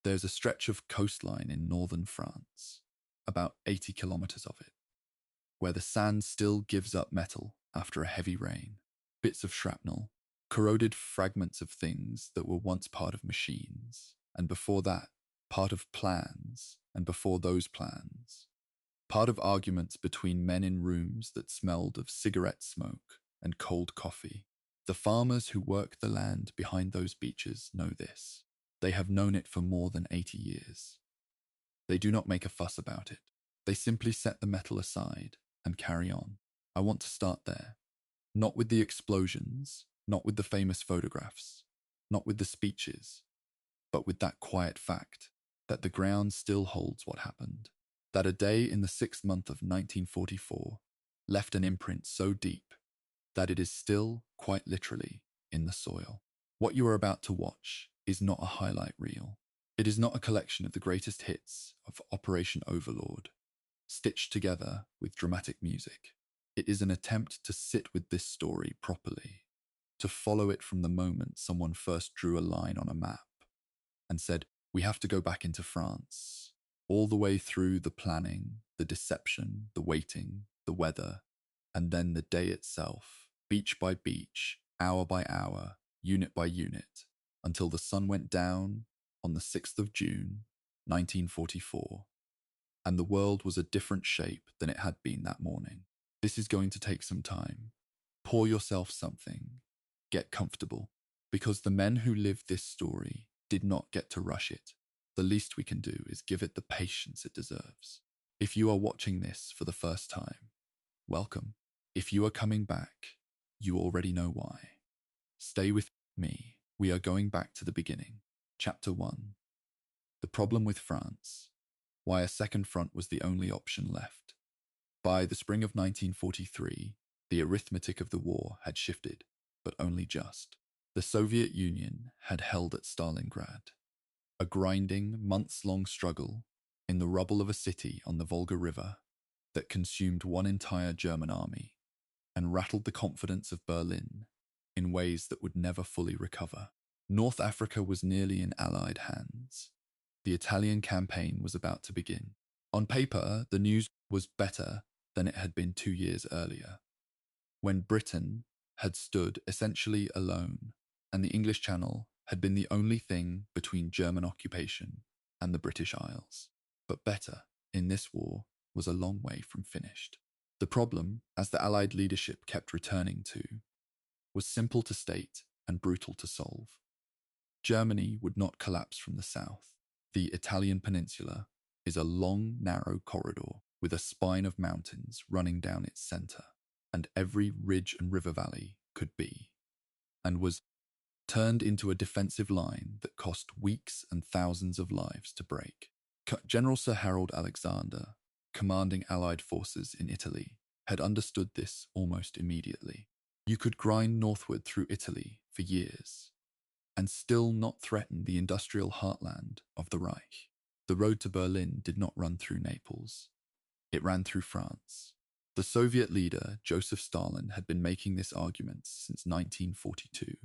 There's a stretch of coastline in northern France, about 80 kilometers of it, where the sand still gives up metal after a heavy rain, bits of shrapnel, corroded fragments of things that were once part of machines, and before that, part of plans, and before those plans, part of arguments between men in rooms that smelled of cigarette smoke and cold coffee. The farmers who work the land behind those beaches know this. They have known it for more than 80 years. They do not make a fuss about it. They simply set the metal aside and carry on. I want to start there. Not with the explosions, not with the famous photographs, not with the speeches, but with that quiet fact that the ground still holds what happened. That a day in the 6th month of 1944 left an imprint so deep that it is still, quite literally, in the soil. What you are about to watch is not a highlight reel. It is not a collection of the greatest hits of Operation Overlord, stitched together with dramatic music. It is an attempt to sit with this story properly, to follow it from the moment someone first drew a line on a map and said, we have to go back into France, all the way through the planning, the deception, the waiting, the weather, and then the day itself, beach by beach, hour by hour, unit by unit, until the sun went down on the 6th of June, 1944, and the world was a different shape than it had been that morning. This is going to take some time. Pour yourself something. Get comfortable, because the men who lived this story did not get to rush it. The least we can do is give it the patience it deserves. If you are watching this for the first time, welcome. If you are coming back, you already know why. Stay with me. We are going back to the beginning. Chapter 1. The problem with France. Why a second front was the only option left. By the spring of 1943, the arithmetic of the war had shifted, but only just. The Soviet Union had held at Stalingrad, a grinding, months-long struggle in the rubble of a city on the Volga River that consumed one entire German army and rattled the confidence of Berlin in ways that would never fully recover. North Africa was nearly in Allied hands. The Italian campaign was about to begin. On paper, the news was better than it had been 2 years earlier, when Britain had stood essentially alone and the English Channel had been the only thing between German occupation and the British Isles. But better, in this war, was a long way from finished. The problem, as the Allied leadership kept returning to, was simple to state and brutal to solve. Germany would not collapse from the south. The Italian peninsula is a long, narrow corridor with a spine of mountains running down its center, and every ridge and river valley could be, and was, turned into a defensive line that cost weeks and thousands of lives to break. General Sir Harold Alexander, commanding Allied forces in Italy, had understood this almost immediately. You could grind northward through Italy for years and still not threaten the industrial heartland of the Reich. The road to Berlin did not run through Naples. It ran through France. The Soviet leader, Joseph Stalin, had been making this argument since 1942,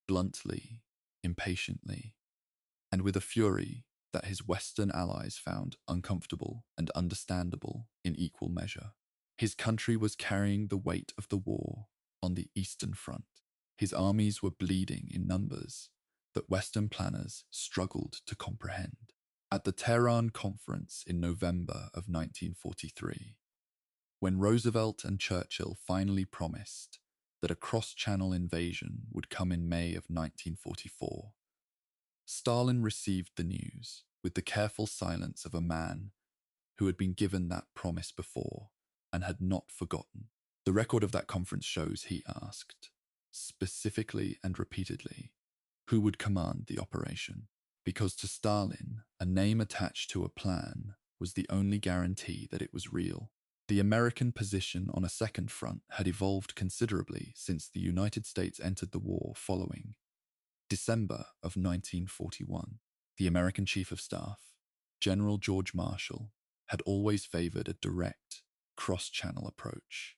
bluntly, impatiently, and with a fury that his Western allies found uncomfortable and understandable in equal measure. His country was carrying the weight of the war on the Eastern Front. His armies were bleeding in numbers that Western planners struggled to comprehend. At the Tehran Conference in November of 1943, when Roosevelt and Churchill finally promised that a cross-channel invasion would come in May of 1944, Stalin received the news with the careful silence of a man who had been given that promise before and had not forgotten. The record of that conference shows he asked, specifically and repeatedly, who would command the operation, because to Stalin, a name attached to a plan was the only guarantee that it was real. The American position on a second front had evolved considerably since the United States entered the war following December of 1941. The American Chief of Staff, General George Marshall, had always favored a direct, cross-channel approach.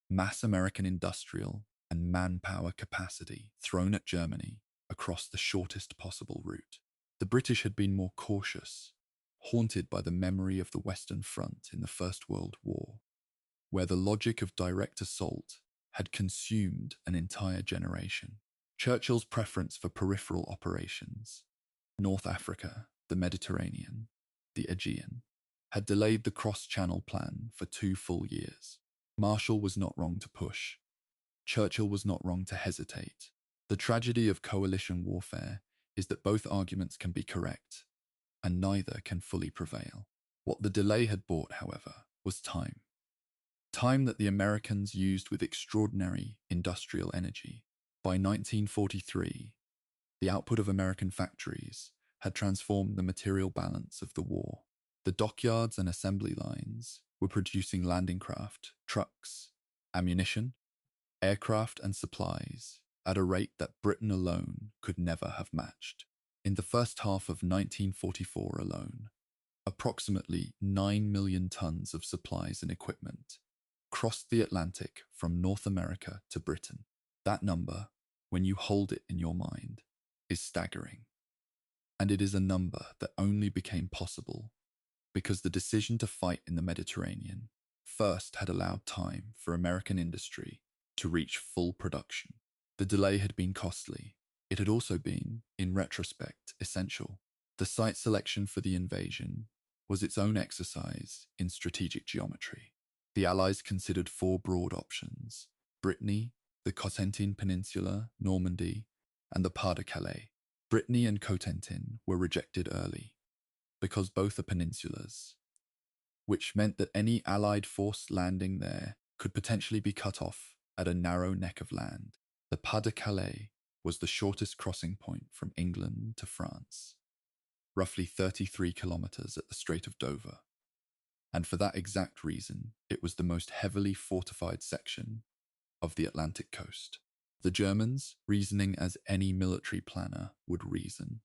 Mass American industrial and manpower capacity thrown at Germany across the shortest possible route. The British had been more cautious, haunted by the memory of the Western Front in the First World War, where the logic of direct assault had consumed an entire generation. Churchill's preference for peripheral operations, North Africa, the Mediterranean, the Aegean, had delayed the cross-channel plan for 2 full years. Marshall was not wrong to push. Churchill was not wrong to hesitate. The tragedy of coalition warfare is that both arguments can be correct, and neither can fully prevail. What the delay had bought, however, was time. Time that the Americans used with extraordinary industrial energy. By 1943, the output of American factories had transformed the material balance of the war. The dockyards and assembly lines were producing landing craft, trucks, ammunition, aircraft and supplies at a rate that Britain alone could never have matched. In the first half of 1944 alone, approximately 9 million tons of supplies and equipment crossed the Atlantic from North America to Britain. That number, when you hold it in your mind, is staggering. And it is a number that only became possible because the decision to fight in the Mediterranean first had allowed time for American industry to reach full production. The delay had been costly. It had also been, in retrospect, essential. The site selection for the invasion was its own exercise in strategic geometry. The Allies considered 4 broad options: Brittany, the Cotentin Peninsula, Normandy, and the Pas-de-Calais. Brittany and Cotentin were rejected early, because both are peninsulas, which meant that any Allied force landing there could potentially be cut off at a narrow neck of land. The Pas-de-Calais was the shortest crossing point from England to France, roughly 33 kilometers at the Strait of Dover. And for that exact reason, it was the most heavily fortified section of the Atlantic coast. The Germans, reasoning as any military planner would reason,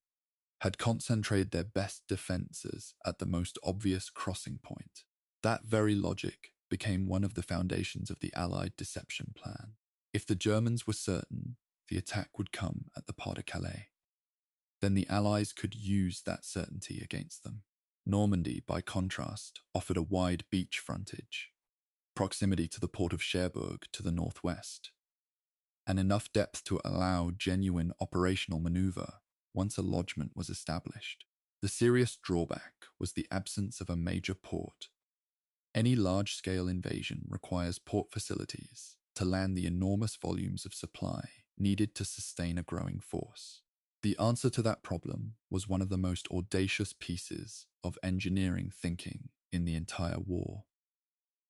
had concentrated their best defences at the most obvious crossing point. That very logic became one of the foundations of the Allied deception plan. If the Germans were certain the attack would come at the Pas-de-Calais, then the Allies could use that certainty against them. Normandy, by contrast, offered a wide beach frontage, proximity to the port of Cherbourg to the northwest, and enough depth to allow genuine operational manoeuvre once a lodgment was established. The serious drawback was the absence of a major port. Any large-scale invasion requires port facilities to land the enormous volumes of supply needed to sustain a growing force. The answer to that problem was one of the most audacious pieces of engineering thinking in the entire war.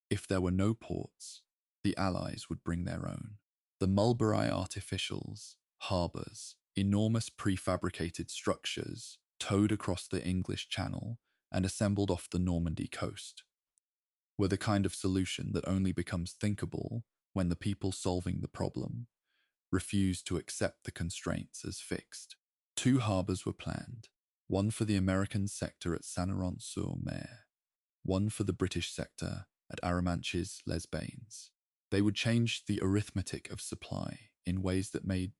If there were no ports, the Allies would bring their own. The Mulberry artificials, harbours, enormous prefabricated structures towed across the English Channel and assembled off the Normandy coast were the kind of solution that only becomes thinkable when the people solving the problem refuse to accept the constraints as fixed. 2 harbours were planned, one for the American sector at Saint-Laurent-sur-Mer, one for the British sector at Arromanches-les-Bains. They would change the arithmetic of supply in ways that made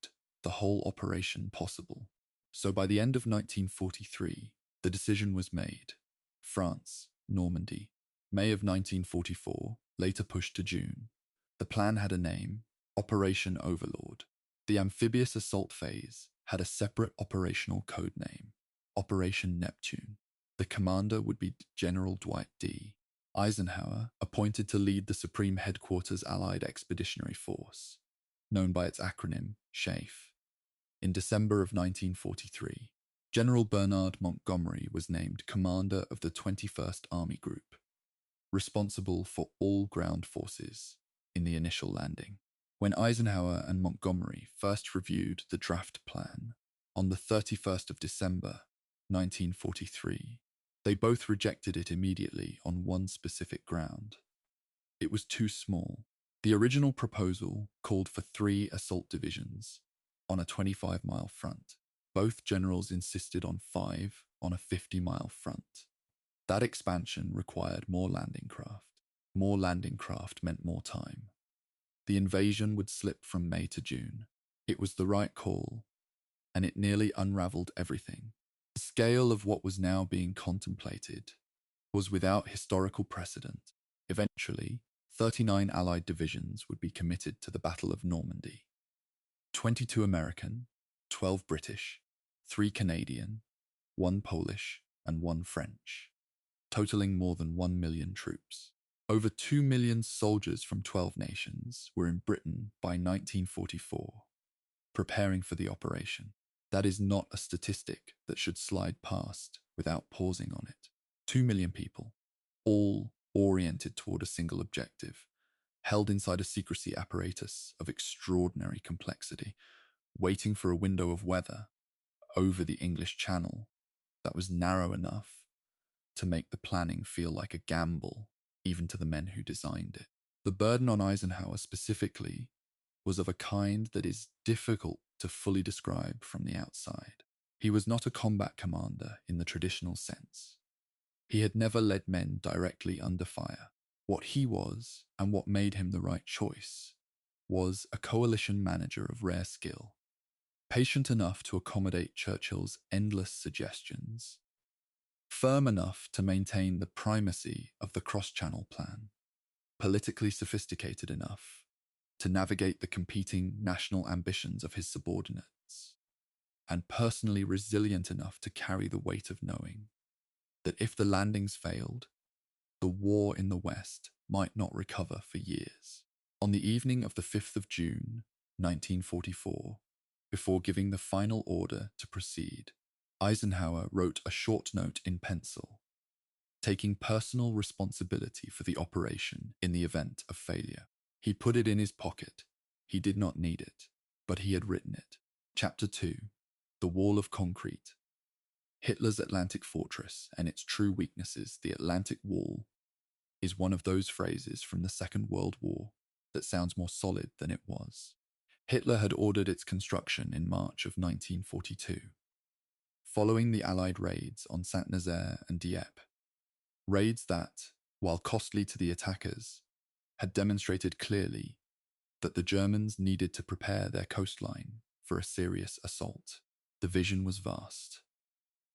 the whole operation possible. So by the end of 1943, the decision was made. France, Normandy. May of 1944, later pushed to June. The plan had a name: Operation Overlord. The amphibious assault phase had a separate operational code name: Operation Neptune. The commander would be General Dwight D. Eisenhower, appointed to lead the Supreme Headquarters Allied Expeditionary Force, known by its acronym SHAEF. In December of 1943, General Bernard Montgomery was named commander of the 21st Army Group, responsible for all ground forces in the initial landing. When Eisenhower and Montgomery first reviewed the draft plan on the 31st of December, 1943, they both rejected it immediately on one specific ground. It was too small. The original proposal called for 3 assault divisions on a 25-mile front. Both generals insisted on 5 on a 50-mile front. That expansion required more landing craft. More landing craft meant more time. The invasion would slip from May to June. It was the right call, and it nearly unraveled everything. The scale of what was now being contemplated was without historical precedent. Eventually, 39 Allied divisions would be committed to the Battle of Normandy. 22 American, 12 British, 3 Canadian, 1 Polish, and 1 French, totaling more than 1 million troops. Over 2 million soldiers from 12 nations were in Britain by 1944, preparing for the operation. That is not a statistic that should slide past without pausing on it. 2 million people, all oriented toward a single objective, held inside a secrecy apparatus of extraordinary complexity, waiting for a window of weather over the English Channel that was narrow enough to make the planning feel like a gamble, even to the men who designed it. The burden on Eisenhower specifically was of a kind that is difficult to fully describe from the outside. He was not a combat commander in the traditional sense. He had never led men directly under fire. What he was, and what made him the right choice, was a coalition manager of rare skill, patient enough to accommodate Churchill's endless suggestions, firm enough to maintain the primacy of the cross-channel plan, politically sophisticated enough to navigate the competing national ambitions of his subordinates, and personally resilient enough to carry the weight of knowing that if the landings failed, the war in the West might not recover for years. On the evening of the 5th of June, 1944, before giving the final order to proceed, Eisenhower wrote a short note in pencil, taking personal responsibility for the operation in the event of failure. He put it in his pocket. He did not need it, but he had written it. Chapter 2, The Wall of Concrete. Hitler's Atlantic Fortress and its true weaknesses. The Atlantic Wall is one of those phrases from the Second World War that sounds more solid than it was. Hitler had ordered its construction in March of 1942, following the Allied raids on Saint-Nazaire and Dieppe. Raids that, while costly to the attackers, had demonstrated clearly that the Germans needed to prepare their coastline for a serious assault. The vision was vast.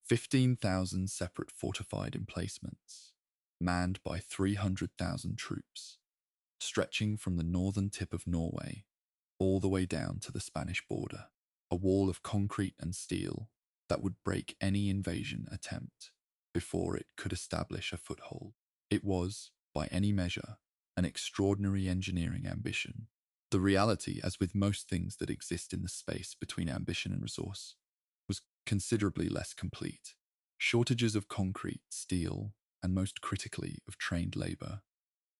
15,000 separate fortified emplacements, manned by 300,000 troops, stretching from the northern tip of Norway all the way down to the Spanish border. A wall of concrete and steel that would break any invasion attempt before it could establish a foothold. It was, by any measure, an extraordinary engineering ambition. The reality, as with most things that exist in the space between ambition and resource, was considerably less complete. Shortages of concrete, steel, and most critically of trained labor,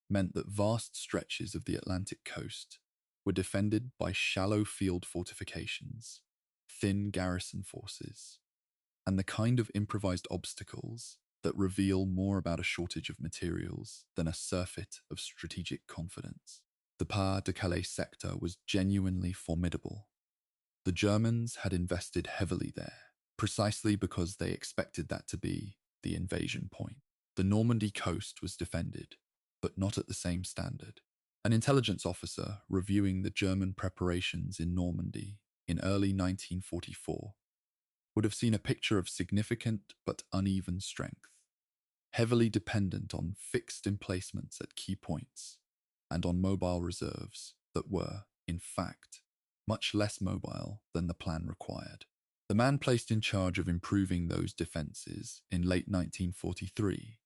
meant that vast stretches of the Atlantic coast were defended by shallow field fortifications, thin garrison forces, and the kind of improvised obstacles that reveal more about a shortage of materials than a surfeit of strategic confidence. The Pas-de-Calais sector was genuinely formidable. The Germans had invested heavily there, precisely because they expected that to be the invasion point. The Normandy coast was defended, but not at the same standard. An intelligence officer reviewing the German preparations in Normandy in early 1944 would have seen a picture of significant but uneven strength, heavily dependent on fixed emplacements at key points and on mobile reserves that were, in fact, much less mobile than the plan required. The man placed in charge of improving those defenses in late 1943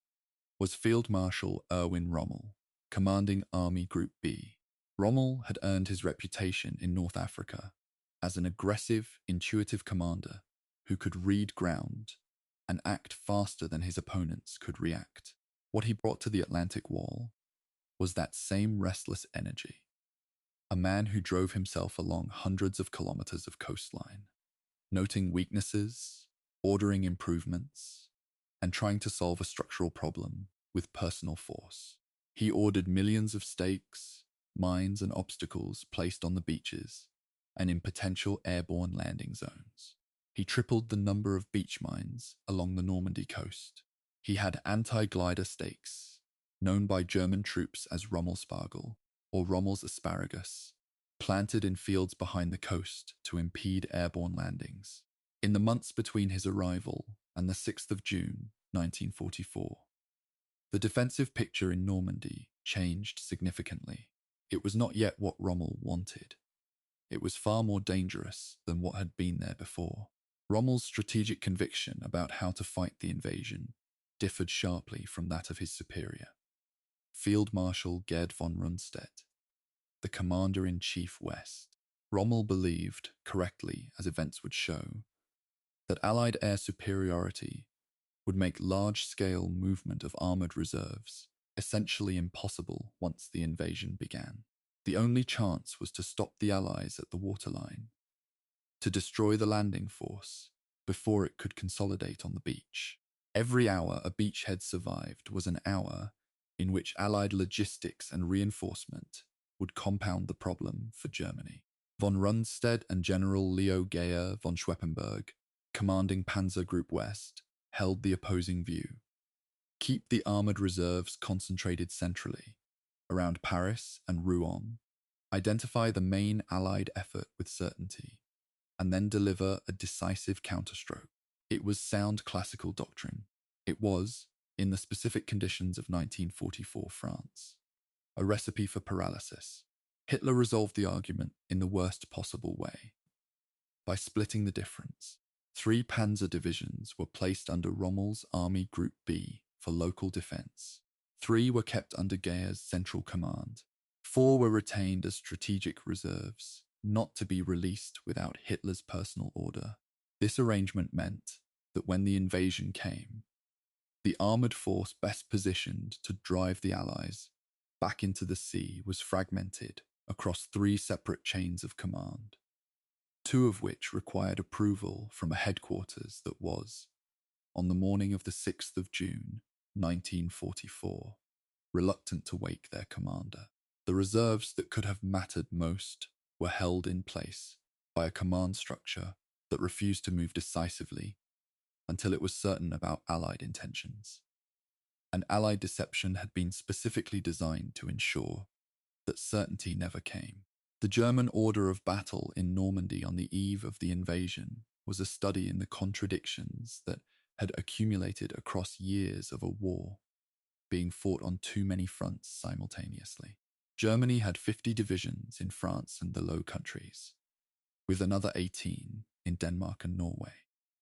was Field Marshal Erwin Rommel, commanding Army Group B. Rommel had earned his reputation in North Africa as an aggressive, intuitive commander who could read ground and act faster than his opponents could react. What he brought to the Atlantic Wall was that same restless energy, a man who drove himself along hundreds of kilometers of coastline, noting weaknesses, ordering improvements, and trying to solve a structural problem with personal force. He ordered millions of stakes, mines, and obstacles placed on the beaches and in potential airborne landing zones. He tripled the number of beach mines along the Normandy coast. He had anti-glider stakes, known by German troops as Rommelspargel or Rommel's asparagus, planted in fields behind the coast to impede airborne landings. In the months between his arrival and the 6th of June, 1944. The defensive picture in Normandy changed significantly. It was not yet what Rommel wanted. It was far more dangerous than what had been there before. Rommel's strategic conviction about how to fight the invasion differed sharply from that of his superior, Field Marshal Gerd von Rundstedt, the Commander-in-Chief West. Rommel believed, correctly as events would show, that Allied air superiority would make large-scale movement of armoured reserves essentially impossible once the invasion began. The only chance was to stop the Allies at the waterline, to destroy the landing force before it could consolidate on the beach. Every hour a beachhead survived was an hour in which Allied logistics and reinforcement would compound the problem for Germany. Von Rundstedt and General Leo Geyer von Schweppenberg, commanding Panzer Group West, held the opposing view. Keep the armoured reserves concentrated centrally, around Paris and Rouen, identify the main Allied effort with certainty, and then deliver a decisive counterstroke. It was sound classical doctrine. It was, in the specific conditions of 1944 France, a recipe for paralysis. Hitler resolved the argument in the worst possible way, by splitting the difference. 3 panzer divisions were placed under Rommel's Army Group B for local defense. 3 were kept under Geyer's central command. 4 were retained as strategic reserves, not to be released without Hitler's personal order. This arrangement meant that when the invasion came, the armoured force best positioned to drive the Allies back into the sea was fragmented across 3 separate chains of command, 2 of which required approval from a headquarters that was, on the morning of the 6th of June, 1944, reluctant to wake their commander. The reserves that could have mattered most were held in place by a command structure that refused to move decisively until it was certain about Allied intentions. And Allied deception had been specifically designed to ensure that certainty never came. The German order of battle in Normandy on the eve of the invasion was a study in the contradictions that had accumulated across years of a war being fought on too many fronts simultaneously. Germany had 50 divisions in France and the Low Countries, with another 18 in Denmark and Norway.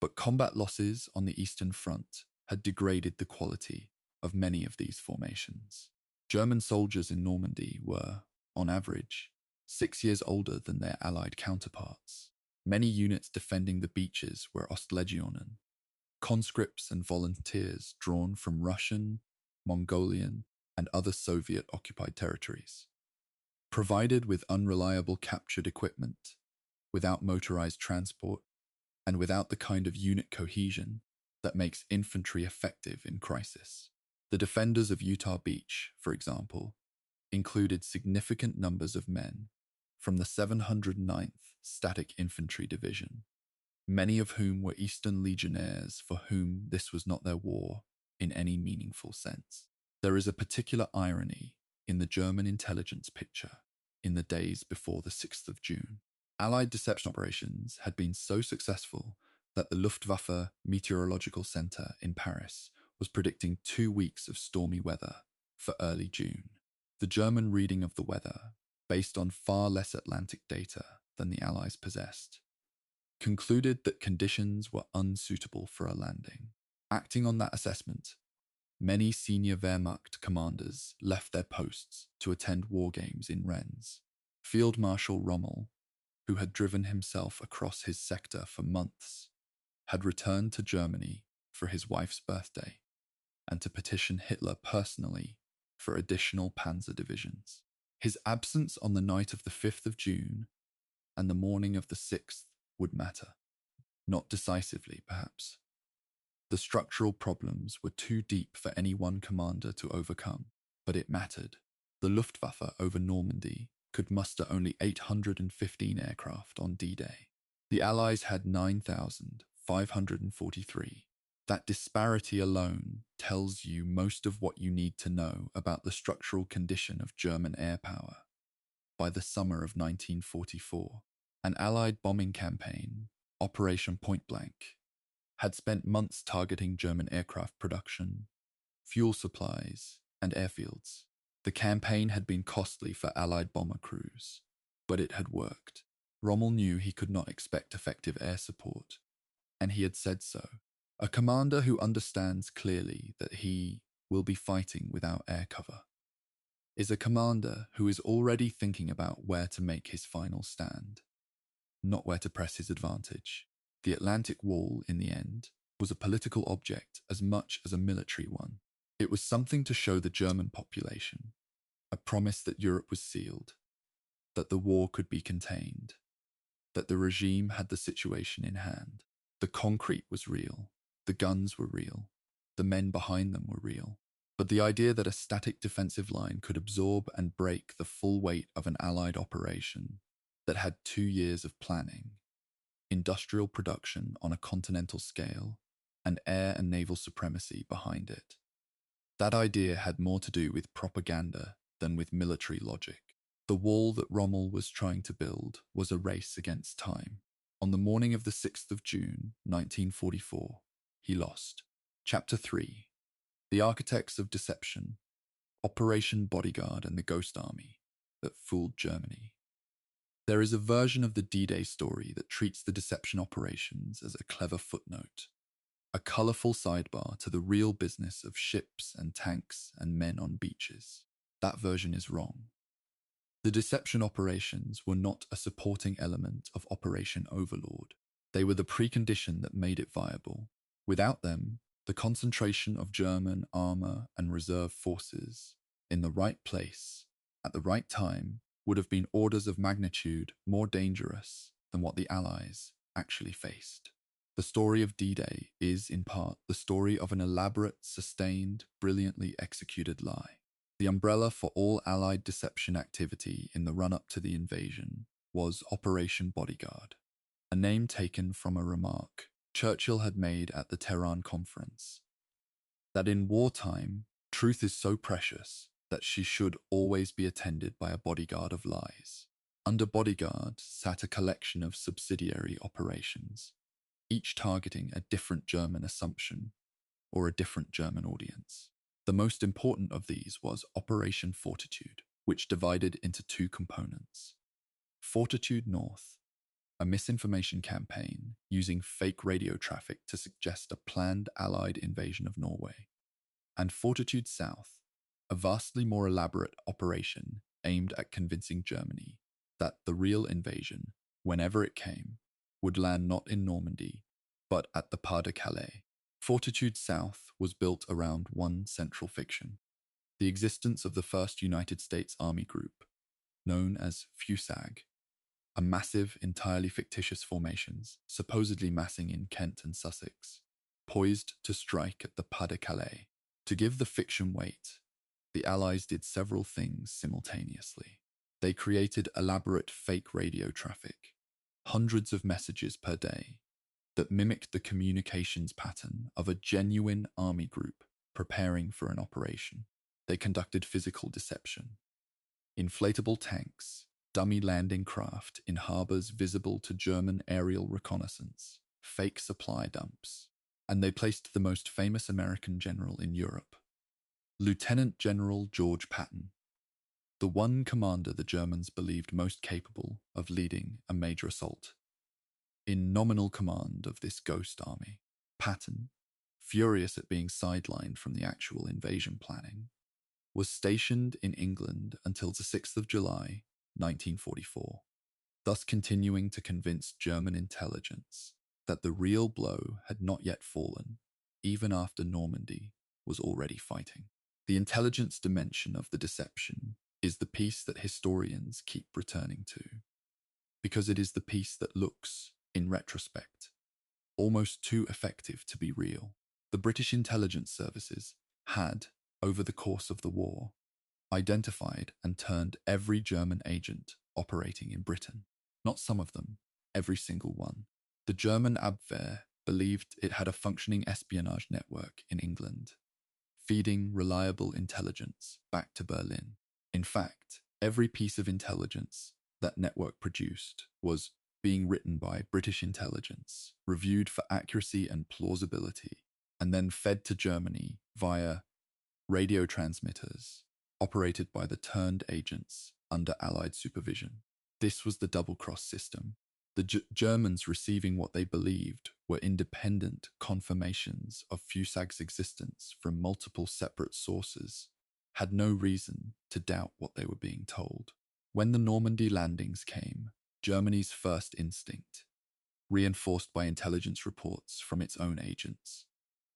But combat losses on the Eastern Front had degraded the quality of many of these formations. German soldiers in Normandy were, on average, 6 years older than their Allied counterparts. Many units defending the beaches were Ostlegionen, conscripts and volunteers drawn from Russian, Mongolian, and other Soviet-occupied territories. Provided with unreliable captured equipment, without motorized transport, and without the kind of unit cohesion that makes infantry effective in crisis. The defenders of Utah Beach, for example, included significant numbers of men from the 709th Static Infantry Division, many of whom were Eastern Legionnaires for whom this was not their war in any meaningful sense. There is a particular irony in the German intelligence picture in the days before the 6th of June. Allied deception operations had been so successful that the Luftwaffe Meteorological Center in Paris was predicting 2 weeks of stormy weather for early June. The German reading of the weather, based on far less Atlantic data than the Allies possessed, concluded that conditions were unsuitable for a landing. Acting on that assessment, many senior Wehrmacht commanders left their posts to attend war games in Rennes. Field Marshal Rommel, who had driven himself across his sector for months, had returned to Germany for his wife's birthday and to petition Hitler personally for additional panzer divisions. His absence on the night of the 5th of June and the morning of the 6th would matter. Not decisively, perhaps. The structural problems were too deep for any one commander to overcome, but it mattered. The Luftwaffe over Normandy could muster only 815 aircraft on D-Day. The Allies had 9,543. That disparity alone tells you most of what you need to know about the structural condition of German air power. By the summer of 1944, an Allied bombing campaign, Operation Point Blank, had spent months targeting German aircraft production, fuel supplies, and airfields. The campaign had been costly for Allied bomber crews, but it had worked. Rommel knew he could not expect effective air support, and he had said so. A commander who understands clearly that he will be fighting without air cover is a commander who is already thinking about where to make his final stand, not where to press his advantage. The Atlantic Wall, in the end, was a political object as much as a military one. It was something to show the German population, a promise that Europe was sealed, that the war could be contained, that the regime had the situation in hand. The concrete was real, the guns were real, the men behind them were real. But the idea that a static defensive line could absorb and break the full weight of an Allied operation that had 2 years of planning, industrial production on a continental scale, and air and naval supremacy behind it, that idea had more to do with propaganda than with military logic. The wall that Rommel was trying to build was a race against time. On the morning of the 6th of June, 1944, he lost. Chapter 3. The Architects of Deception, Operation Bodyguard and the Ghost Army that fooled Germany. There is a version of the D-Day story that treats the deception operations as a clever footnote, a colourful sidebar to the real business of ships and tanks and men on beaches. That version is wrong. The deception operations were not a supporting element of Operation Overlord. They were the precondition that made it viable. Without them, the concentration of German armour and reserve forces in the right place at the right time would have been orders of magnitude more dangerous than what the Allies actually faced. The story of D-Day is, in part, the story of an elaborate, sustained, brilliantly executed lie. The umbrella for all Allied deception activity in the run-up to the invasion was Operation Bodyguard, a name taken from a remark Churchill had made at the Tehran conference, that in wartime, truth is so precious that she should always be attended by a bodyguard of lies. Under Bodyguard sat a collection of subsidiary operations, each targeting a different German assumption or a different German audience. The most important of these was Operation Fortitude, which divided into 2 components. Fortitude North, a misinformation campaign using fake radio traffic to suggest a planned Allied invasion of Norway, and Fortitude South, a vastly more elaborate operation aimed at convincing Germany that the real invasion, whenever it came, would land not in Normandy, but at the Pas-de-Calais. Fortitude South was built around one central fiction, the existence of the first United States Army group, known as FUSAG, a massive, entirely fictitious formations, supposedly massing in Kent and Sussex, poised to strike at the Pas-de-Calais. To give the fiction weight, the Allies did several things simultaneously. They created elaborate fake radio traffic, hundreds of messages per day, that mimicked the communications pattern of a genuine army group preparing for an operation. They conducted physical deception. Inflatable tanks, dummy landing craft in harbours visible to German aerial reconnaissance, fake supply dumps, and they placed the most famous American general in Europe, Lieutenant General George Patton, the one commander the Germans believed most capable of leading a major assault, in nominal command of this ghost army. Patton, furious at being sidelined from the actual invasion planning, was stationed in England until the 6th of July, 1944, thus continuing to convince German intelligence that the real blow had not yet fallen, even after Normandy was already fighting. The intelligence dimension of the deception is the piece that historians keep returning to, because it is the piece that looks, in retrospect, almost too effective to be real. The British intelligence services had, over the course of the war, identified and turned every German agent operating in Britain. Not some of them, every single one. The German Abwehr believed it had a functioning espionage network in England, feeding reliable intelligence back to Berlin. In fact, every piece of intelligence that network produced was being written by British intelligence, reviewed for accuracy and plausibility, and then fed to Germany via radio transmitters operated by the turned agents under Allied supervision. This was the double-cross system. The Germans receiving what they believed were independent confirmations of Fusag's existence from multiple separate sources, had no reason to doubt what they were being told. When the Normandy landings came, Germany's first instinct, reinforced by intelligence reports from its own agents,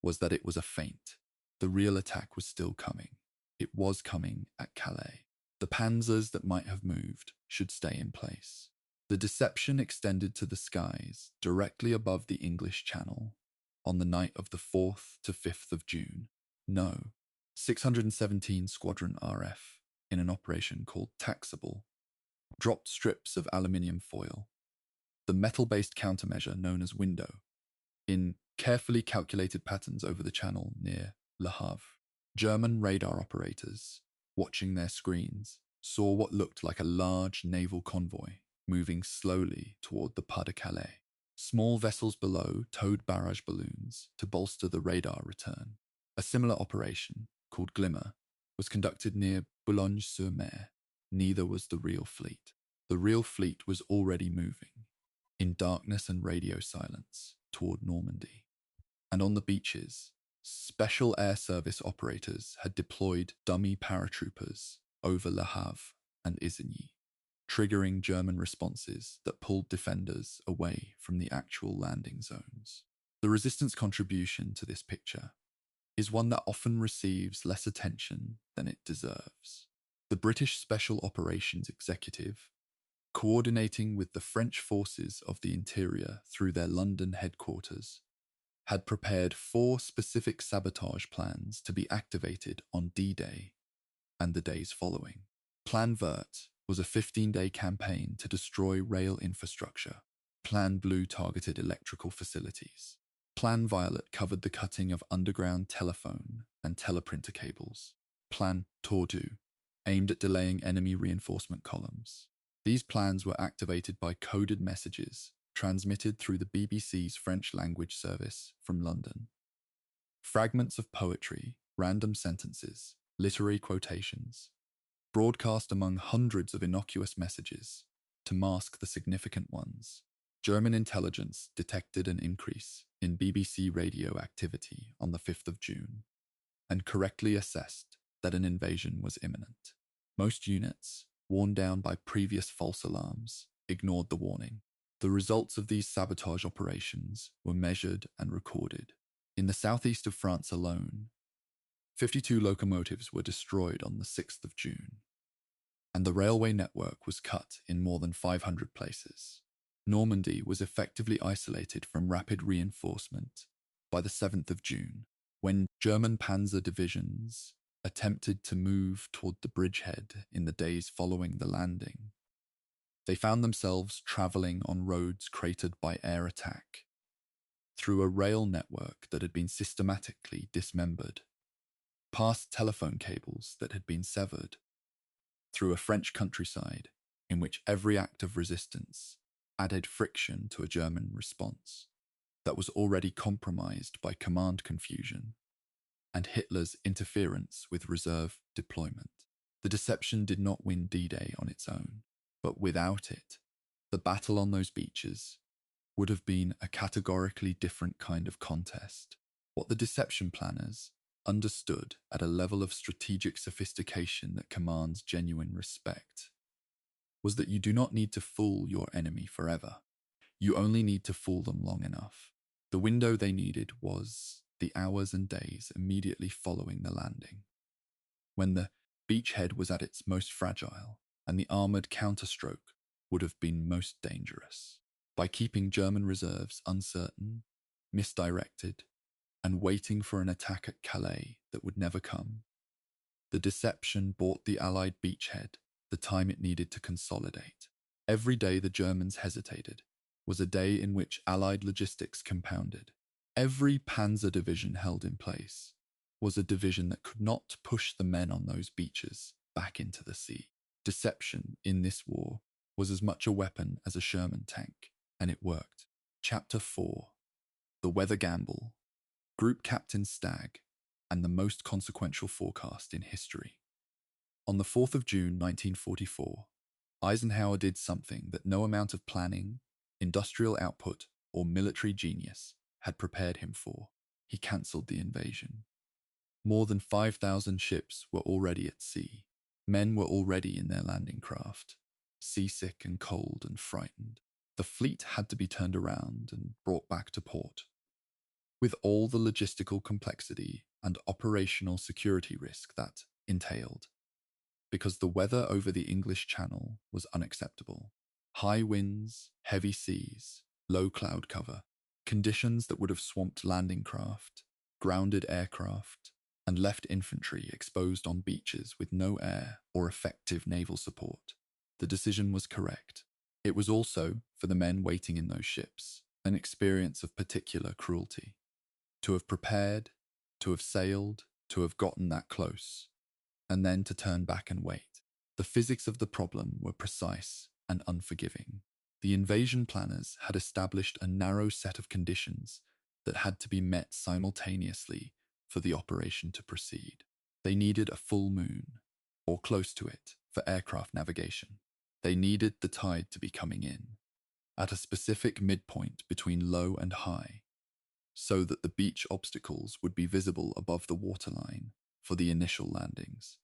was that it was a feint. The real attack was still coming. It was coming at Calais. The panzers that might have moved should stay in place. The deception extended to the skies directly above the English Channel on the night of the 4th to 5th of June. No, 617 Squadron RF, in an operation called Taxable, dropped strips of aluminium foil, the metal-based countermeasure known as window, in carefully calculated patterns over the channel near Le Havre. German radar operators, watching their screens, saw what looked like a large naval convoy moving slowly toward the Pas-de-Calais. Small vessels below towed barrage balloons to bolster the radar return. A similar operation, called Glimmer, was conducted near Boulogne-sur-Mer. Neither was the real fleet. The real fleet was already moving, in darkness and radio silence, toward Normandy. And on the beaches, Special Air Service operators had deployed dummy paratroopers over Le Havre and Isigny, triggering German responses that pulled defenders away from the actual landing zones. The resistance contribution to this picture is one that often receives less attention than it deserves. The British Special Operations Executive, coordinating with the French forces of the interior through their London headquarters, had prepared 4 specific sabotage plans to be activated on D-Day and the days following. Plan Vert was a 15-day campaign to destroy rail infrastructure. Plan Blue targeted electrical facilities. Plan Violet covered the cutting of underground telephone and teleprinter cables. Plan Tordu aimed at delaying enemy reinforcement columns. These plans were activated by coded messages transmitted through the BBC's French language service from London. Fragments of poetry, random sentences, literary quotations, broadcast among hundreds of innocuous messages to mask the significant ones. German intelligence detected an increase in BBC radio activity on the 5th of June and correctly assessed that an invasion was imminent. Most units, worn down by previous false alarms, ignored the warning. The results of these sabotage operations were measured and recorded. In the southeast of France alone, 52 locomotives were destroyed on the 6th of June, and the railway network was cut in more than 500 places. Normandy was effectively isolated from rapid reinforcement by the 7th of June, when German panzer divisions attempted to move toward the bridgehead in the days following the landing. They found themselves travelling on roads cratered by air attack, through a rail network that had been systematically dismembered, past telephone cables that had been severed, through a French countryside in which every act of resistance added friction to a German response that was already compromised by command confusion and Hitler's interference with reserve deployment. The deception did not win D-Day on its own, but without it, the battle on those beaches would have been a categorically different kind of contest. What the deception planners understood at a level of strategic sophistication that commands genuine respect was that you do not need to fool your enemy forever. You only need to fool them long enough. The window they needed was the hours and days immediately following the landing, when the beachhead was at its most fragile and the armoured counterstroke would have been most dangerous. By keeping German reserves uncertain, misdirected, and waiting for an attack at Calais that would never come, the deception bought the Allied beachhead the time it needed to consolidate. Every day the Germans hesitated was a day in which Allied logistics compounded. Every panzer division held in place was a division that could not push the men on those beaches back into the sea. Deception in this war was as much a weapon as a Sherman tank. And it worked. Chapter 4. The Weather Gamble. Group Captain Stagg, and the most consequential forecast in history. On the 4th of June 1944, Eisenhower did something that no amount of planning, industrial output, or military genius had prepared him for. He cancelled the invasion. More than 5,000 ships were already at sea. Men were already in their landing craft, seasick and cold and frightened. The fleet had to be turned around and brought back to port, with all the logistical complexity and operational security risk that entailed, because the weather over the English Channel was unacceptable. High winds, heavy seas, low cloud cover, conditions that would have swamped landing craft, grounded aircraft, and left infantry exposed on beaches with no air or effective naval support. The decision was correct. It was also, for the men waiting in those ships, an experience of particular cruelty. To have prepared, to have sailed, to have gotten that close, and then to turn back and wait. The physics of the problem were precise and unforgiving. The invasion planners had established a narrow set of conditions that had to be met simultaneously for the operation to proceed. They needed a full moon, or close to it, for aircraft navigation. They needed the tide to be coming in, at a specific midpoint between low and high, so that the beach obstacles would be visible above the waterline for the initial landings.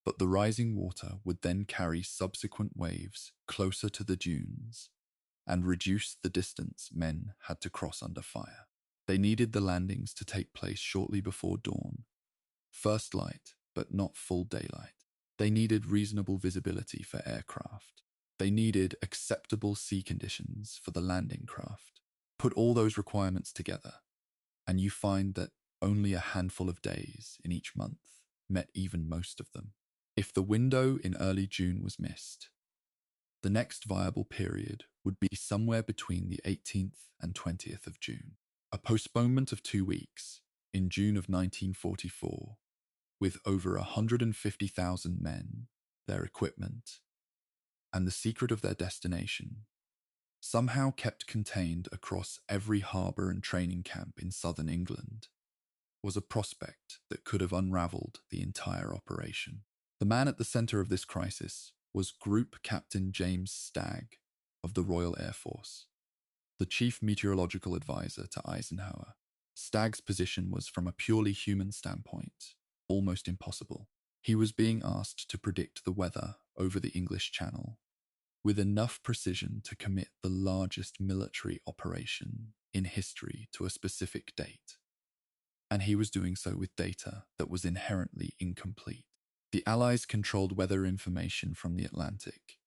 But the rising water would then carry subsequent waves closer to the dunes and reduce the distance men had to cross under fire. They needed the landings to take place shortly before dawn, first light, but not full daylight. They needed reasonable visibility for aircraft. They needed acceptable sea conditions for the landing craft. Put all those requirements together, and you find that only a handful of days in each month met even most of them. If the window in early June was missed, the next viable period would be somewhere between the 18th and 20th of June. A postponement of 2 weeks in June of 1944, with over 150,000 men, their equipment, and the secret of their destination, somehow kept contained across every harbour and training camp in southern England, was a prospect that could have unravelled the entire operation. The man at the centre of this crisis was Group Captain James Stagg of the Royal Air Force, the chief meteorological advisor to Eisenhower. Stagg's position was, from a purely human standpoint, almost impossible. He was being asked to predict the weather over the English Channel with enough precision to commit the largest military operation in history to a specific date. And he was doing so with data that was inherently incomplete. The Allies controlled weather information from the Atlantic,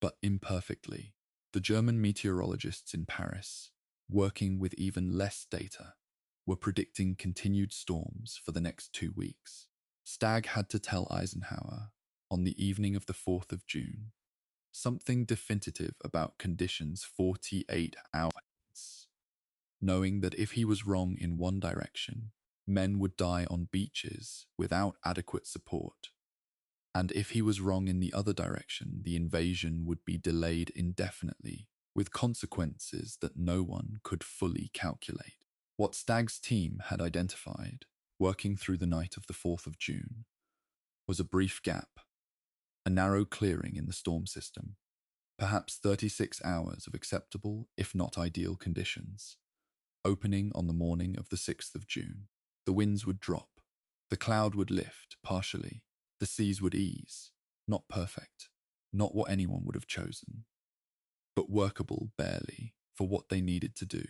but imperfectly. The German meteorologists in Paris, working with even less data, were predicting continued storms for the next 2 weeks. Stagg had to tell Eisenhower, on the evening of the 4th of June, something definitive about conditions 48 hours, knowing that if he was wrong in one direction, men would die on beaches without adequate support, and if he was wrong in the other direction, the invasion would be delayed indefinitely, with consequences that no one could fully calculate. What Stagg's team had identified, working through the night of the 4th of June, was a brief gap, a narrow clearing in the storm system, perhaps 36 hours of acceptable, if not ideal, conditions. Opening on the morning of the 6th of June, the winds would drop, the cloud would lift partially, the seas would ease, not perfect, not what anyone would have chosen, but workable barely for what they needed to do.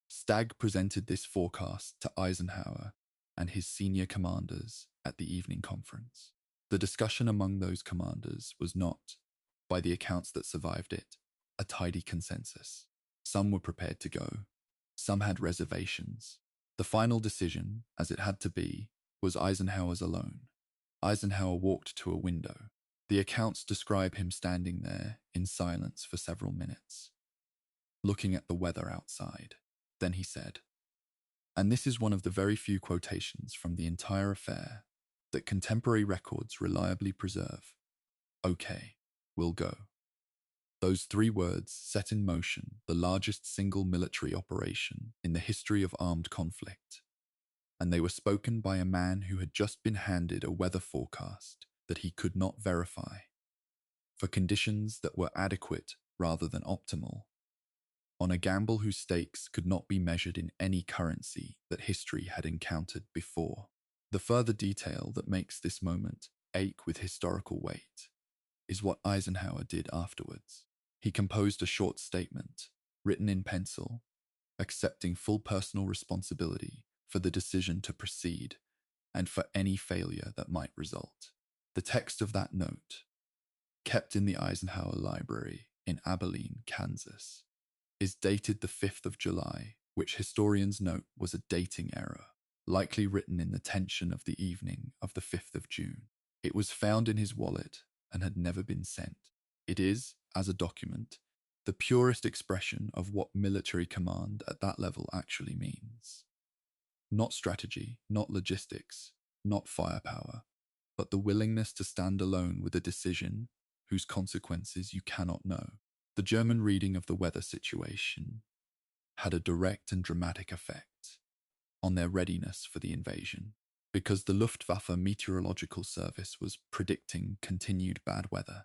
Stagg presented this forecast to Eisenhower and his senior commanders at the evening conference. The discussion among those commanders was not, by the accounts that survived it, a tidy consensus. Some were prepared to go. Some had reservations. The final decision, as it had to be, was Eisenhower's alone. Eisenhower walked to a window. The accounts describe him standing there in silence for several minutes, looking at the weather outside. Then he said, and this is one of the very few quotations from the entire affair that contemporary records reliably preserve, "Okay, we'll go." Those three words set in motion the largest single military operation in the history of armed conflict, and they were spoken by a man who had just been handed a weather forecast that he could not verify, for conditions that were adequate rather than optimal, on a gamble whose stakes could not be measured in any currency that history had encountered before. The further detail that makes this moment ache with historical weight is what Eisenhower did afterwards. He composed a short statement, written in pencil, accepting full personal responsibility for the decision to proceed and for any failure that might result. The text of that note, kept in the Eisenhower Library in Abilene, Kansas, is dated the 5th of July, which historians note was a dating error, likely written in the tension of the evening of the 5th of June. It was found in his wallet and had never been sent. It is, as a document, the purest expression of what military command at that level actually means. Not strategy, not logistics, not firepower, but the willingness to stand alone with a decision whose consequences you cannot know. The German reading of the weather situation had a direct and dramatic effect on their readiness for the invasion, because the Luftwaffe Meteorological Service was predicting continued bad weather.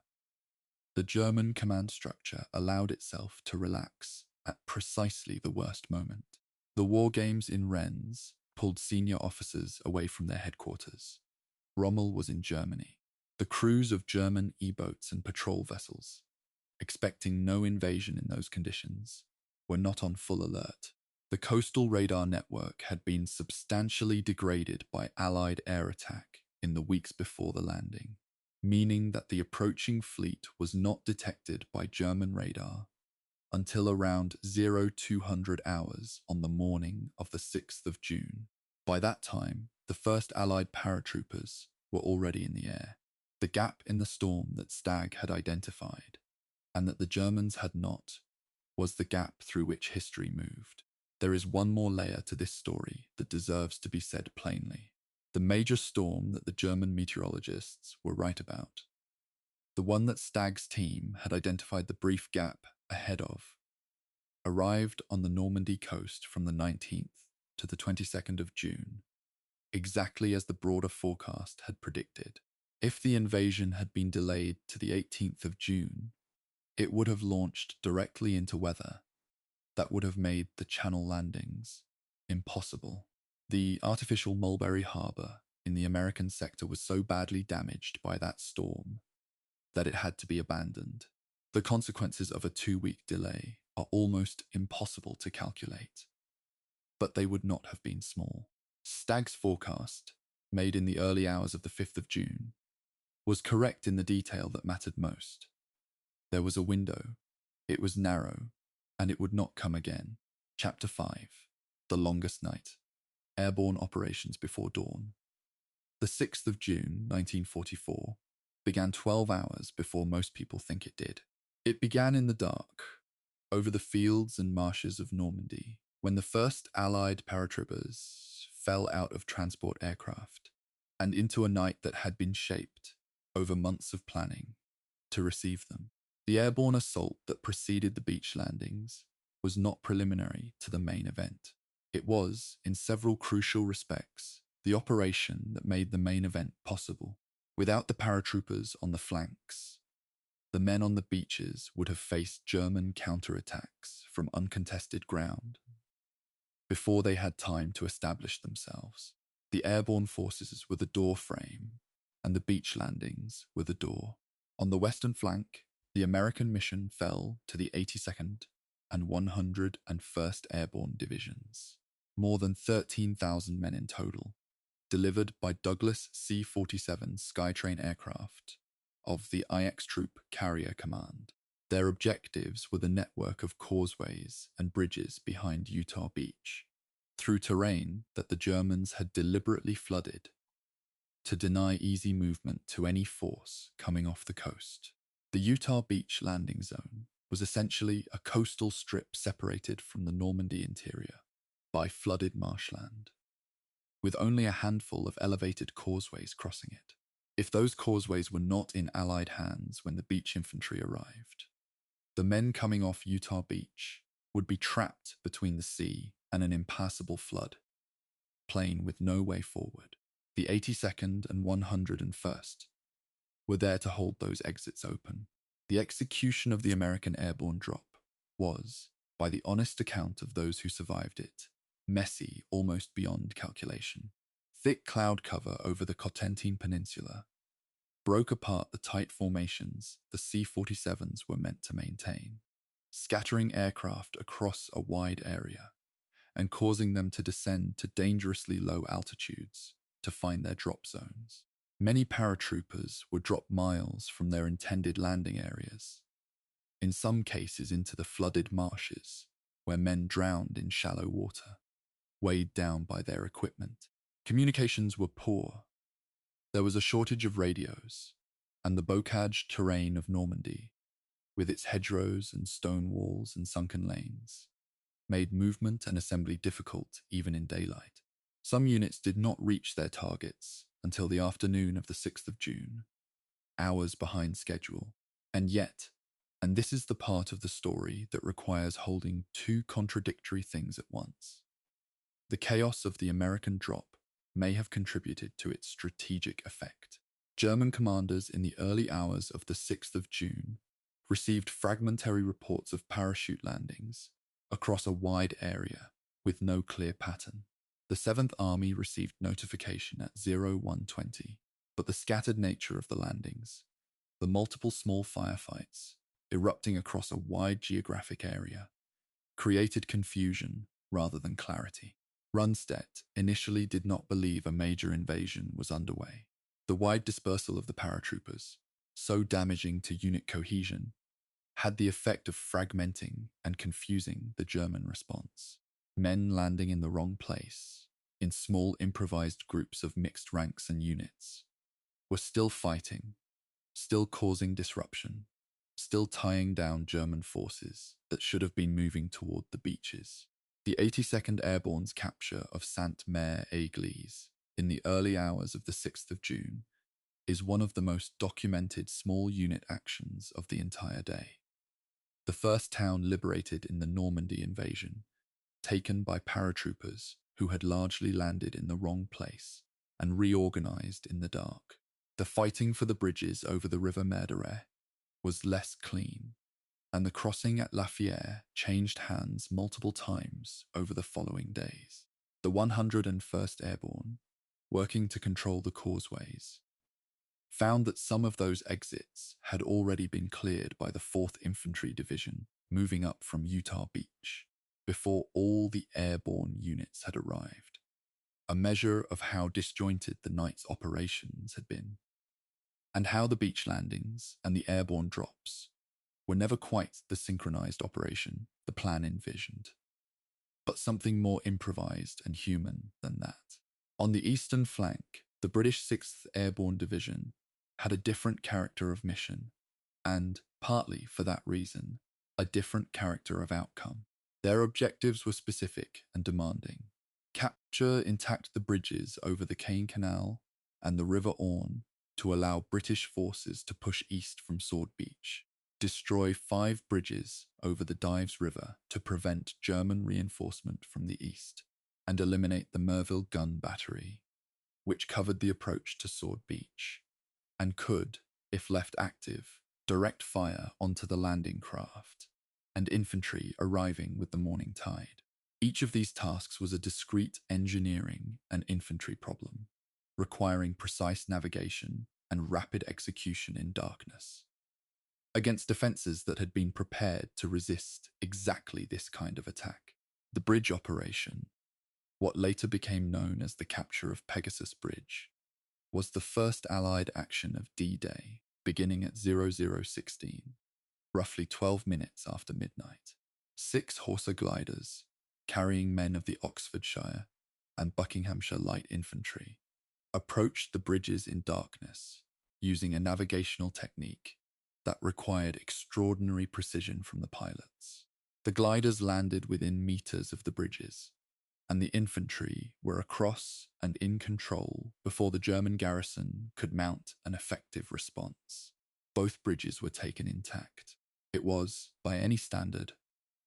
The German command structure allowed itself to relax at precisely the worst moment. The war games in Rennes pulled senior officers away from their headquarters. Rommel was in Germany. The crews of German E-boats and patrol vessels, expecting no invasion in those conditions, were not on full alert. The coastal radar network had been substantially degraded by Allied air attack in the weeks before the landing, meaning that the approaching fleet was not detected by German radar until around 0200 hours on the morning of the 6th of June. By that time, the first Allied paratroopers were already in the air. The gap in the storm that Stagg had identified, and that the Germans had not, was the gap through which history moved. There is one more layer to this story that deserves to be said plainly. The major storm that the German meteorologists were right about, the one that Stagg's team had identified the brief gap ahead of, arrived on the Normandy coast from the 19th to the 22nd of June, exactly as the broader forecast had predicted. If the invasion had been delayed to the 18th of June, it would have launched directly into weather that would have made the Channel landings impossible. The artificial Mulberry Harbor in the American sector was so badly damaged by that storm that it had to be abandoned. The consequences of a 2-week delay are almost impossible to calculate, but they would not have been small. Stagg's forecast, made in the early hours of the 5th of June, was correct in the detail that mattered most. There was a window, it was narrow, and it would not come again. Chapter 5, The Longest Night, Airborne Operations Before Dawn. The 6th of June, 1944, began 12 hours before most people think it did. It began in the dark, over the fields and marshes of Normandy, when the first Allied paratroopers fell out of transport aircraft and into a night that had been shaped over months of planning to receive them. The airborne assault that preceded the beach landings was not preliminary to the main event. It was, in several crucial respects, the operation that made the main event possible. Without the paratroopers on the flanks, the men on the beaches would have faced German counterattacks from uncontested ground before they had time to establish themselves. The airborne forces were the door frame, and the beach landings were the door. On the western flank, the American mission fell to the 82nd and 101st Airborne Divisions, more than 13,000 men in total, delivered by Douglas C-47 Skytrain aircraft of the IX Troop Carrier Command. Their objectives were the network of causeways and bridges behind Utah Beach, through terrain that the Germans had deliberately flooded to deny easy movement to any force coming off the coast. The Utah Beach landing zone was essentially a coastal strip separated from the Normandy interior by flooded marshland, with only a handful of elevated causeways crossing it. If those causeways were not in Allied hands when the beach infantry arrived, The men coming off Utah Beach would be trapped between the sea and an impassable flood plain with no way forward. The 82nd and 101st were there to hold those exits open. The execution of the American airborne drop was, by the honest account of those who survived it, messy almost beyond calculation. Thick cloud cover over the Cotentin Peninsula broke apart the tight formations the C-47s were meant to maintain, scattering aircraft across a wide area and causing them to descend to dangerously low altitudes to find their drop zones. Many paratroopers were dropped miles from their intended landing areas, in some cases into the flooded marshes, where men drowned in shallow water, weighed down by their equipment. Communications were poor. There was a shortage of radios, and the bocage terrain of Normandy, with its hedgerows and stone walls and sunken lanes, made movement and assembly difficult even in daylight. Some units did not reach their targets until the afternoon of the 6th of June, hours behind schedule. And yet, and this is the part of the story that requires holding two contradictory things at once, the chaos of the American drop may have contributed to its strategic effect. German commanders in the early hours of the 6th of June received fragmentary reports of parachute landings across a wide area with no clear pattern. The 7th Army received notification at 0120, but the scattered nature of the landings, the multiple small firefights erupting across a wide geographic area, created confusion rather than clarity. Rundstedt initially did not believe a major invasion was underway. The wide dispersal of the paratroopers, so damaging to unit cohesion, had the effect of fragmenting and confusing the German response. Men landing in the wrong place, in small improvised groups of mixed ranks and units, were still fighting, still causing disruption, still tying down German forces that should have been moving toward the beaches. The 82nd Airborne's capture of Sainte-Mère-Église in the early hours of the 6th of June is one of the most documented small unit actions of the entire day. The first town liberated in the Normandy invasion, taken by paratroopers who had largely landed in the wrong place and reorganized in the dark. The fighting for the bridges over the River Merdere was less clean, and the crossing at La Fière changed hands multiple times over the following days. The 101st Airborne, working to control the causeways, found that some of those exits had already been cleared by the 4th Infantry Division moving up from Utah Beach before all the airborne units had arrived, a measure of how disjointed the night's operations had been, and how the beach landings and the airborne drops were never quite the synchronized operation the plan envisioned, but something more improvised and human than that. On the eastern flank, the British 6th Airborne Division had a different character of mission, and, partly for that reason, a different character of outcome. Their objectives were specific and demanding. Capture intact the bridges over the Caen Canal and the River Orne to allow British forces to push east from Sword Beach. Destroy 5 bridges over the Dives River to prevent German reinforcement from the east, and eliminate the Merville gun battery, which covered the approach to Sword Beach, and could, if left active, direct fire onto the landing craft and infantry arriving with the morning tide. Each of these tasks was a discrete engineering and infantry problem, requiring precise navigation and rapid execution in darkness, against defences that had been prepared to resist exactly this kind of attack. The bridge operation, what later became known as the capture of Pegasus Bridge, was the first Allied action of D-Day, beginning at 0016, roughly 12 minutes after midnight. 6 Horsa gliders, carrying men of the Oxfordshire and Buckinghamshire Light Infantry, approached the bridges in darkness, using a navigational technique that required extraordinary precision from the pilots. The gliders landed within meters of the bridges, and the infantry were across and in control before the German garrison could mount an effective response. Both bridges were taken intact. It was, by any standard,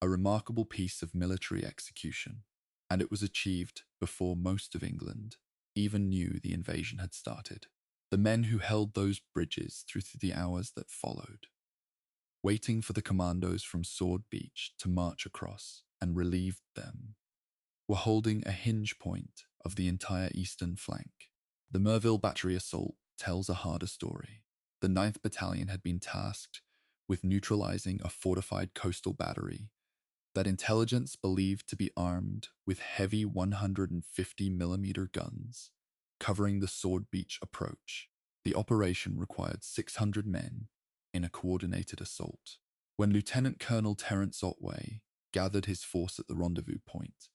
a remarkable piece of military execution, and it was achieved before most of England even knew the invasion had started. The men who held those bridges through the hours that followed, waiting for the commandos from Sword Beach to march across and relieve them, were holding a hinge point of the entire eastern flank. The Merville Battery assault tells a harder story. The 9th Battalion had been tasked with neutralizing a fortified coastal battery that intelligence believed to be armed with heavy 150mm guns covering the Sword Beach approach. The operation required 600 men in a coordinated assault. When Lieutenant Colonel Terence Otway gathered his force at the rendezvous point,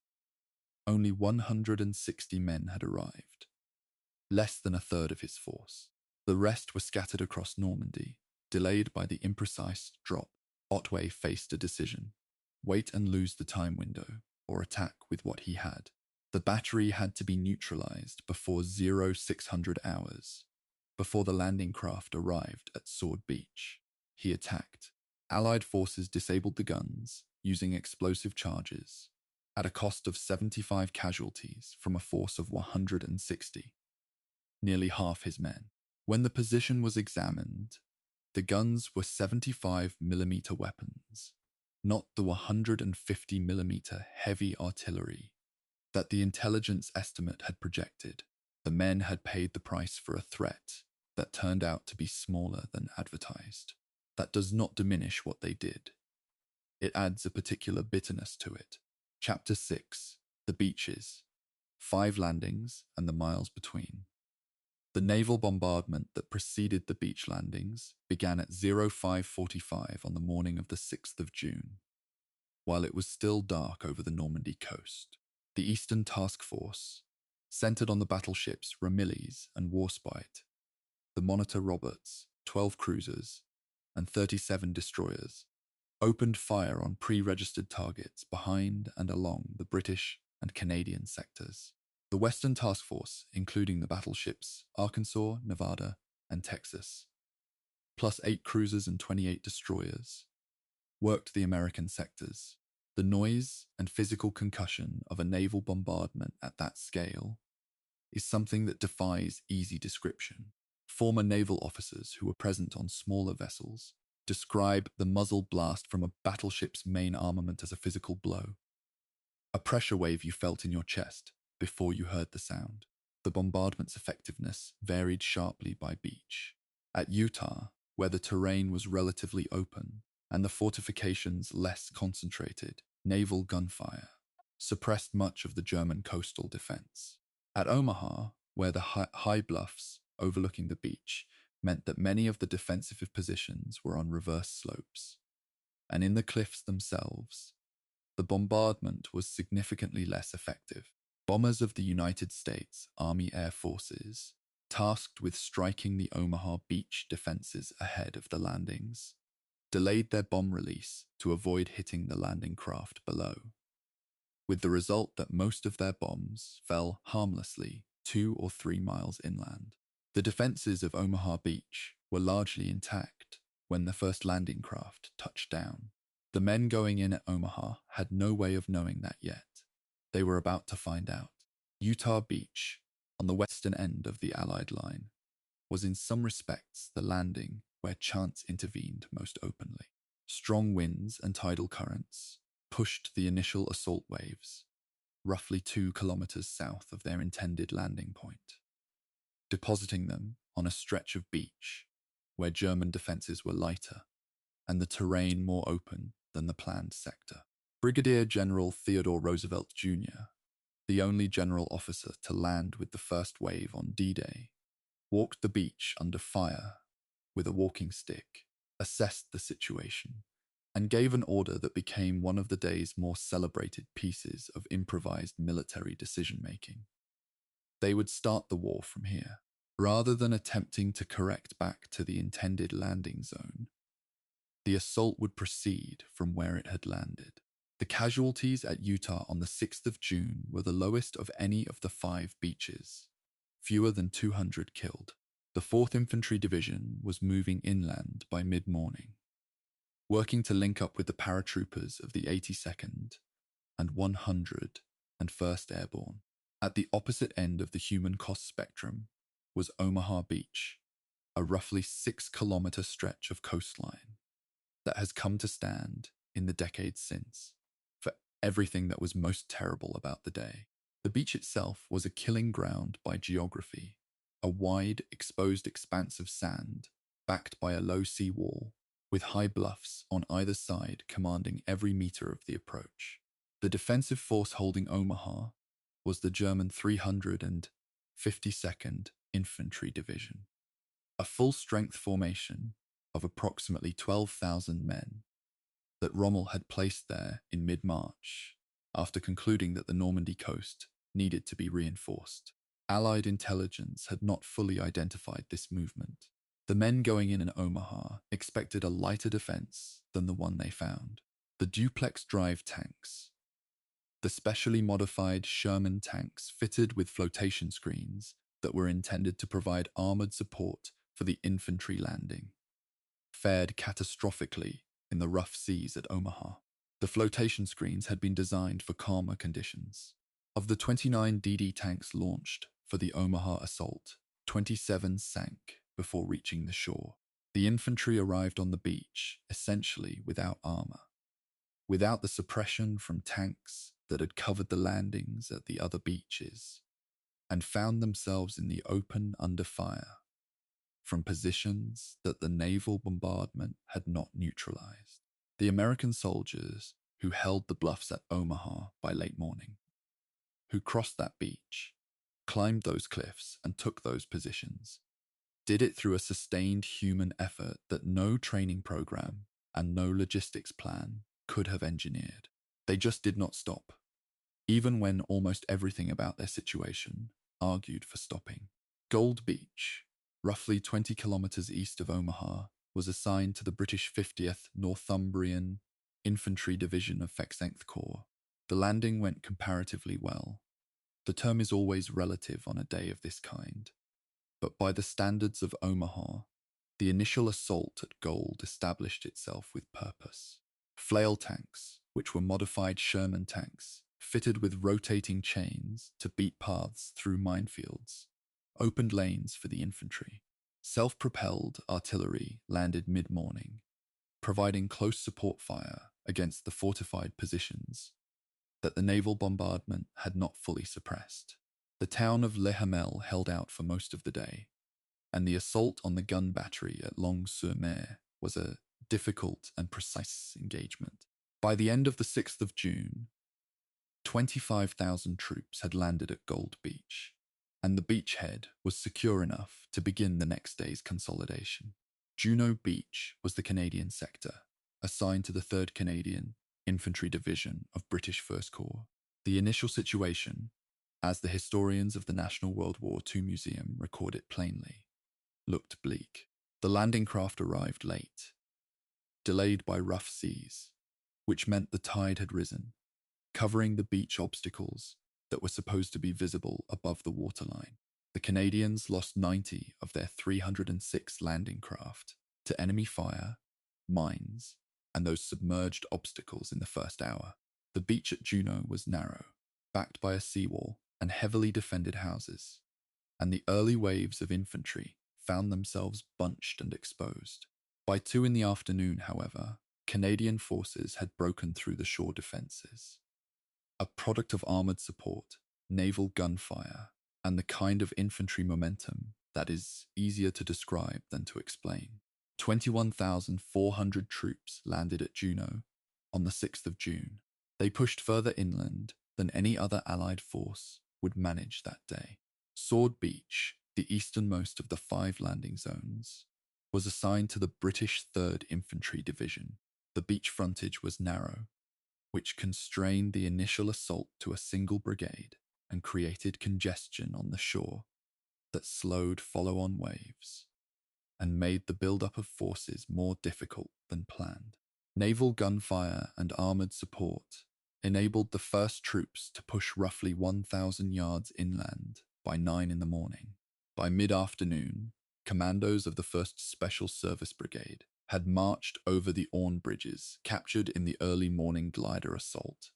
only 160 men had arrived, less than a third of his force. The rest were scattered across Normandy, delayed by the imprecise drop. Otway faced a decision: wait and lose the time window, or attack with what he had. The battery had to be neutralized before 0600 hours, before the landing craft arrived at Sword Beach. He attacked. Allied forces disabled the guns using explosive charges at a cost of 75 casualties from a force of 160, nearly half his men. When the position was examined, the guns were 75mm weapons, not the 150mm heavy artillery that the intelligence estimate had projected. The men had paid the price for a threat that turned out to be smaller than advertised. That does not diminish what they did. It adds a particular bitterness to it. Chapter 6. The Beaches. 5 landings and the miles between. The naval bombardment that preceded the beach landings began at 05:45 on the morning of the 6th of June, while it was still dark over the Normandy coast. The Eastern Task Force, centered on the battleships Ramillies and Warspite, the Monitor Roberts, 12 cruisers, and 37 destroyers, opened fire on pre-registered targets behind and along the British and Canadian sectors. The Western Task Force, including the battleships Arkansas, Nevada, and Texas, plus 8 cruisers and 28 destroyers, worked the American sectors. The noise and physical concussion of a naval bombardment at that scale is something that defies easy description. Former naval officers who were present on smaller vessels describe the muzzle blast from a battleship's main armament as a physical blow, a pressure wave you felt in your chest before you heard the sound. The bombardment's effectiveness varied sharply by beach. At Utah, where the terrain was relatively open and the fortifications less concentrated, naval gunfire suppressed much of the German coastal defense. At Omaha, where the high bluffs overlooking the beach meant that many of the defensive positions were on reverse slopes, and in the cliffs themselves, the bombardment was significantly less effective. Bombers of the United States Army Air Forces, tasked with striking the Omaha beach defenses ahead of the landings, delayed their bomb release to avoid hitting the landing craft below, with the result that most of their bombs fell harmlessly 2 or 3 miles inland. The defenses of Omaha Beach were largely intact when the first landing craft touched down. The men going in at Omaha had no way of knowing that yet. They were about to find out. Utah Beach, on the western end of the Allied line, was in some respects the landing where chance intervened most openly. Strong winds and tidal currents pushed the initial assault waves roughly 2 kilometers south of their intended landing point, depositing them on a stretch of beach where German defenses were lighter and the terrain more open than the planned sector. Brigadier General Theodore Roosevelt Jr., the only general officer to land with the first wave on D-Day, walked the beach under fire with a walking stick, assessed the situation, and gave an order that became one of the day's more celebrated pieces of improvised military decision-making. They would start the war from here. Rather than attempting to correct back to the intended landing zone, the assault would proceed from where it had landed. The casualties at Utah on the 6th of June were the lowest of any of the 5 beaches, fewer than 200 killed. The 4th Infantry Division was moving inland by mid-morning. working to link up with the paratroopers of the 82nd and 101st Airborne. At the opposite end of the human cost spectrum was Omaha Beach, a roughly 6-kilometer stretch of coastline that has come to stand in the decades since for everything that was most terrible about the day. The beach itself was a killing ground by geography, a wide, exposed expanse of sand backed by a low sea wall with high bluffs on either side commanding every meter of the approach. The defensive force holding Omaha was the German 352nd Infantry Division, a full-strength formation of approximately 12,000 men that Rommel had placed there in mid-March after concluding that the Normandy coast needed to be reinforced. Allied intelligence had not fully identified this movement. The men going in Omaha expected a lighter defense than the one they found. The duplex drive tanks, the specially modified Sherman tanks fitted with flotation screens that were intended to provide armored support for the infantry landing, fared catastrophically in the rough seas at Omaha. The flotation screens had been designed for calmer conditions. Of the 29 DD tanks launched for the Omaha assault, 27 sank before reaching the shore. The infantry arrived on the beach essentially without armor, without the suppression from tanks that had covered the landings at the other beaches, and found themselves in the open under fire from positions that the naval bombardment had not neutralized. The American soldiers who held the bluffs at Omaha by late morning, who crossed that beach, climbed those cliffs and took those positions, did it through a sustained human effort that no training program and no logistics plan could have engineered. They just did not stop, even when almost everything about their situation argued for stopping. Gold Beach, roughly 20 kilometers east of Omaha, was assigned to the British 50th Northumbrian Infantry Division of Fexenth Corps. The landing went comparatively well. The term is always relative on a day of this kind, but by the standards of Omaha, the initial assault at Gold established itself with purpose. Flail tanks, which were modified Sherman tanks, fitted with rotating chains to beat paths through minefields, opened lanes for the infantry. Self-propelled artillery landed mid-morning, providing close support fire against the fortified positions that the naval bombardment had not fully suppressed. The town of Le Hamel held out for most of the day, and the assault on the gun battery at Longues-sur-Mer was a difficult and precise engagement. By the end of the 6th of June, 25,000 troops had landed at Gold Beach, and the beachhead was secure enough to begin the next day's consolidation. Juno Beach was the Canadian sector, assigned to the 3rd Canadian Infantry Division of British First Corps. The initial situation, as the historians of the National World War II Museum record it plainly, looked bleak. The landing craft arrived late, delayed by rough seas, which meant the tide had risen, covering the beach obstacles that were supposed to be visible above the waterline. The Canadians lost 90 of their 306 landing craft to enemy fire, mines, and those submerged obstacles in the first hour. The beach at Juno was narrow, backed by a seawall and heavily defended houses, and the early waves of infantry found themselves bunched and exposed. By 2 in the afternoon, however, Canadian forces had broken through the shore defenses, a product of armored support, naval gunfire, and the kind of infantry momentum that is easier to describe than to explain. 21,400 troops landed at Juno on the 6th of June. They pushed further inland than any other Allied force would manage that day. Sword Beach, the easternmost of the 5 landing zones, was assigned to the British 3rd Infantry Division. The beach frontage was narrow, which constrained the initial assault to a single brigade and created congestion on the shore that slowed follow-on waves and made the build-up of forces more difficult than planned. Naval gunfire and armored support enabled the first troops to push roughly 1,000 yards inland by 9 in the morning. By mid-afternoon, commandos of the 1st Special Service Brigade had marched over the Orne bridges, captured in the early morning glider assault,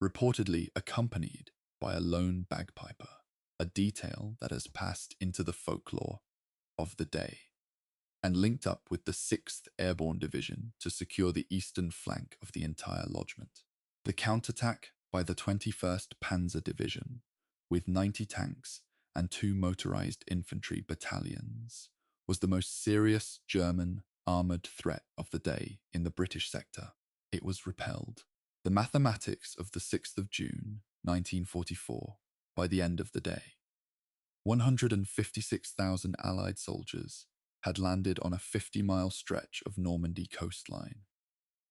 reportedly accompanied by a lone bagpiper, a detail that has passed into the folklore of the day, and linked up with the 6th Airborne Division to secure the eastern flank of the entire lodgment. The counterattack by the 21st Panzer Division, with 90 tanks and 2 motorized infantry battalions, was the most serious German armoured threat of the day in the British sector. It was repelled. The mathematics of the 6th of June, 1944, by the end of the day. 156,000 Allied soldiers had landed on a 50-mile stretch of Normandy coastline,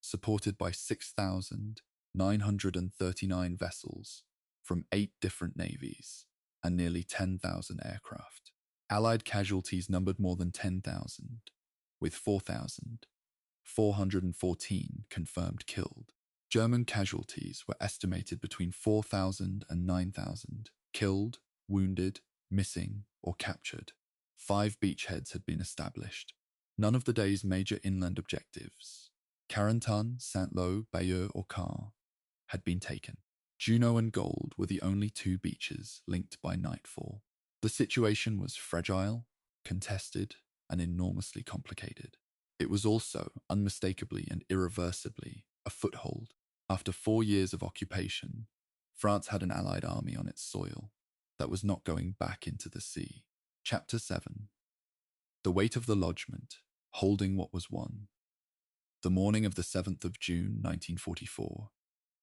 supported by 6,939 vessels from 8 different navies and nearly 10,000 aircraft. Allied casualties numbered more than 10,000, with 4,414 confirmed killed. German casualties were estimated between 4,000 and 9,000, killed, wounded, missing, or captured. 5 beachheads had been established. None of the day's major inland objectives, Carentan, Saint-Lô, Bayeux, or Caen, had been taken. Juno and Gold were the only 2 beaches linked by nightfall. The situation was fragile, contested, and enormously complicated. It was also, unmistakably and irreversibly, a foothold. After 4 years of occupation, France had an Allied army on its soil that was not going back into the sea. Chapter 7. The weight of the lodgment, holding what was won. The morning of the 7th of June, 1944,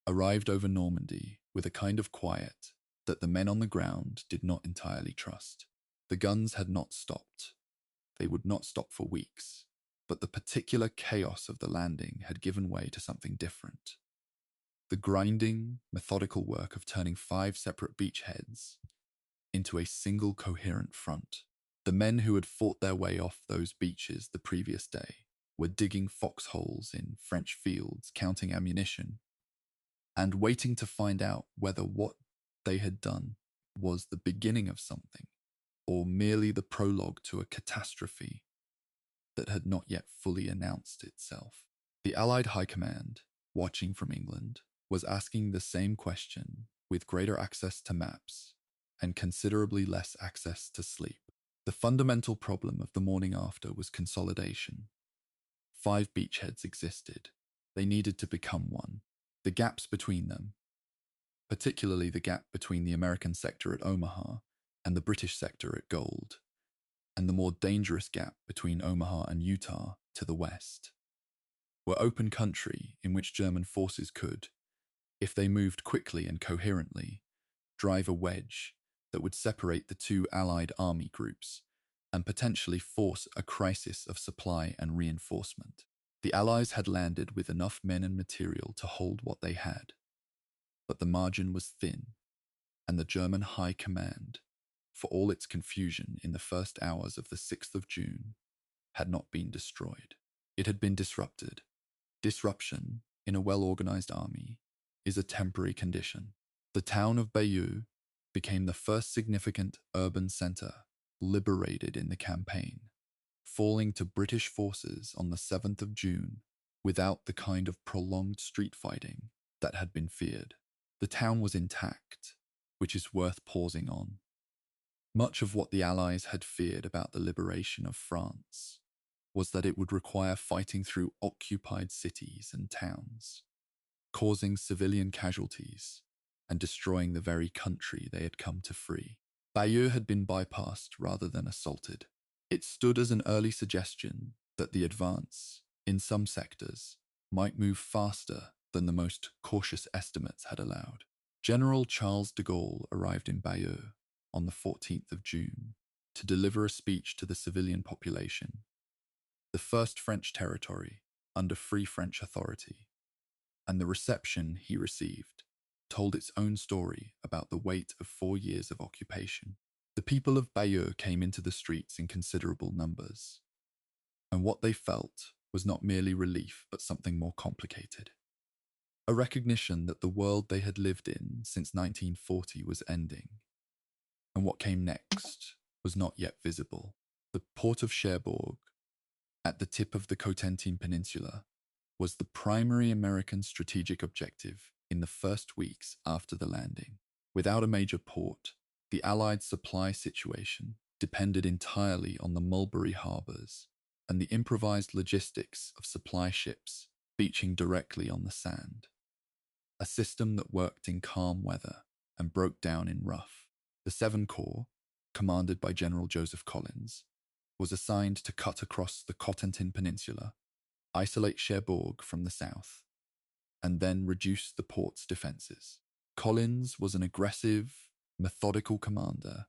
arrived over Normandy with a kind of quiet that the men on the ground did not entirely trust. The guns had not stopped. They would not stop for weeks, but the particular chaos of the landing had given way to something different. The grinding, methodical work of turning 5 separate beachheads into a single coherent front. The men who had fought their way off those beaches the previous day were digging foxholes in French fields, counting ammunition, and waiting to find out whether what they had done was the beginning of something, or merely the prologue to a catastrophe that had not yet fully announced itself. The Allied High Command, watching from England, was asking the same question with greater access to maps and considerably less access to sleep. The fundamental problem of the morning after was consolidation. 5 beachheads existed. They needed to become one. The gaps between them, particularly the gap between the American sector at Omaha and the British sector at Gold, and the more dangerous gap between Omaha and Utah to the west, were open country in which German forces could, if they moved quickly and coherently, drive a wedge that would separate the 2 Allied army groups and potentially force a crisis of supply and reinforcement. The Allies had landed with enough men and material to hold what they had, but the margin was thin, and the German High Command, for all its confusion in the first hours of the 6th of June, had not been destroyed. It had been disrupted. Disruption, in a well-organized army, is a temporary condition. The town of Bayeux became the first significant urban center liberated in the campaign, falling to British forces on the 7th of June without the kind of prolonged street fighting that had been feared. The town was intact, which is worth pausing on. Much of what the Allies had feared about the liberation of France was that it would require fighting through occupied cities and towns, causing civilian casualties and destroying the very country they had come to free. Bayeux had been bypassed rather than assaulted. It stood as an early suggestion that the advance, in some sectors, might move faster than the most cautious estimates had allowed. General Charles de Gaulle arrived in Bayeux on the 14th of June to deliver a speech to the civilian population, the first French territory under Free French authority, and the reception he received told its own story about the weight of 4 years of occupation. The people of Bayeux came into the streets in considerable numbers, and what they felt was not merely relief but something more complicated. A recognition that the world they had lived in since 1940 was ending, and what came next was not yet visible. The port of Cherbourg at the tip of the Cotentin Peninsula, was the primary American strategic objective in the first weeks after the landing. Without a major port, the Allied supply situation depended entirely on the Mulberry harbors and the improvised logistics of supply ships beaching directly on the sand, a system that worked in calm weather and broke down in rough. The 7th Corps, commanded by General Joseph Collins, was assigned to cut across the Cotentin Peninsula, isolate Cherbourg from the south, and then reduce the port's defenses. Collins was an aggressive, methodical commander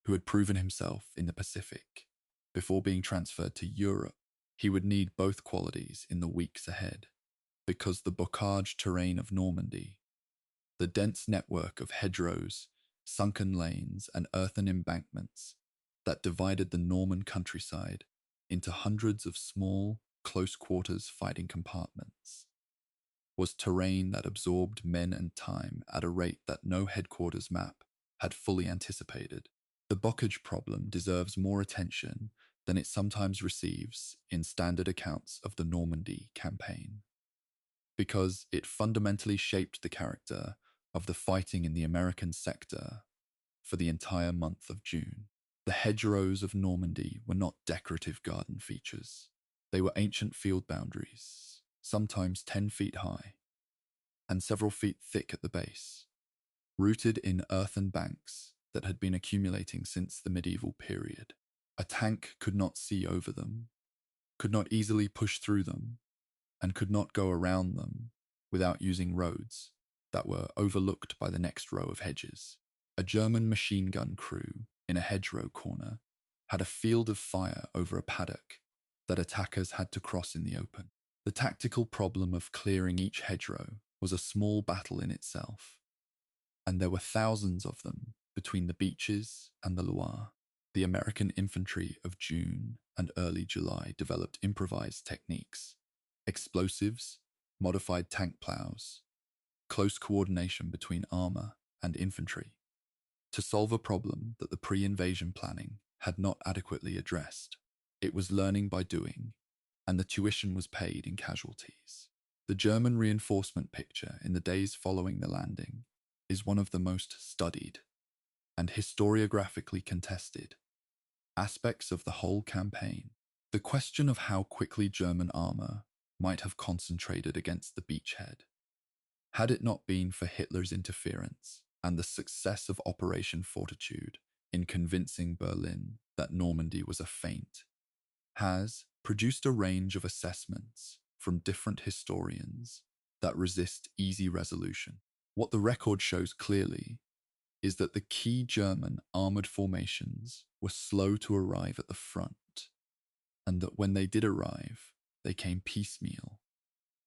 who had proven himself in the Pacific. Before being transferred to Europe, he would need both qualities in the weeks ahead, because the bocage terrain of Normandy, the dense network of hedgerows, sunken lanes, and earthen embankments that divided the Norman countryside into hundreds of small, close-quarters fighting compartments, was terrain that absorbed men and time at a rate that no headquarters map had fully anticipated. The bocage problem deserves more attention than it sometimes receives in standard accounts of the Normandy campaign, because it fundamentally shaped the character of the fighting in the American sector for the entire month of June. The hedgerows of Normandy were not decorative garden features. They were ancient field boundaries, sometimes 10 feet high and several feet thick at the base, rooted in earthen banks that had been accumulating since the medieval period. A tank could not see over them, could not easily push through them, and could not go around them without using roads that were overlooked by the next row of hedges. A German machine gun crew in a hedgerow corner had a field of fire over a paddock that attackers had to cross in the open. The tactical problem of clearing each hedgerow was a small battle in itself, and there were thousands of them between the beaches and the Loire. The American infantry of June and early July developed improvised techniques, explosives, modified tank plows, close coordination between armor and infantry, to solve a problem that the pre-invasion planning had not adequately addressed. It was learning by doing, and the tuition was paid in casualties. The German reinforcement picture in the days following the landing is one of the most studied and historiographically contested aspects of the whole campaign. The question of how quickly German armor might have concentrated against the beachhead, had it not been for Hitler's interference and the success of Operation Fortitude in convincing Berlin that Normandy was a feint, has produced a range of assessments from different historians that resist easy resolution. What the record shows clearly is that the key German armored formations were slow to arrive at the front, and that when they did arrive, they came piecemeal,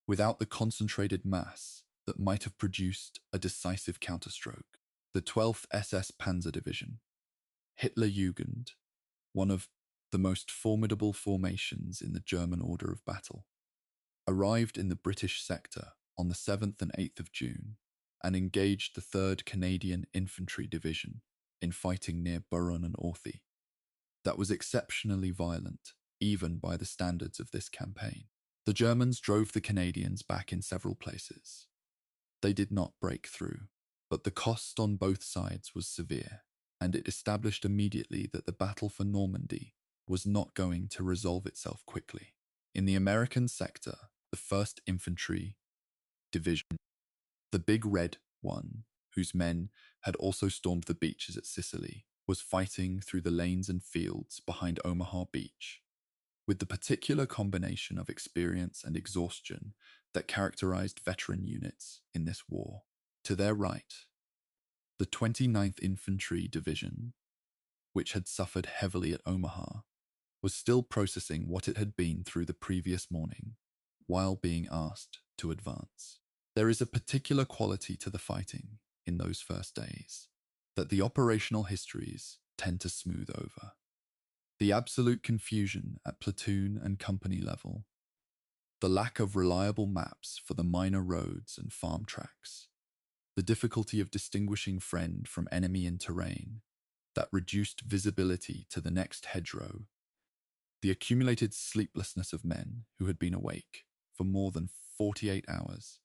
without the concentrated mass that might have produced a decisive counterstroke. The 12th SS Panzer Division, Hitlerjugend, one of the most formidable formations in the German order of battle, arrived in the British sector on the 7th and 8th of June and engaged the 3rd Canadian Infantry Division in fighting near Buron and Orthy. That was exceptionally violent, even by the standards of this campaign. The Germans drove the Canadians back in several places. They did not break through, but the cost on both sides was severe, and it established immediately that the battle for Normandy was not going to resolve itself quickly. In the American sector, the 1st Infantry Division, the Big Red One, whose men had also stormed the beaches at Sicily, was fighting through the lanes and fields behind Omaha Beach, with the particular combination of experience and exhaustion that characterized veteran units in this war. To their right, the 29th Infantry Division, which had suffered heavily at Omaha, was still processing what it had been through the previous morning while being asked to advance. There is a particular quality to the fighting in those first days that the operational histories tend to smooth over. The absolute confusion at platoon and company level, the lack of reliable maps for the minor roads and farm tracks, the difficulty of distinguishing friend from enemy in terrain that reduced visibility to the next hedgerow, The accumulated sleeplessness of men who had been awake for more than 48 hours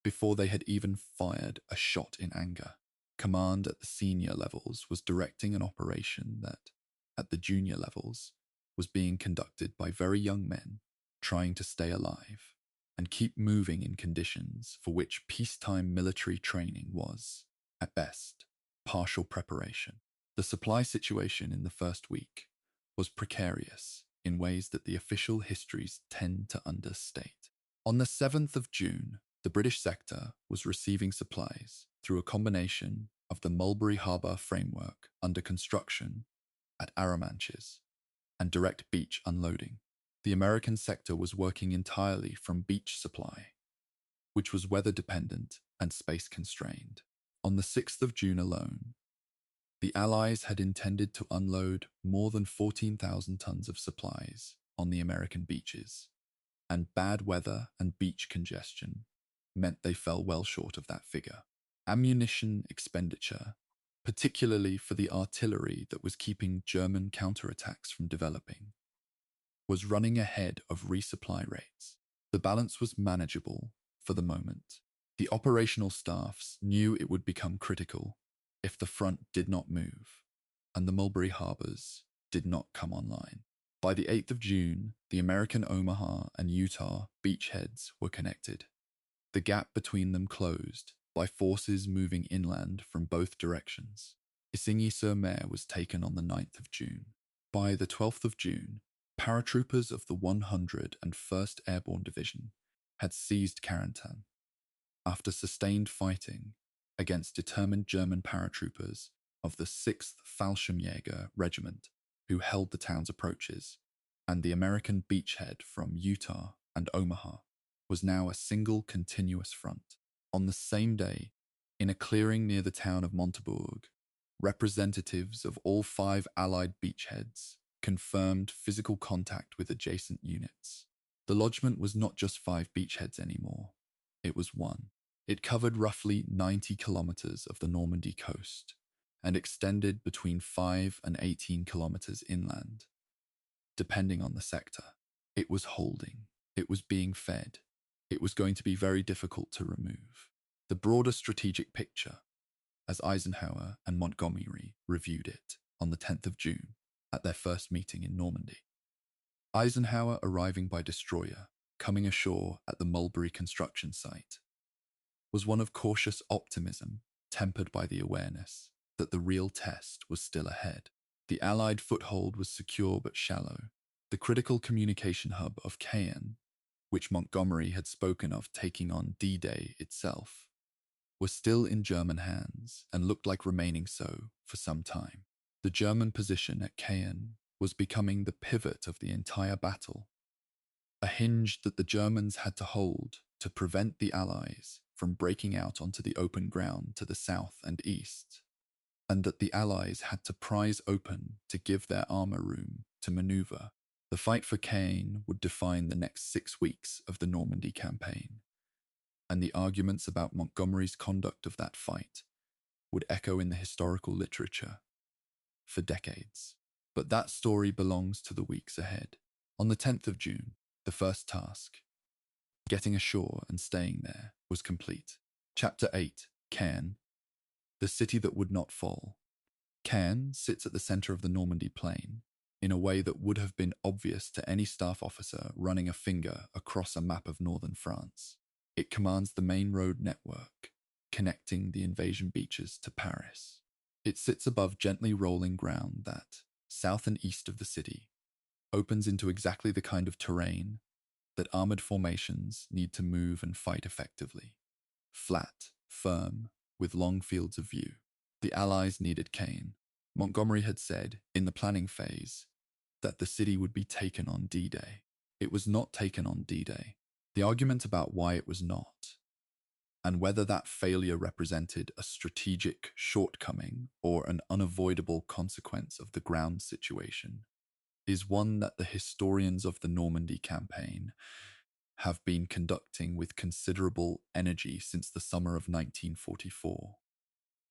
before they had even fired a shot in anger. Command at the senior levels was directing an operation that, at the junior levels, was being conducted by very young men trying to stay alive and keep moving in conditions for which peacetime military training was, at best, partial preparation. The supply situation in the first week was precarious in ways that the official histories tend to understate. On the 7th of June, the British sector was receiving supplies through a combination of the Mulberry Harbour framework under construction at Arromanches and direct beach unloading. The American sector was working entirely from beach supply, which was weather dependent and space constrained. On the 6th of June alone, the Allies had intended to unload more than 14,000 tons of supplies on the American beaches, and bad weather and beach congestion meant they fell well short of that figure. Ammunition expenditure, particularly for the artillery that was keeping German counterattacks from developing, was running ahead of resupply rates. The balance was manageable for the moment. The operational staffs knew it would become critical if the front did not move and the Mulberry Harbors did not come online. By the 8th of June, the American Omaha and Utah beachheads were connected. The gap between them closed by forces moving inland from both directions. Isigny-sur-Mer was taken on the 9th of June. By the 12th of June, paratroopers of the 101st Airborne Division had seized Carentan after sustained fighting against determined German paratroopers of the 6th Fallschirmjäger Regiment, who held the town's approaches, and the American beachhead from Utah and Omaha was now a single continuous front. On the same day, in a clearing near the town of Montebourg, representatives of all 5 Allied beachheads confirmed physical contact with adjacent units. The lodgement was not just 5 beachheads anymore. It was one. It covered roughly 90 kilometers of the Normandy coast and extended between 5 and 18 kilometers inland, depending on the sector. It was holding. It was being fed. It was going to be very difficult to remove. The broader strategic picture, as Eisenhower and Montgomery reviewed it on the 10th of June at their first meeting in Normandy. Eisenhower arriving by destroyer, coming ashore at the Mulberry construction site, was one of cautious optimism tempered by the awareness that the real test was still ahead. The Allied foothold was secure but shallow. The critical communication hub of Caen, which Montgomery had spoken of taking on D-Day itself, was still in German hands and looked like remaining so for some time. The German position at Caen was becoming the pivot of the entire battle, a hinge that the Germans had to hold to prevent the Allies from breaking out onto the open ground to the south and east, and that the Allies had to prise open to give their armour room to manoeuvre. The fight for Caen would define the next 6 weeks of the Normandy campaign, and the arguments about Montgomery's conduct of that fight would echo in the historical literature for decades. But that story belongs to the weeks ahead. On the 10th of June, the first task, getting ashore and staying there, was complete. Chapter 8, Caen, the city that would not fall. Caen sits at the centre of the Normandy plain in a way that would have been obvious to any staff officer running a finger across a map of northern France. It commands the main road network, connecting the invasion beaches to Paris. It sits above gently rolling ground that, south and east of the city, opens into exactly the kind of terrain that armoured formations need to move and fight effectively. Flat, firm, with long fields of view. The Allies needed Caen. Montgomery had said, in the planning phase, that the city would be taken on D-Day. It was not taken on D-Day. The argument about why it was not, and whether that failure represented a strategic shortcoming or an unavoidable consequence of the ground situation, is one that the historians of the Normandy campaign have been conducting with considerable energy since the summer of 1944,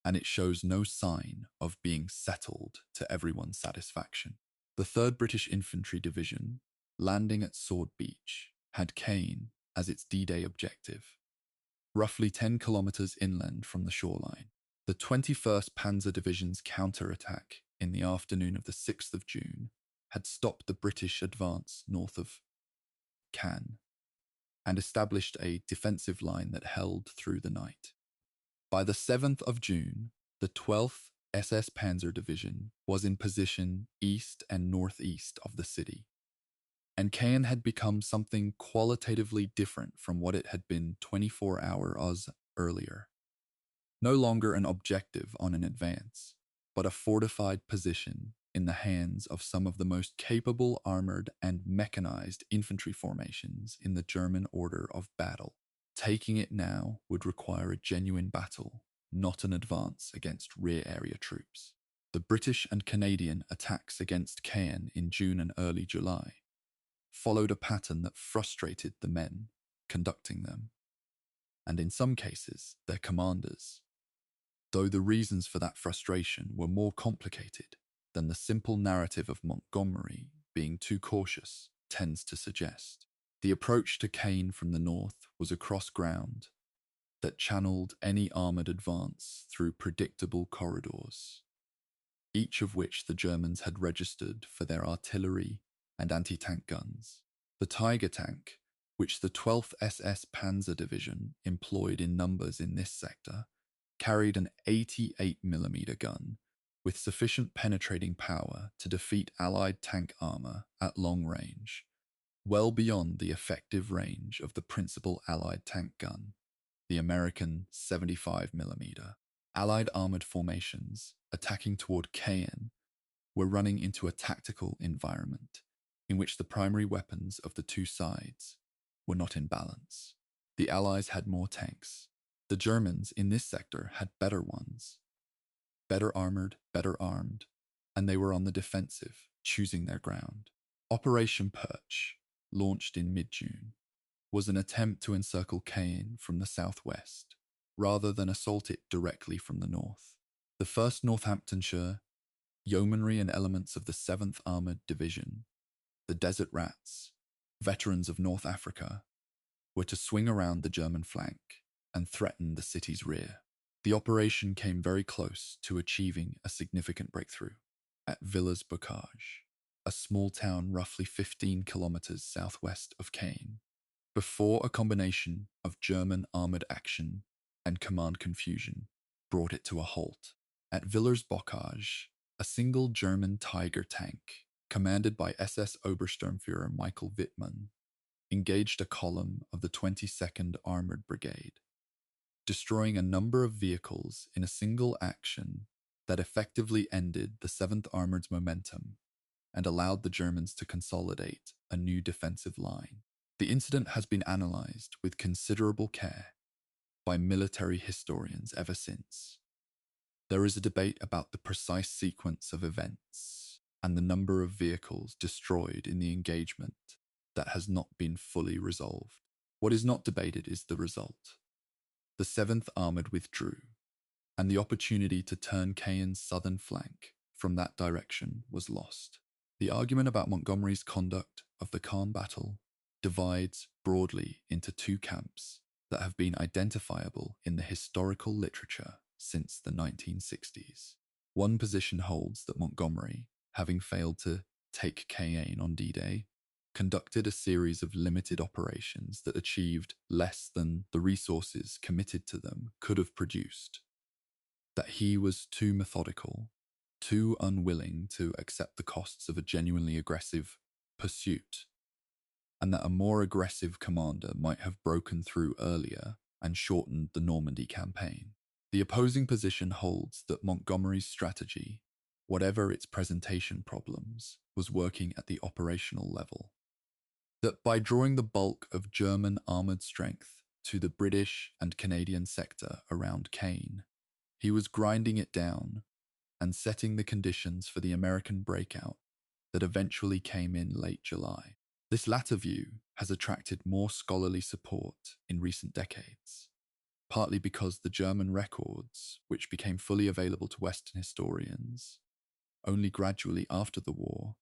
and it shows no sign of being settled to everyone's satisfaction. The 3rd British Infantry Division, landing at Sword Beach, had Caen as its D-Day objective, roughly 10 kilometers inland from the shoreline. The 21st Panzer Division's counterattack in the afternoon of the 6th of June had stopped the British advance north of Caen and established a defensive line that held through the night. By the 7th of June, the 12th SS Panzer Division was in position east and northeast of the city, and Caen had become something qualitatively different from what it had been 24 hours earlier. No longer an objective on an advance, but a fortified position in the hands of some of the most capable armored and mechanized infantry formations in the German order of battle. Taking it now would require a genuine battle, not an advance against rear area troops. The British and Canadian attacks against Caen in June and early July followed a pattern that frustrated the men conducting them, and in some cases their commanders, though the reasons for that frustration were more complicated than the simple narrative of Montgomery being too cautious tends to suggest. The approach to Caen from the north was across ground that channeled any armoured advance through predictable corridors, each of which the Germans had registered for their artillery and anti-tank guns. The Tiger tank, which the 12th SS Panzer Division employed in numbers in this sector, carried an 88mm gun with sufficient penetrating power to defeat Allied tank armour at long range, well beyond the effective range of the principal Allied tank gun, the American 75mm. Allied armoured formations attacking toward Caen were running into a tactical environment in which the primary weapons of the two sides were not in balance. The Allies had more tanks. The Germans in this sector had better ones, better armoured, better armed, and they were on the defensive, choosing their ground. Operation Perch, launched in mid-June, was an attempt to encircle Caen from the southwest, rather than assault it directly from the north. The 1st Northamptonshire Yeomanry and elements of the 7th Armoured Division, the Desert Rats, veterans of North Africa, were to swing around the German flank and threaten the city's rear. The operation came very close to achieving a significant breakthrough at Villers-Bocage, a small town roughly 15 kilometers southwest of Caen, before a combination of German armored action and command confusion brought it to a halt. At Villers-Bocage, a single German Tiger tank, commanded by SS Obersturmführer Michael Wittmann, engaged a column of the 22nd Armored Brigade, destroying a number of vehicles in a single action that effectively ended the 7th Armored's momentum and allowed the Germans to consolidate a new defensive line. The incident has been analysed with considerable care by military historians ever since. There is a debate about the precise sequence of events and the number of vehicles destroyed in the engagement that has not been fully resolved. What is not debated is the result. The 7th Armoured withdrew, and the opportunity to turn Caen's southern flank from that direction was lost. The argument about Montgomery's conduct of the Caen battle divides broadly into two camps that have been identifiable in the historical literature since the 1960s. One position holds that Montgomery, having failed to take Caen on D-Day, conducted a series of limited operations that achieved less than the resources committed to them could have produced, that he was too methodical, too unwilling to accept the costs of a genuinely aggressive pursuit, and that a more aggressive commander might have broken through earlier and shortened the Normandy campaign. The opposing position holds that Montgomery's strategy, whatever its presentation problems, was working at the operational level. That by drawing the bulk of German armoured strength to the British and Canadian sector around Caen, he was grinding it down and setting the conditions for the American breakout that eventually came in late July. This latter view has attracted more scholarly support in recent decades, partly because the German records, which became fully available to Western historians only gradually after the war,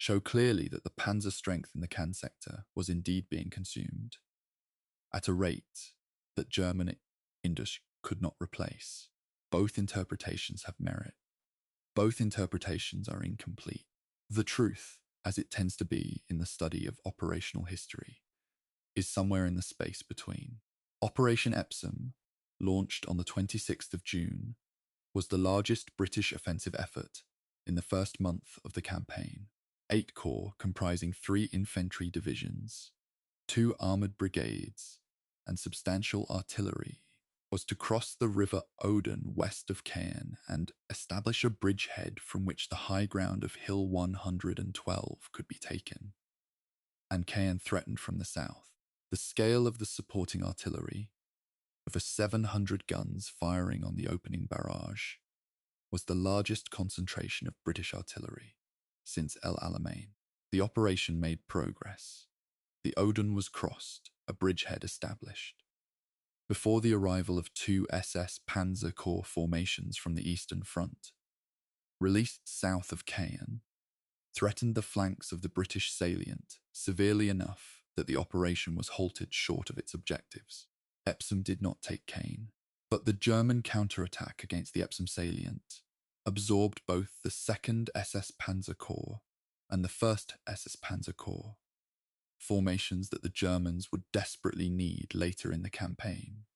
show clearly that the panzer strength in the Caen sector was indeed being consumed at a rate that German industry could not replace. Both interpretations have merit. Both interpretations are incomplete. The truth, as it tends to be in the study of operational history, is somewhere in the space between. Operation Epsom, launched on the 26th of June, was the largest British offensive effort in the first month of the campaign. 8 corps comprising 3 infantry divisions, 2 armoured brigades, and substantial artillery was to cross the River Odon west of Caen and establish a bridgehead from which the high ground of Hill 112 could be taken, and Caen threatened from the south. The scale of the supporting artillery, over 700 guns firing on the opening barrage, was the largest concentration of British artillery since El Alamein. The operation made progress. The Odon was crossed, a bridgehead established. Before the arrival of 2 SS Panzer Corps formations from the Eastern Front, released south of Caen, threatened the flanks of the British salient severely enough that the operation was halted short of its objectives. Epsom did not take Caen, but the German counterattack against the Epsom salient absorbed both the 2nd SS Panzer Corps and the 1st SS Panzer Corps, formations that the Germans would desperately need later in the campaign,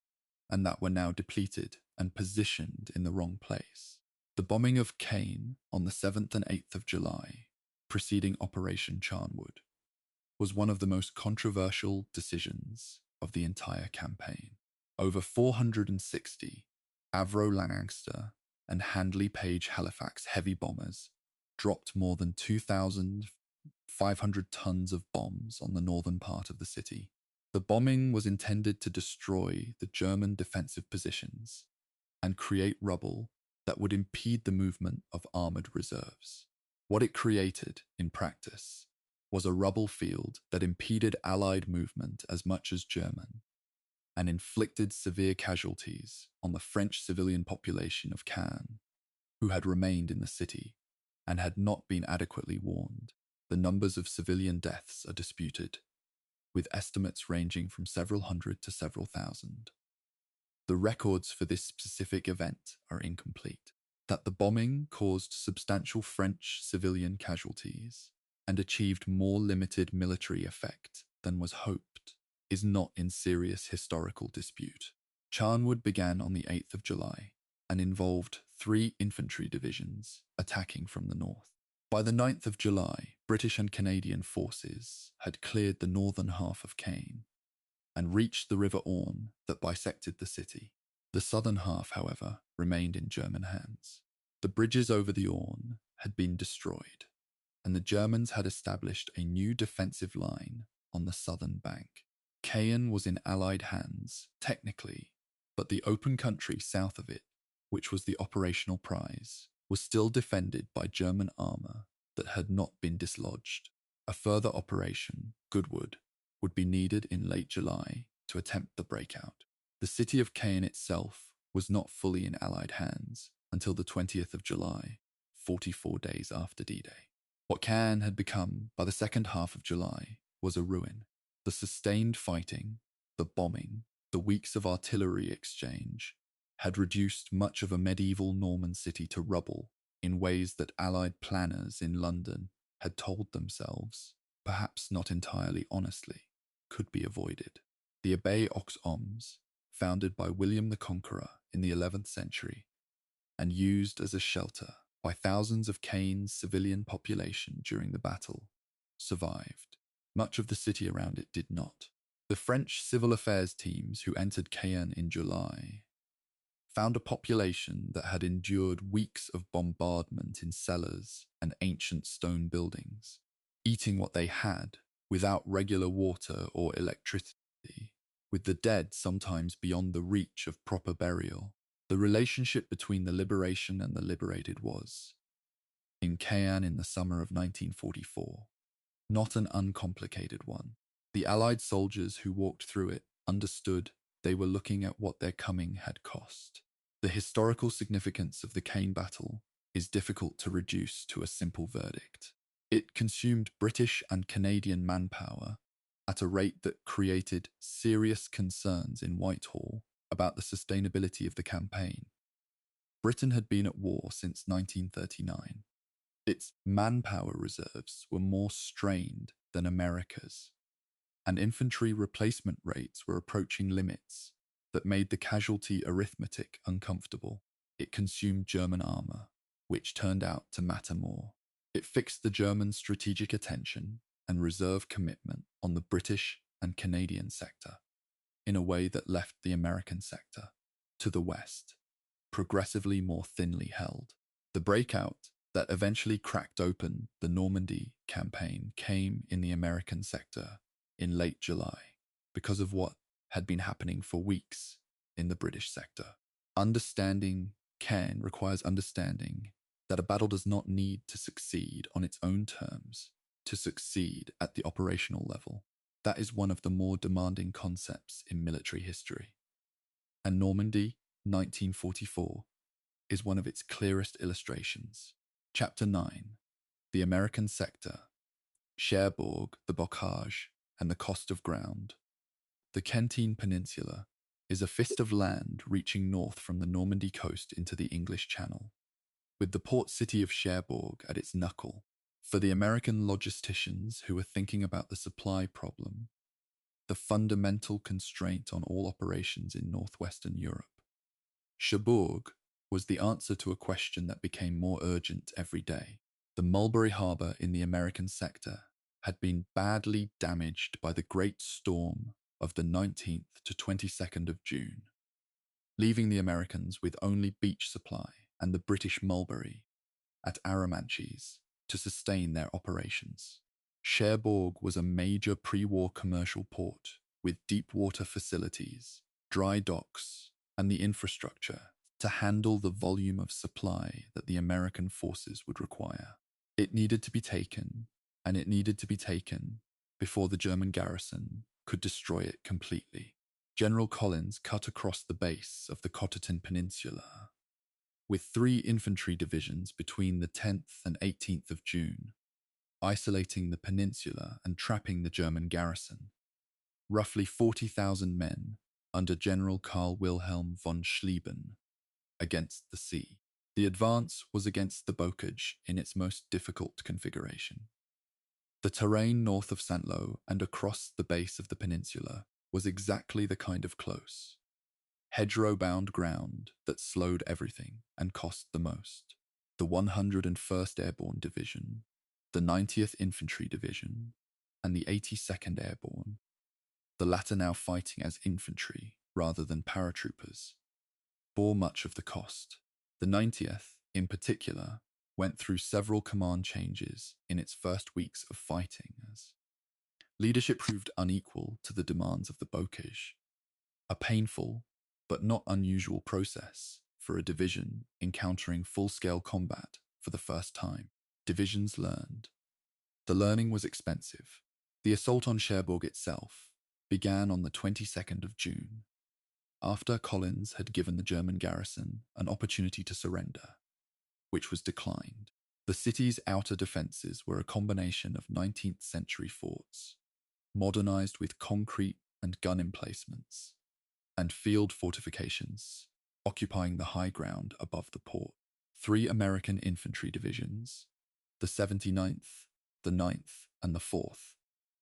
and that were now depleted and positioned in the wrong place. The bombing of Caen on the 7th and 8th of July, preceding Operation Charnwood, was one of the most controversial decisions of the entire campaign. Over 460 Avro Lancaster and Handley Page Halifax heavy bombers dropped more than 2,500 tons of bombs on the northern part of the city. The bombing was intended to destroy the German defensive positions and create rubble that would impede the movement of armoured reserves. What it created, in practice, was a rubble field that impeded Allied movement as much as German, and inflicted severe casualties on the French civilian population of Caen, who had remained in the city and had not been adequately warned. The numbers of civilian deaths are disputed, with estimates ranging from several hundred to several thousand. The records for this specific event are incomplete. That the bombing caused substantial French civilian casualties and achieved more limited military effect than was hoped is not in serious historical dispute. Charnwood began on the 8th of July and involved 3 infantry divisions attacking from the north. By the 9th of July, British and Canadian forces had cleared the northern half of Caen and reached the River Orne that bisected the city. The southern half, however, remained in German hands. The bridges over the Orne had been destroyed, and the Germans had established a new defensive line on the southern bank. Caen was in Allied hands, technically, but the open country south of it, which was the operational prize, was still defended by German armour that had not been dislodged. A further operation, Goodwood, would be needed in late July to attempt the breakout. The city of Caen itself was not fully in Allied hands until the 20th of July, 44 days after D-Day. What Caen had become by the second half of July was a ruin. The sustained fighting, the bombing, the weeks of artillery exchange had reduced much of a medieval Norman city to rubble in ways that Allied planners in London had told themselves, perhaps not entirely honestly, could be avoided. The Abbaye aux Hommes, founded by William the Conqueror in the 11th century and used as a shelter by thousands of Caen's civilian population during the battle, survived. Much of the city around it did not. The French civil affairs teams who entered Caen in July found a population that had endured weeks of bombardment in cellars and ancient stone buildings, eating what they had without regular water or electricity, with the dead sometimes beyond the reach of proper burial. The relationship between the liberation and the liberated was, in Caen in the summer of 1944, not an uncomplicated one. The Allied soldiers who walked through it understood they were looking at what their coming had cost. The historical significance of the Caen battle is difficult to reduce to a simple verdict. It consumed British and Canadian manpower at a rate that created serious concerns in Whitehall about the sustainability of the campaign. Britain had been at war since 1939. Its manpower reserves were more strained than America's, and infantry replacement rates were approaching limits that made the casualty arithmetic uncomfortable. It consumed German armour, which turned out to matter more. It fixed the German strategic attention and reserve commitment on the British and Canadian sector in a way that left the American sector, to the west, progressively more thinly held. The breakout that eventually cracked open the Normandy campaign came in the American sector in late July because of what had been happening for weeks in the British sector. Understanding Caen requires understanding that a battle does not need to succeed on its own terms to succeed at the operational level. That is one of the more demanding concepts in military history. And Normandy, 1944, is one of its clearest illustrations. Chapter 9, The American Sector, Cherbourg, the Bocage, and the Cost of Ground. The Kentine Peninsula is a fist of land reaching north from the Normandy coast into the English Channel, with the port city of Cherbourg at its knuckle. For the American logisticians who were thinking about the supply problem, the fundamental constraint on all operations in northwestern Europe, Cherbourg was the answer to a question that became more urgent every day. The Mulberry Harbour in the American sector had been badly damaged by the Great Storm of the 19th to 22nd of June, leaving the Americans with only beach supply and the British Mulberry at Arromanches to sustain their operations. Cherbourg was a major pre-war commercial port with deep water facilities, dry docks, and the infrastructure to handle the volume of supply that the American forces would require. It needed to be taken, and it needed to be taken before the German garrison could destroy it completely. General Collins cut across the base of the Cotentin Peninsula with 3 infantry divisions between the 10th and 18th of June, isolating the peninsula and trapping the German garrison. Roughly 40,000 men under General Karl Wilhelm von Schlieben against the sea. The advance was against the Bocage in its most difficult configuration. The terrain north of Saint-Lô and across the base of the peninsula was exactly the kind of close, hedgerow-bound ground that slowed everything and cost the most. The 101st Airborne Division, the 90th Infantry Division, and the 82nd Airborne, the latter now fighting as infantry rather than paratroopers, bore much of the cost. The 90th, in particular, went through several command changes in its first weeks of fighting as leadership proved unequal to the demands of the Bocage, a painful but not unusual process for a division encountering full-scale combat for the first time. Divisions learned. The learning was expensive. The assault on Cherbourg itself began on the 22nd of June, after Collins had given the German garrison an opportunity to surrender, which was declined. The city's outer defences were a combination of 19th century forts, modernised with concrete and gun emplacements, and field fortifications, occupying the high ground above the port. 3 American infantry divisions, the 79th, the 9th, and the 4th,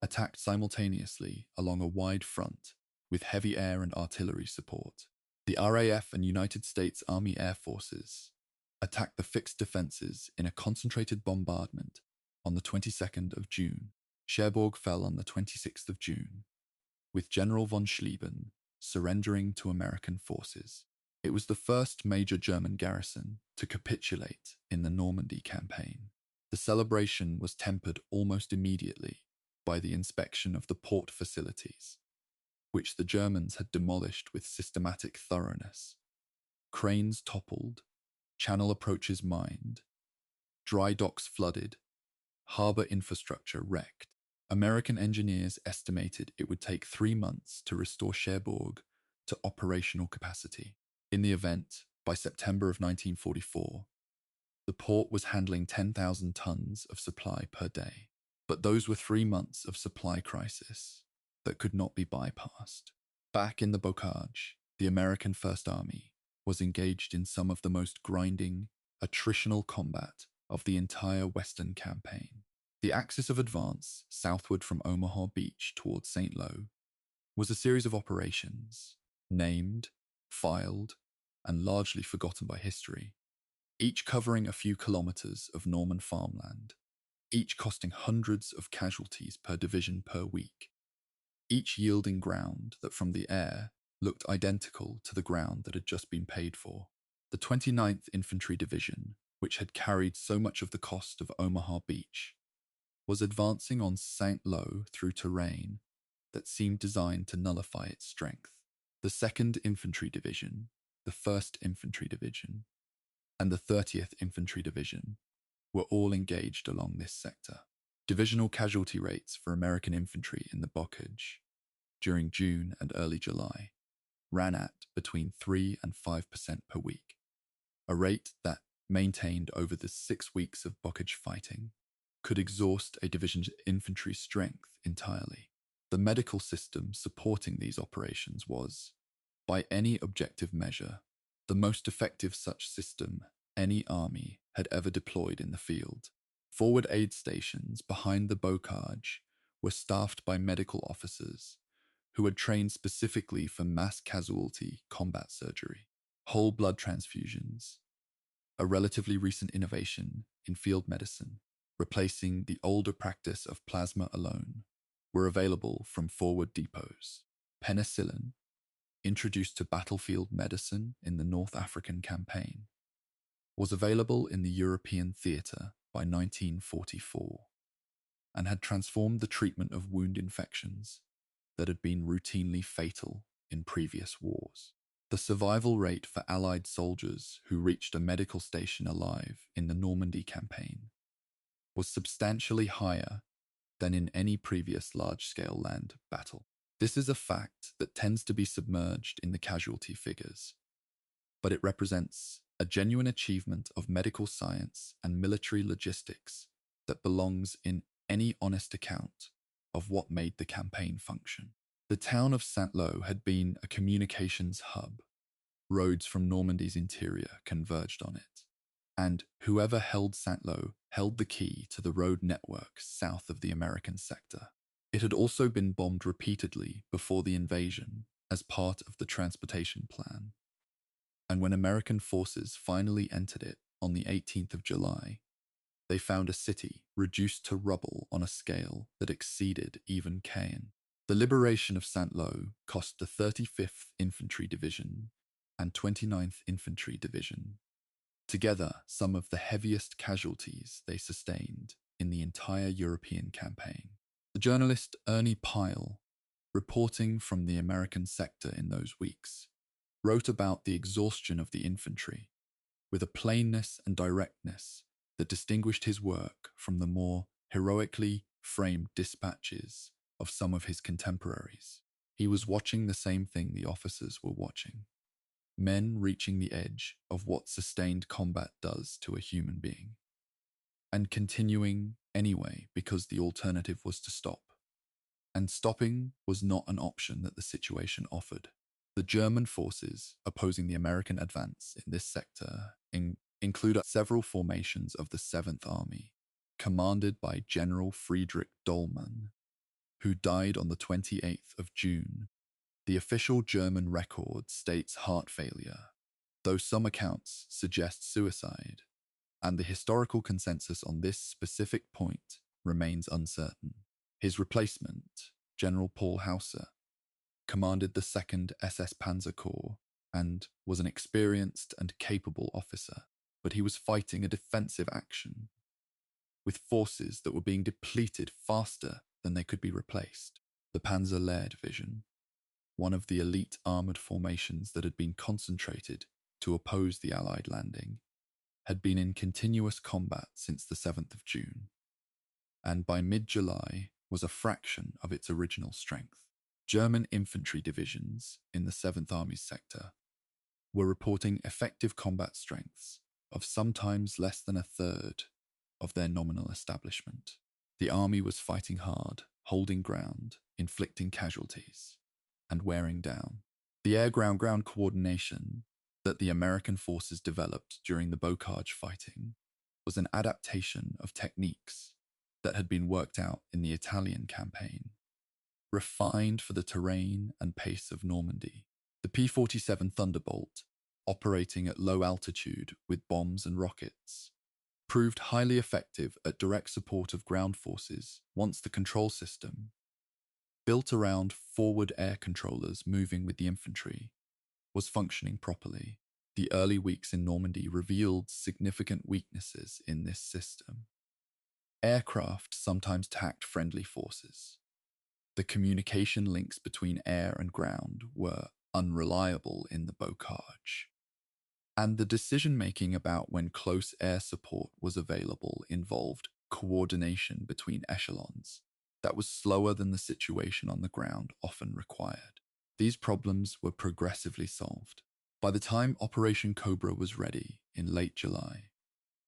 attacked simultaneously along a wide front with heavy air and artillery support. The RAF and United States Army Air Forces attacked the fixed defences in a concentrated bombardment on the 22nd of June. Cherbourg fell on the 26th of June, with General von Schlieben surrendering to American forces. It was the first major German garrison to capitulate in the Normandy campaign. The celebration was tempered almost immediately by the inspection of the port facilities, which the Germans had demolished with systematic thoroughness. Cranes toppled, channel approaches mined, dry docks flooded, harbour infrastructure wrecked. American engineers estimated it would take 3 months to restore Cherbourg to operational capacity. In the event, by September of 1944, The port was handling 10,000 tons of supply per day, but those were 3 months of supply crisis that could not be bypassed. Back in the bocage, the American First Army was engaged in some of the most grinding, attritional combat of the entire Western campaign. The axis of advance southward from Omaha Beach towards St. Lo was a series of operations, named, filed, and largely forgotten by history, each covering a few kilometers of Norman farmland, each costing hundreds of casualties per division per week, each yielding ground that from the air looked identical to the ground that had just been paid for. The 29th Infantry Division, which had carried so much of the cost of Omaha Beach, was advancing on St. Lo through terrain that seemed designed to nullify its strength. The 2nd Infantry Division, the 1st Infantry Division, and the 30th Infantry Division were all engaged along this sector. Divisional casualty rates for American infantry in the bocage during June and early July ran at between 3 and 5% per week, a rate that, maintained over the 6 weeks of bocage fighting, could exhaust a division's infantry strength entirely. The medical system supporting these operations was, by any objective measure, the most effective such system any army had ever deployed in the field. Forward aid stations behind the bocage were staffed by medical officers who had trained specifically for mass casualty combat surgery. Whole blood transfusions, a relatively recent innovation in field medicine, replacing the older practice of plasma alone, were available from forward depots. Penicillin, introduced to battlefield medicine in the North African campaign, was available in the European theatre by 1944 and had transformed the treatment of wound infections that had been routinely fatal in previous wars. The survival rate for Allied soldiers who reached a medical station alive in the Normandy campaign was substantially higher than in any previous large-scale land battle. This is a fact that tends to be submerged in the casualty figures, but it represents a genuine achievement of medical science and military logistics that belongs in any honest account of what made the campaign function. The town of St. Lo had been a communications hub. Roads from Normandy's interior converged on it, and whoever held St. Lo held the key to the road network south of the American sector. It had also been bombed repeatedly before the invasion as part of the transportation plan, and when American forces finally entered it on the 18th of July, they found a city reduced to rubble on a scale that exceeded even Caen. The liberation of St. Lo cost the 35th Infantry Division and 29th Infantry Division together some of the heaviest casualties they sustained in the entire European campaign. The journalist Ernie Pyle, reporting from the American sector in those weeks, wrote about the exhaustion of the infantry with a plainness and directness that distinguished his work from the more heroically framed dispatches of some of his contemporaries. He was watching the same thing the officers were watching. Men reaching the edge of what sustained combat does to a human being, and continuing anyway because the alternative was to stop. And stopping was not an option that the situation offered. The German forces opposing the American advance in this sector include several formations of the 7th Army, commanded by General Friedrich Dollmann, who died on the 28th of June. The official German record states heart failure, though some accounts suggest suicide, and the historical consensus on this specific point remains uncertain. His replacement, General Paul Hauser, commanded the 2nd SS Panzer Corps and was an experienced and capable officer, but he was fighting a defensive action with forces that were being depleted faster than they could be replaced. The Panzer Lehr Division, one of the elite armoured formations that had been concentrated to oppose the Allied landing, had been in continuous combat since the 7th of June, and by mid-July was a fraction of its original strength. German infantry divisions in the 7th Army's sector were reporting effective combat strengths of sometimes less than a third of their nominal establishment. The army was fighting hard, holding ground, inflicting casualties, and wearing down. The air-ground-ground coordination that the American forces developed during the Bocage fighting was an adaptation of techniques that had been worked out in the Italian campaign, refined for the terrain and pace of Normandy. The P-47 Thunderbolt, operating at low altitude with bombs and rockets, proved highly effective at direct support of ground forces once the control system, built around forward air controllers moving with the infantry, was functioning properly. The early weeks in Normandy revealed significant weaknesses in this system. Aircraft sometimes tacked friendly forces. The communication links between air and ground were unreliable in the Bocage. And the decision-making about when close air support was available involved coordination between echelons that was slower than the situation on the ground often required. These problems were progressively solved. By the time Operation Cobra was ready in late July,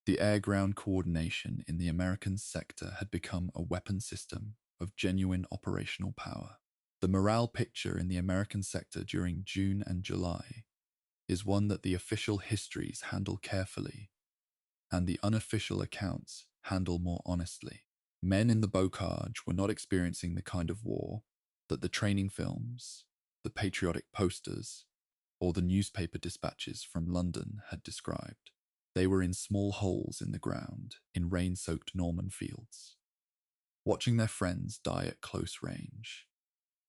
the air-ground coordination in the American sector had become a weapon system of genuine operational power. The morale picture in the American sector during June and July is one that the official histories handle carefully and the unofficial accounts handle more honestly. Men in the Bocage were not experiencing the kind of war that the training films, the patriotic posters, or the newspaper dispatches from London had described. They were in small holes in the ground in rain-soaked Norman fields, watching their friends die at close range,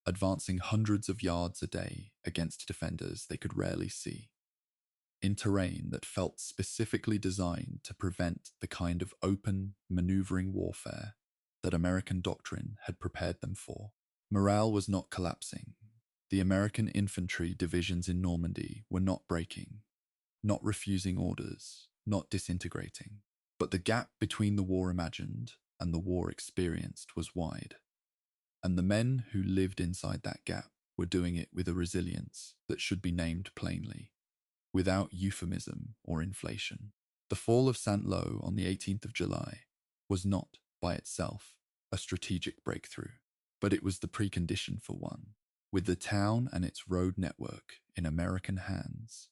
advancing hundreds of yards a day against defenders they could rarely see, in terrain that felt specifically designed to prevent the kind of open, maneuvering warfare that American doctrine had prepared them for. Morale was not collapsing. The American infantry divisions in Normandy were not breaking, not refusing orders, not disintegrating. But the gap between the war imagined and the war experienced was wide. And the men who lived inside that gap were doing it with a resilience that should be named plainly, without euphemism or inflation. The fall of Saint-Lô on the 18th of July was not, by itself, a strategic breakthrough, but it was the precondition for one. With the town and its road network in American hands,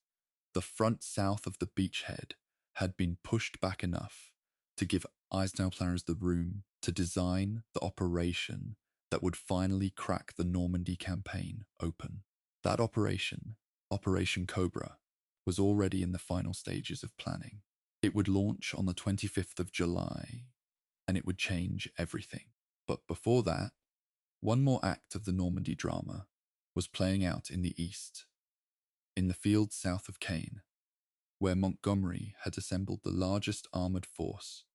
the front south of the beachhead had been pushed back enough to give Eisenhower planners the room to design the operation that would finally crack the Normandy campaign open. That operation, Operation Cobra, was already in the final stages of planning. It would launch on the 25th of July, and it would change everything. But before that, one more act of the Normandy drama was playing out in the east, in the fields south of Caen, where Montgomery had assembled the largest armoured force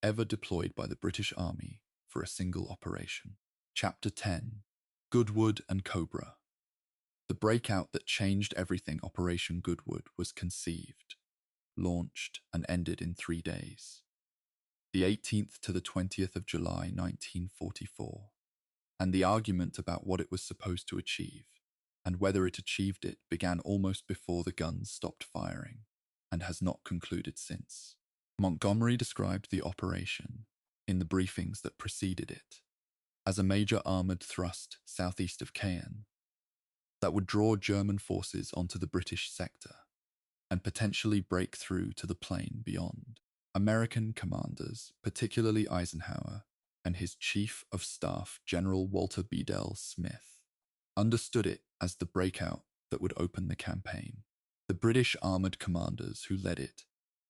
ever deployed by the British Army for a single operation. Chapter 10. Goodwood and Cobra. The breakout that changed everything, Operation Goodwood, was conceived, launched, and ended in 3 days. The 18th to the 20th of July 1944. And the argument about what it was supposed to achieve, and whether it achieved it, began almost before the guns stopped firing, and has not concluded since. Montgomery described the operation, in the briefings that preceded it, as a major armoured thrust southeast of Caen that would draw German forces onto the British sector and potentially break through to the plain beyond. American commanders, particularly Eisenhower and his Chief of Staff, General Walter Bedell Smith, understood it as the breakout that would open the campaign. The British armoured commanders who led it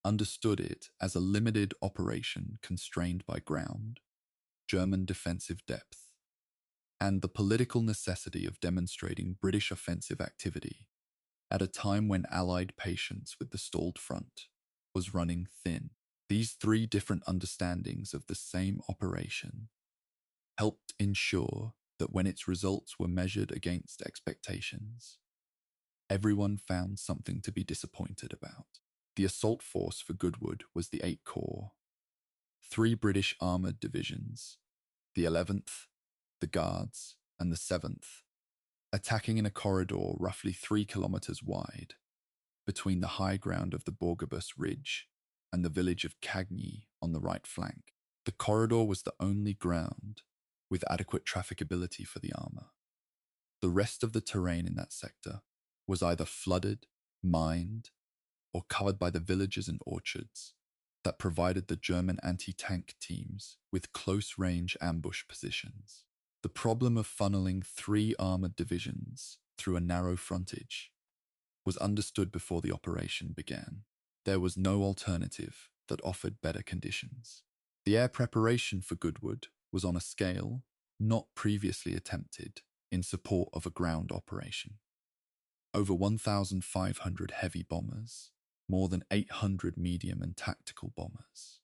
understood it as a limited operation constrained by ground, German defensive depth, and the political necessity of demonstrating British offensive activity at a time when Allied patience with the stalled front was running thin. These three different understandings of the same operation helped ensure that when its results were measured against expectations, everyone found something to be disappointed about. The assault force for Goodwood was the 8th Corps, 3 British armoured divisions, the 11th, the Guards, and the 7th, attacking in a corridor roughly 3 kilometres wide between the high ground of the Borgebus Ridge and the village of Cagny on the right flank. The corridor was the only ground with adequate trafficability for the armor. The rest of the terrain in that sector was either flooded, mined, or covered by the villages and orchards that provided the German anti-tank teams with close-range ambush positions. The problem of funneling 3 armored divisions through a narrow frontage was understood before the operation began. There was no alternative that offered better conditions. The air preparation for Goodwood was on a scale not previously attempted in support of a ground operation. Over 1,500 heavy bombers, more than 800 medium and tactical bombers,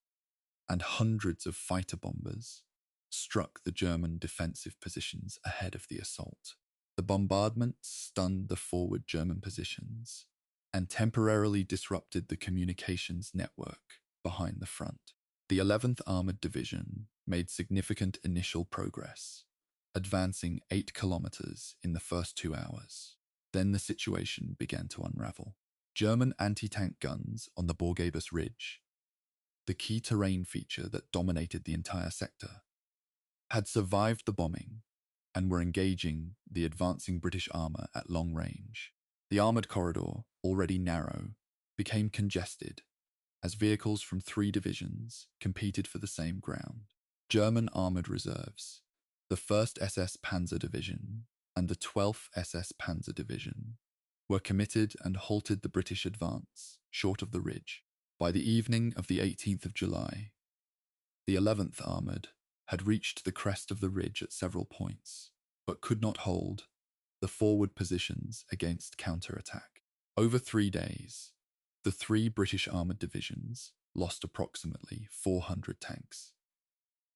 and hundreds of fighter bombers struck the German defensive positions ahead of the assault. The bombardment stunned the forward German positions and temporarily disrupted the communications network behind the front. The 11th Armored Division made significant initial progress, advancing 8 kilometers in the first 2 hours. Then the situation began to unravel. German anti-tank guns on the Borgebus Ridge, the key terrain feature that dominated the entire sector, had survived the bombing and were engaging the advancing British armor at long range. The armored corridor, already narrow, became congested as vehicles from 3 divisions competed for the same ground. German armored reserves, the 1st SS Panzer Division and the 12th SS Panzer Division, were committed and halted the British advance short of the ridge. By the evening of the 18th of July, the 11th Armoured had reached the crest of the ridge at several points, but could not hold the forward positions against counterattack. Over 3 days, the 3 British armoured divisions lost approximately 400 tanks,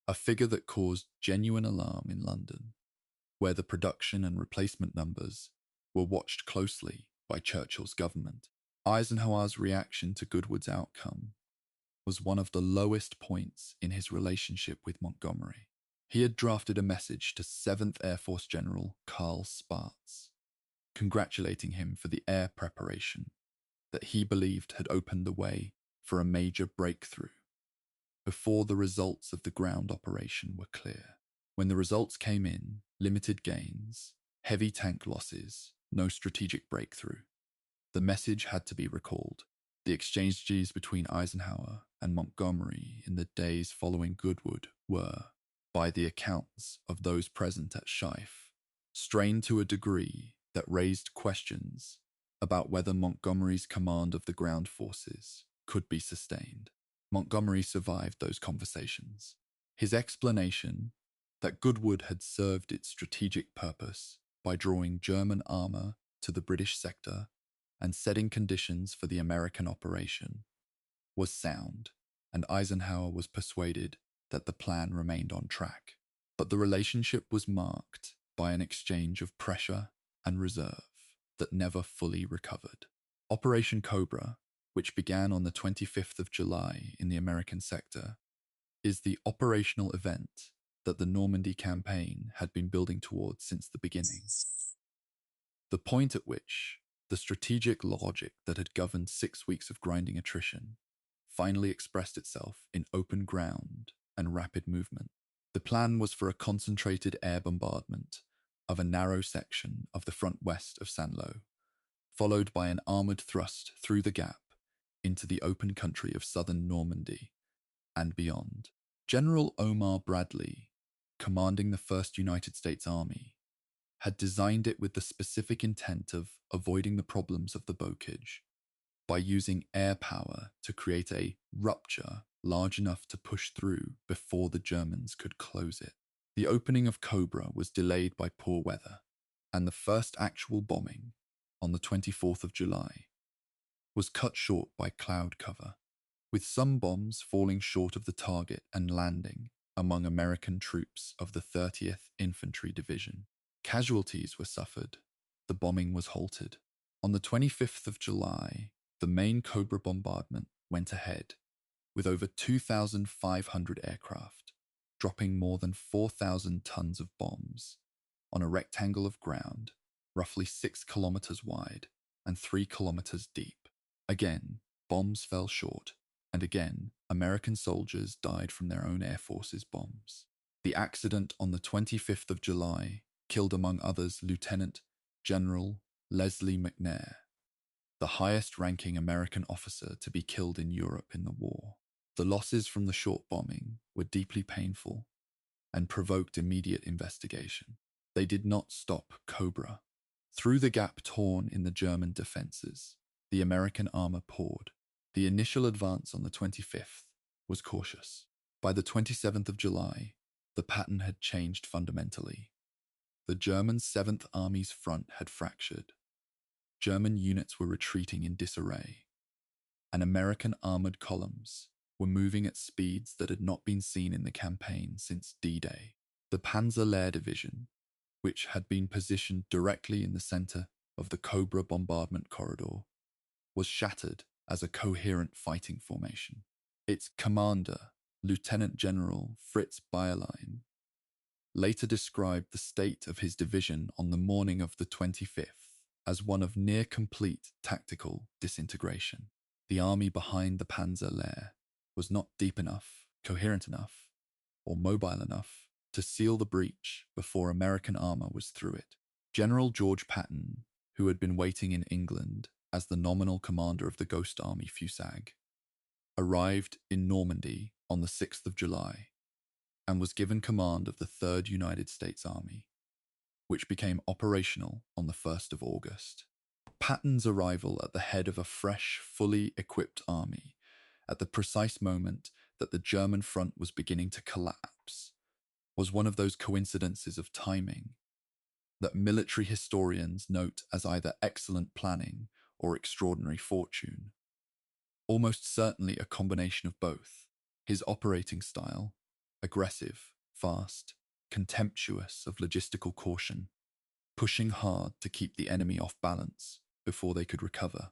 a figure that caused genuine alarm in London, where the production and replacement numbers were watched closely by Churchill's government. Eisenhower's reaction to Goodwood's outcome was one of the lowest points in his relationship with Montgomery. He had drafted a message to 7th Air Force General Karl Spaatz, congratulating him for the air preparation that he believed had opened the way for a major breakthrough before the results of the ground operation were clear. When the results came in, limited gains, heavy tank losses, no strategic breakthrough, the message had to be recalled. The exchanges between Eisenhower and Montgomery in the days following Goodwood were, by the accounts of those present at Scheif, strained to a degree that raised questions about whether Montgomery's command of the ground forces could be sustained. Montgomery survived those conversations. His explanation that Goodwood had served its strategic purpose by drawing German armor to the British sector and setting conditions for the American operation was sound, and Eisenhower was persuaded that the plan remained on track. But the relationship was marked by an exchange of pressure and reserve that never fully recovered. Operation Cobra, which began on the 25th of July in the American sector, is the operational event that the Normandy campaign had been building towards since the beginning. The point at which the strategic logic that had governed 6 weeks of grinding attrition finally expressed itself in open ground and rapid movement. The plan was for a concentrated air bombardment of a narrow section of the front west of Saint-Lô, followed by an armoured thrust through the gap into the open country of southern Normandy and beyond. General Omar Bradley, commanding the 1st United States Army, had designed it with the specific intent of avoiding the problems of the Bocage by using air power to create a rupture large enough to push through before the Germans could close it. The opening of Cobra was delayed by poor weather, and the first actual bombing, on the 24th of July, was cut short by cloud cover, with some bombs falling short of the target and landing among American troops of the 30th Infantry Division. Casualties were suffered. The bombing was halted. On the 25th of July, the main Cobra bombardment went ahead, with over 2,500 aircraft, dropping more than 4,000 tons of bombs on a rectangle of ground, roughly 6 kilometers wide and 3 kilometers deep. Again, bombs fell short, and again, American soldiers died from their own Air Force's bombs. The accident on the 25th of July killed, among others, Lieutenant General Leslie McNair, the highest-ranking American officer to be killed in Europe in the war. The losses from the short bombing were deeply painful and provoked immediate investigation. They did not stop Cobra. Through the gap torn in the German defenses, the American armor poured. The initial advance on the 25th was cautious. By the 27th of July, the pattern had changed fundamentally. The German 7th Army's front had fractured. German units were retreating in disarray, and American armored columns were moving at speeds that had not been seen in the campaign since D-Day. The Panzer-Lehr Division, which had been positioned directly in the center of the Cobra bombardment corridor, was shattered as a coherent fighting formation. Its commander, Lieutenant General Fritz Bayerlein, later described the state of his division on the morning of the 25th as one of near-complete tactical disintegration. The army behind the Panzer-Lehr was not deep enough, coherent enough, or mobile enough to seal the breach before American armor was through it. General George Patton, who had been waiting in England as the nominal commander of the Ghost Army Fusag, arrived in Normandy on the 6th of July and was given command of the 3rd United States Army, which became operational on the 1st of August. Patton's arrival at the head of a fresh, fully equipped army at the precise moment that the German front was beginning to collapse was one of those coincidences of timing that military historians note as either excellent planning or extraordinary fortune. Almost certainly a combination of both. His operating style, aggressive, fast, contemptuous of logistical caution, pushing hard to keep the enemy off balance before they could recover,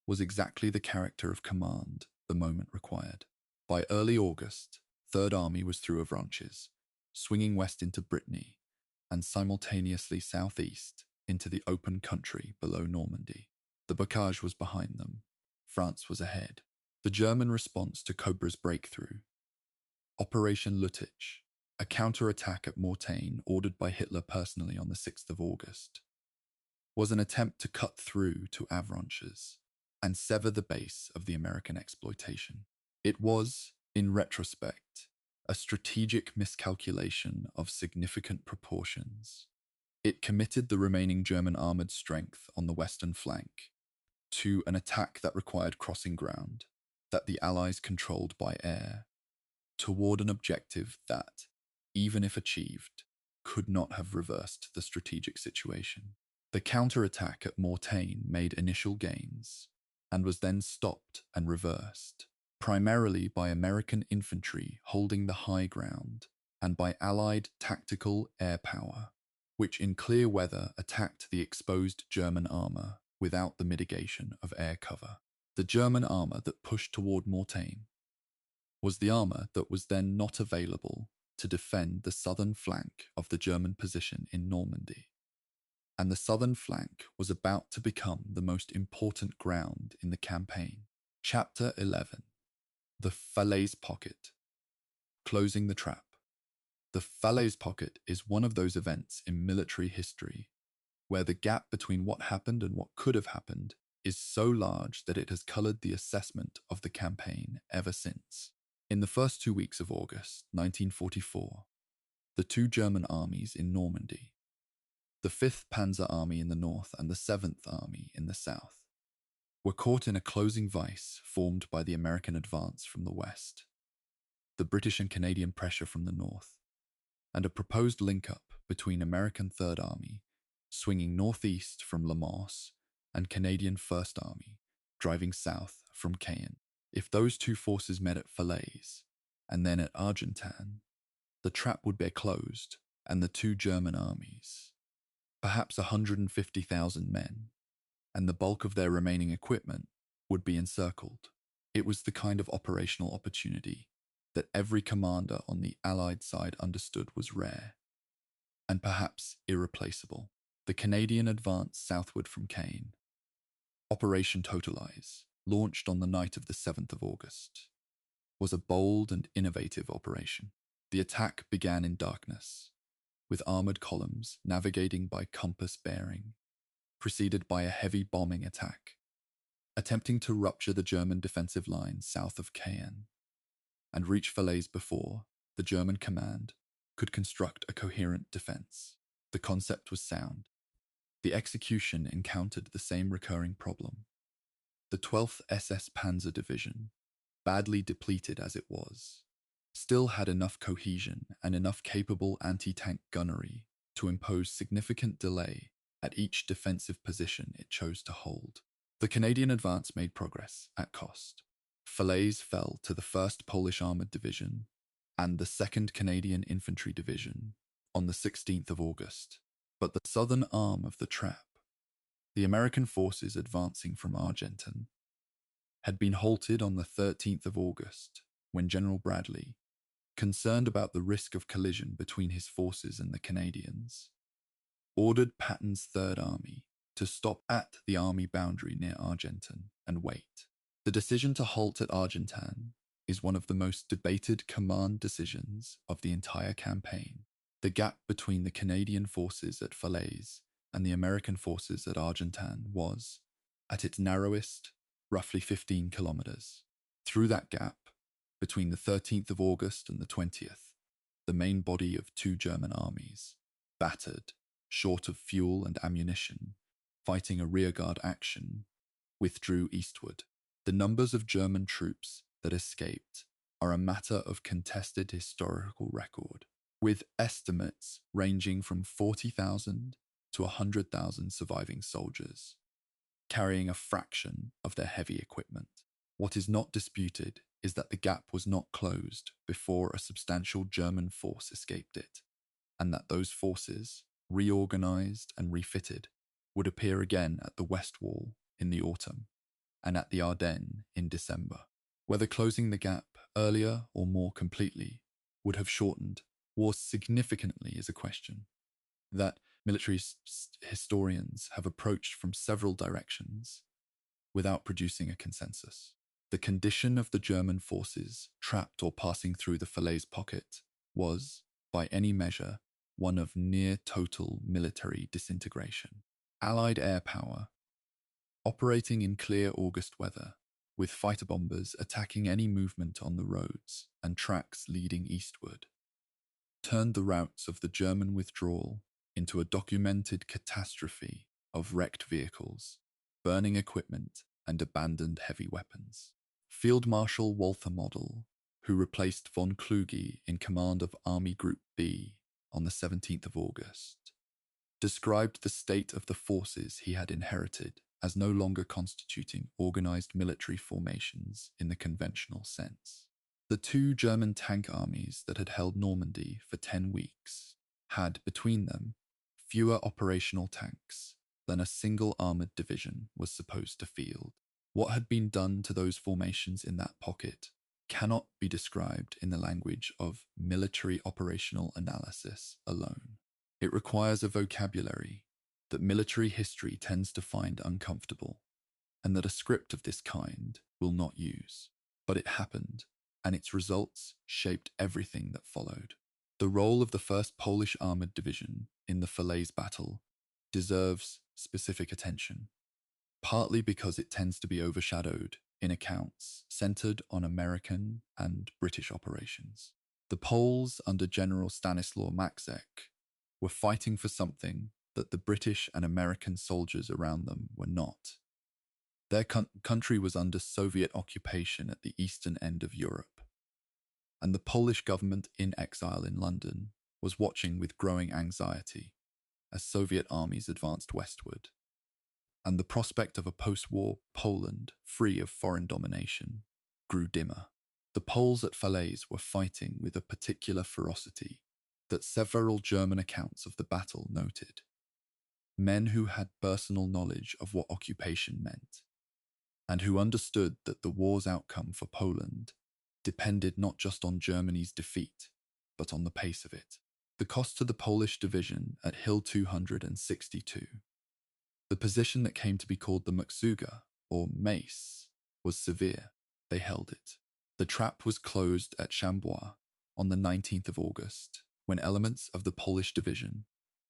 was exactly the character of command the moment required. By early August, 3rd Army was through Avranches, swinging west into Brittany, and simultaneously southeast into the open country below Normandy. The Bocage was behind them. France was ahead. The German response to Cobra's breakthrough, Operation Lüttich, a counterattack at Mortain ordered by Hitler personally on the 6th of August, was an attempt to cut through to Avranches and sever the base of the American exploitation. It was, in retrospect, a strategic miscalculation of significant proportions. It committed the remaining German armored strength on the western flank to an attack that required crossing ground that the Allies controlled by air, toward an objective that, even if achieved, could not have reversed the strategic situation. The counterattack at Mortain made initial gains and was then stopped and reversed, primarily by American infantry holding the high ground and by Allied tactical air power, which in clear weather attacked the exposed German armor without the mitigation of air cover. The German armor that pushed toward Mortain was the armor that was then not available to defend the southern flank of the German position in Normandy, and the southern flank was about to become the most important ground in the campaign. Chapter 11. The Falaise Pocket. Closing the trap. The Falaise Pocket is one of those events in military history where the gap between what happened and what could have happened is so large that it has colored the assessment of the campaign ever since. In the first 2 weeks of August 1944, the two German armies in Normandy, the 5th Panzer Army in the north and the 7th Army in the south, were caught in a closing vice formed by the American advance from the west, the British and Canadian pressure from the north, and a proposed link-up between American 3rd Army, swinging northeast from Le Mans, and Canadian 1st Army, driving south from Caen. If those two forces met at Falaise, and then at Argentan, the trap would be closed, and the two German armies, perhaps 150,000 men, and the bulk of their remaining equipment, would be encircled. It was the kind of operational opportunity that every commander on the Allied side understood was rare, and perhaps irreplaceable. The Canadian advance southward from Caen, Operation Totalize, launched on the night of the 7th of August, was a bold and innovative operation. The attack began in darkness, with armored columns navigating by compass bearing, preceded by a heavy bombing attack, attempting to rupture the German defensive line south of Caen and reach Falaise before the German command could construct a coherent defense. The concept was sound. The execution encountered the same recurring problem. The 12th SS Panzer Division, badly depleted as it was, still had enough cohesion and enough capable anti-tank gunnery to impose significant delay at each defensive position it chose to hold. The Canadian advance made progress at cost. Falaise fell to the 1st Polish Armoured Division and the 2nd Canadian Infantry Division on the 16th of August. But the southern arm of the trap, the American forces advancing from Argentan, had been halted on the 13th of August when General Bradley, concerned about the risk of collision between his forces and the Canadians, ordered Patton's Third Army to stop at the army boundary near Argentan and wait. The decision to halt at Argentan is one of the most debated command decisions of the entire campaign. The gap between the Canadian forces at Falaise and the American forces at Argentan was, at its narrowest, roughly 15 kilometers. Through that gap, between the 13th of August and the 20th, the main body of two German armies, battered, short of fuel and ammunition, fighting a rearguard action, withdrew eastward. The numbers of German troops that escaped are a matter of contested historical record, with estimates ranging from 40,000 to 100,000 surviving soldiers, carrying a fraction of their heavy equipment. What is not disputed is that the gap was not closed before a substantial German force escaped it, and that those forces, reorganized and refitted, would appear again at the West Wall in the autumn and at the Ardennes in December. Whether closing the gap earlier or more completely would have shortened war significantly is a question that military historians have approached from several directions without producing a consensus. The condition of the German forces trapped or passing through the Falaise pocket was, by any measure, one of near total military disintegration. Allied air power, operating in clear August weather, with fighter bombers attacking any movement on the roads and tracks leading eastward, turned the routes of the German withdrawal into a documented catastrophe of wrecked vehicles, burning equipment, and abandoned heavy weapons. Field Marshal Walther Model, who replaced von Kluge in command of Army Group B on the 17th of August, described the state of the forces he had inherited as no longer constituting organized military formations in the conventional sense. The two German tank armies that had held Normandy for 10 weeks had, between them, fewer operational tanks than a single armoured division was supposed to field. What had been done to those formations in that pocket cannot be described in the language of military operational analysis alone. It requires a vocabulary that military history tends to find uncomfortable, and that a script of this kind will not use. But it happened, and its results shaped everything that followed. The role of the 1st Polish Armoured Division in the Falaise battle deserves specific attention, partly because it tends to be overshadowed in accounts centered on American and British operations. The Poles under General Stanislaw Maxek were fighting for something that the British and American soldiers around them were not. Their country was under Soviet occupation at the eastern end of Europe, and the Polish government in exile in London was watching with growing anxiety as Soviet armies advanced westward, and the prospect of a post-war Poland free of foreign domination grew dimmer. The Poles at Falaise were fighting with a particular ferocity that several German accounts of the battle noted. Men who had personal knowledge of what occupation meant, and who understood that the war's outcome for Poland depended not just on Germany's defeat, but on the pace of it. The cost to the Polish division at Hill 262, the position that came to be called the Moksuga, or Mace, was severe. They held it. The trap was closed at Chambois on the 19th of August, when elements of the Polish division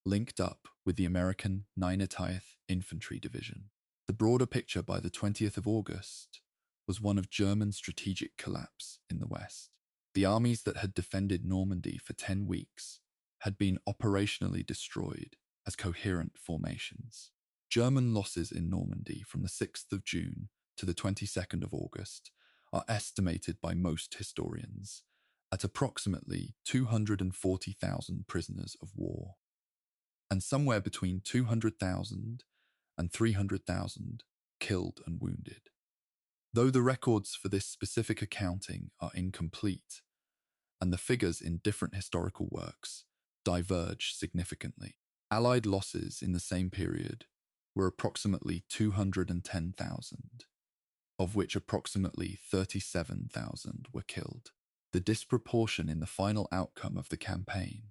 linked up with the American 9th Infantry Division. The broader picture by the 20th of August was one of German strategic collapse in the West. The armies that had defended Normandy for 10 weeks had been operationally destroyed as coherent formations. German losses in Normandy from the 6th of June to the 22nd of August are estimated by most historians at approximately 240,000 prisoners of war, and somewhere between 200,000 and 300,000 killed and wounded. Though the records for this specific accounting are incomplete, and the figures in different historical works diverge significantly, Allied losses in the same period were approximately 210,000, of which approximately 37,000 were killed. The disproportion in the final outcome of the campaign,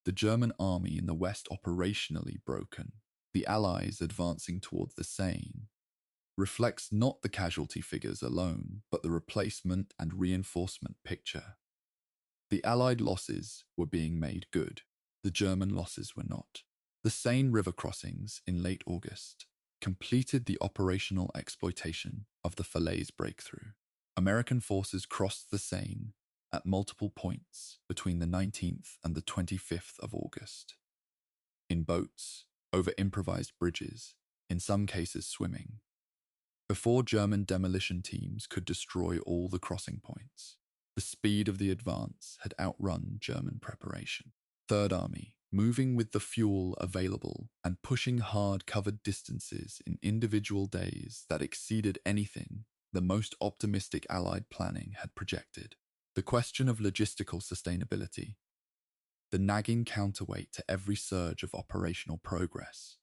the German army in the west operationally broken, the Allies advancing toward the Seine, reflects not the casualty figures alone, but the replacement and reinforcement picture. The Allied losses were being made good. The German losses were not. The Seine river crossings in late August completed the operational exploitation of the Falaise breakthrough. American forces crossed the Seine at multiple points between the 19th and the 25th of August. In boats, over improvised bridges, in some cases swimming, before German demolition teams could destroy all the crossing points. The speed of the advance had outrun German preparation. Third Army, moving with the fuel available and pushing hard covered distances in individual days that exceeded anything the most optimistic Allied planning had projected. The question of logistical sustainability, the nagging counterweight to every surge of operational progress,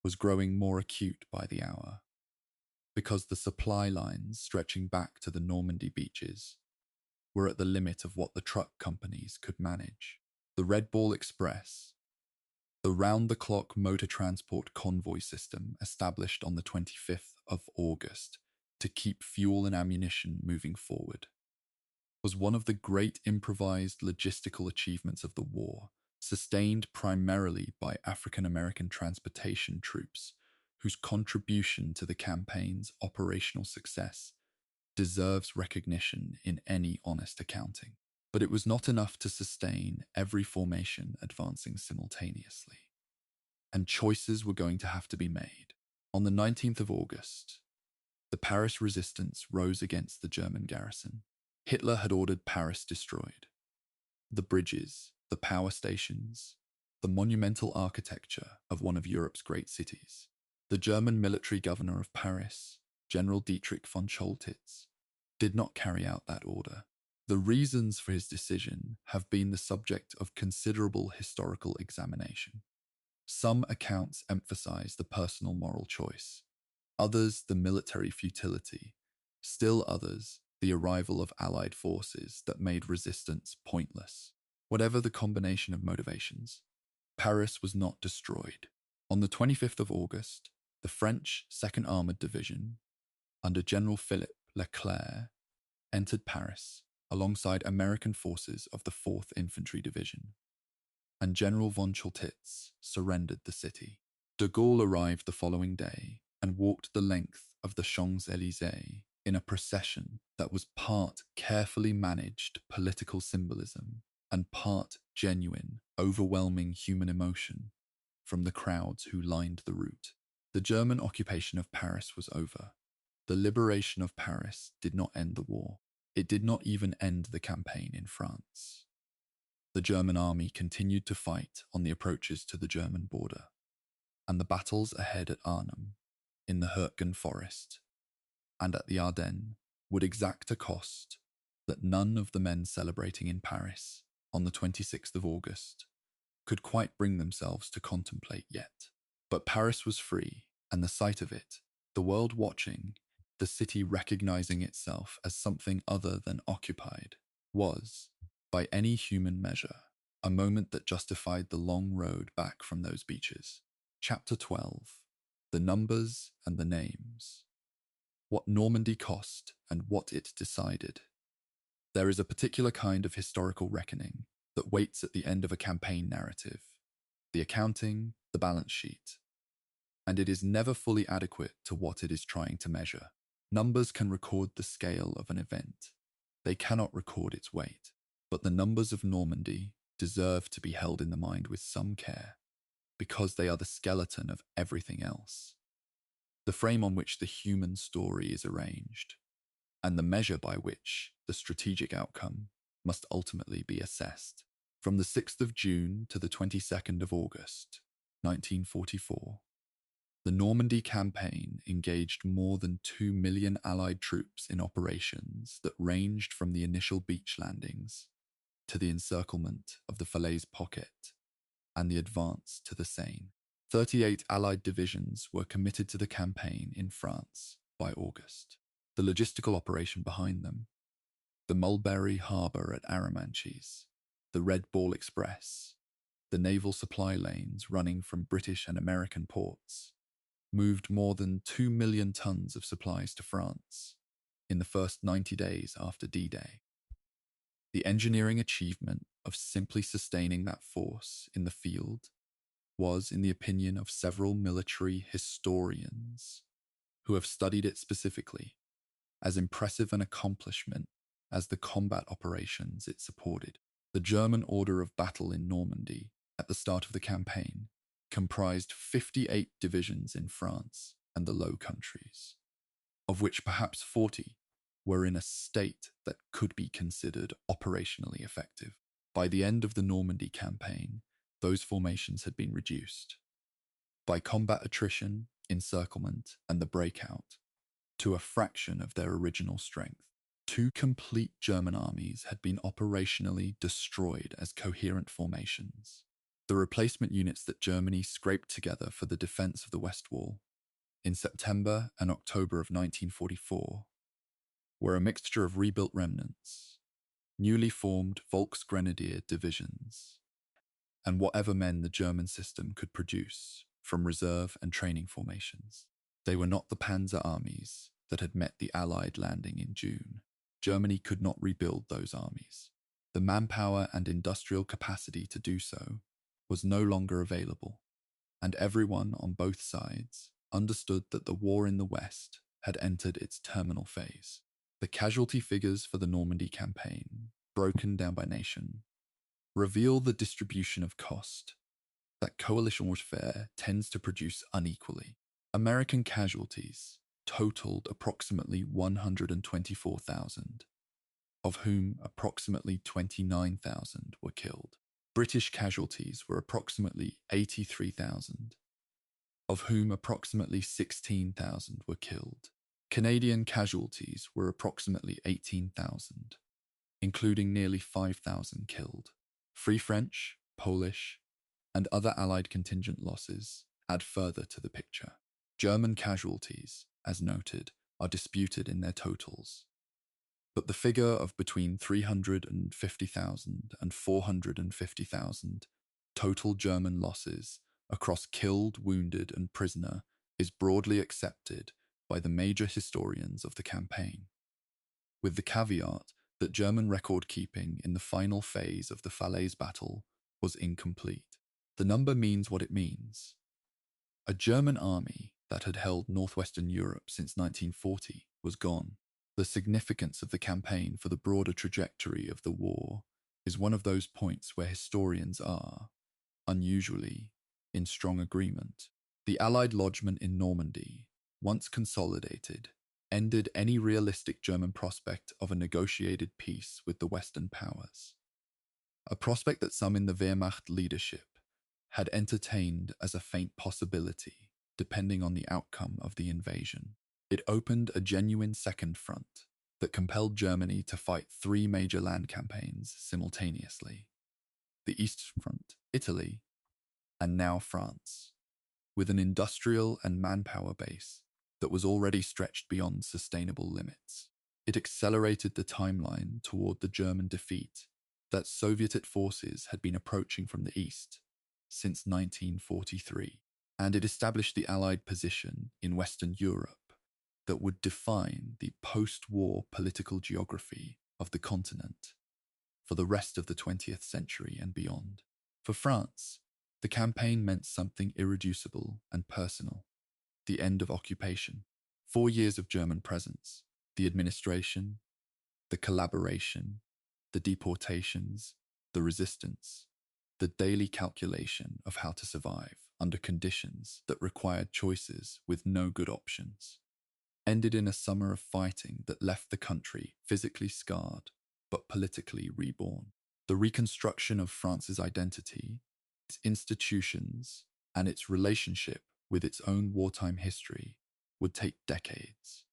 was growing more acute by the hour, because the supply lines stretching back to the Normandy beaches were at the limit of what the truck companies could manage. The Red Ball Express, the round-the-clock motor transport convoy system established on the 25th of August to keep fuel and ammunition moving forward, was one of the great improvised logistical achievements of the war, sustained primarily by African-American transportation troops whose contribution to the campaign's operational success deserves recognition in any honest accounting. But it was not enough to sustain every formation advancing simultaneously, and choices were going to have to be made. On the 19th of August, the Paris resistance rose against the German garrison. Hitler had ordered Paris destroyed. The bridges, the power stations, the monumental architecture of one of Europe's great cities. The German military governor of Paris, General Dietrich von Choltitz, did not carry out that order. The reasons for his decision have been the subject of considerable historical examination. Some accounts emphasize the personal moral choice, others the military futility, still others the arrival of Allied forces that made resistance pointless. Whatever the combination of motivations, Paris was not destroyed. On the 25th of August, the French 2nd Armored Division, under General Philippe Leclerc, entered Paris alongside American forces of the 4th Infantry Division, and General von Choltitz surrendered the city. De Gaulle arrived the following day and walked the length of the Champs-Élysées in a procession that was part carefully managed political symbolism and part genuine, overwhelming human emotion from the crowds who lined the route. The German occupation of Paris was over. The liberation of Paris did not end the war. It did not even end the campaign in France. The German army continued to fight on the approaches to the German border, and the battles ahead at Arnhem, in the Hürtgen forest, and at the Ardennes would exact a cost that none of the men celebrating in Paris on the 26th of August could quite bring themselves to contemplate yet. But Paris was free, and the sight of it, the world watching, the city recognizing itself as something other than occupied, was, by any human measure, a moment that justified the long road back from those beaches. Chapter 12. The Numbers and the Names. what Normandy cost and what it decided. There is a particular kind of historical reckoning that waits at the end of a campaign narrative, the accounting, the balance sheet, and it is never fully adequate to what it is trying to measure. Numbers can record the scale of an event. They cannot record its weight, but the numbers of Normandy deserve to be held in the mind with some care, because they are the skeleton of everything else, the frame on which the human story is arranged, and the measure by which the strategic outcome must ultimately be assessed. From the 6th of June to the 22nd of August, 1944, the Normandy campaign engaged more than 2 million Allied troops in operations that ranged from the initial beach landings to the encirclement of the Falaise pocket and the advance to the Seine. 38 Allied divisions were committed to the campaign in France by August. The logistical operation behind them, the Mulberry Harbour at Arromanches, the Red Ball Express, the naval supply lanes running from British and American ports, moved more than 2 million tons of supplies to France in the first 90 days after D-Day. The engineering achievement of simply sustaining that force in the field was, in the opinion of several military historians who have studied it specifically, as impressive an accomplishment as the combat operations it supported. The German order of battle in Normandy at the start of the campaign comprised 58 divisions in France and the Low Countries, of which perhaps 40 were in a state that could be considered operationally effective. By the end of the Normandy campaign, those formations had been reduced, by combat attrition, encirclement, and the breakout, to a fraction of their original strength. 2 complete German armies had been operationally destroyed as coherent formations. The replacement units that Germany scraped together for the defense of the West Wall in September and October of 1944 were a mixture of rebuilt remnants, newly formed Volksgrenadier divisions, and whatever men the German system could produce from reserve and training formations. They were not the panzer armies that had met the Allied landing in June. Germany could not rebuild those armies. The manpower and industrial capacity to do so was no longer available, and everyone on both sides understood that the war in the West had entered its terminal phase. The casualty figures for the Normandy campaign, broken down by nation, reveal the distribution of cost that coalition warfare tends to produce unequally. American casualties totaled approximately 124,000, of whom approximately 29,000 were killed. British casualties were approximately 83,000, of whom approximately 16,000 were killed. Canadian casualties were approximately 18,000, including nearly 5,000 killed. Free French, Polish, and other Allied contingent losses add further to the picture. German casualties, as noted, are disputed in their totals, but the figure of between 350,000 and 450,000 total German losses across killed, wounded, and prisoner is broadly accepted by the major historians of the campaign, with the caveat that German record-keeping in the final phase of the Falaise battle was incomplete. The number means what it means. A German army that had held northwestern Europe since 1940 was gone. The significance of the campaign for the broader trajectory of the war is one of those points where historians are, unusually, in strong agreement. The Allied lodgment in Normandy, once consolidated, ended any realistic German prospect of a negotiated peace with the Western powers, a prospect that some in the Wehrmacht leadership had entertained as a faint possibility, depending on the outcome of the invasion. It opened a genuine second front that compelled Germany to fight 3 major land campaigns simultaneously: the East Front, Italy, and now France, with an industrial and manpower base that was already stretched beyond sustainable limits. It accelerated the timeline toward the German defeat that Soviet forces had been approaching from the east since 1943, and it established the Allied position in Western Europe that would define the post-war political geography of the continent for the rest of the 20th century and beyond. For France, the campaign meant something irreducible and personal: the end of occupation. 4 years of German presence, the administration, the collaboration, the deportations, the resistance, the daily calculation of how to survive under conditions that required choices with no good options, ended in a summer of fighting that left the country physically scarred but politically reborn. The reconstruction of France's identity, its institutions, and its relationship with its own wartime history would take decades,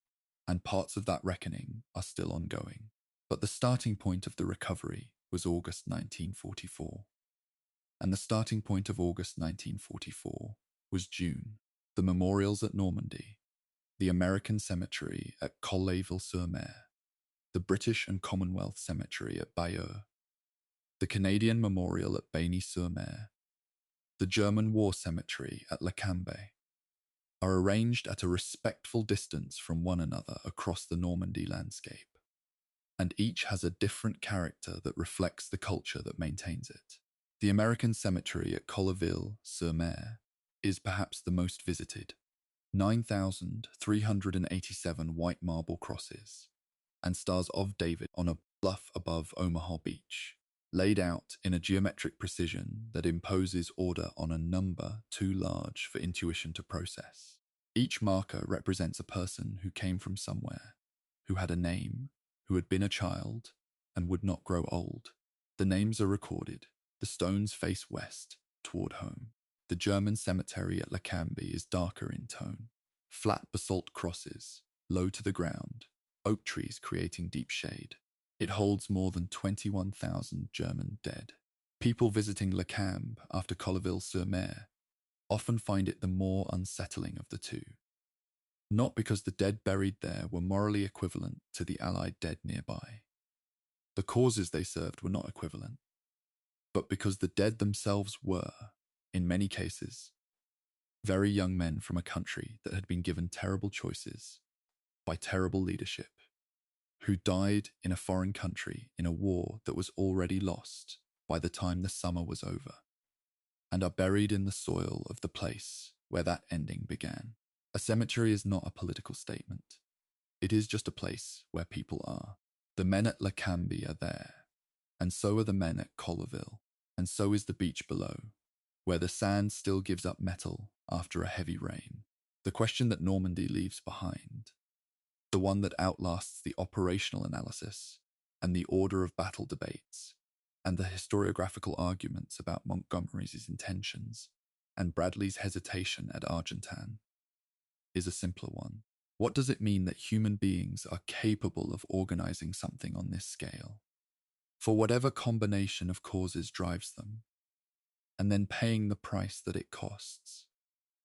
and parts of that reckoning are still ongoing. But the starting point of the recovery was August 1944. And the starting point of August 1944 was June. The memorials at Normandy, the American cemetery at Colleyville-sur-Mer, the British and Commonwealth cemetery at Bayeux, the Canadian memorial at Bagny-sur-Mer, the German war cemetery at Le Cambay, are arranged at a respectful distance from one another across the Normandy landscape, and each has a different character that reflects the culture that maintains it. The American cemetery at Colleyville-sur-Mer is perhaps the most visited: 9,387 white marble crosses and stars of David on a bluff above Omaha Beach, laid out in a geometric precision that imposes order on a number too large for intuition to process. Each marker represents a person who came from somewhere, who had a name, who had been a child, and would not grow old. The names are recorded. The stones face west, toward home. The German cemetery at Le Cambay is darker in tone. Flat basalt crosses, low to the ground, oak trees creating deep shade. It holds more than 21,000 German dead. People visiting Le Cambay after Colleyville-sur-Mer often find it the more unsettling of the two. Not because the dead buried there were morally equivalent to the Allied dead nearby. The causes they served were not equivalent, but because the dead themselves were, in many cases, very young men from a country that had been given terrible choices by terrible leadership, who died in a foreign country in a war that was already lost by the time the summer was over, and are buried in the soil of the place where that ending began. A cemetery is not a political statement. It is just a place where people are. The men at Le Cambay are there, and so are the men at Colleyville, and so is the beach below, where the sand still gives up metal after a heavy rain. The question that Normandy leaves behind, the one that outlasts the operational analysis and the order of battle debates, and the historiographical arguments about Montgomery's intentions and Bradley's hesitation at Argentan, is a simpler one. What does it mean that human beings are capable of organizing something on this scale, for whatever combination of causes drives them, and then paying the price that it costs,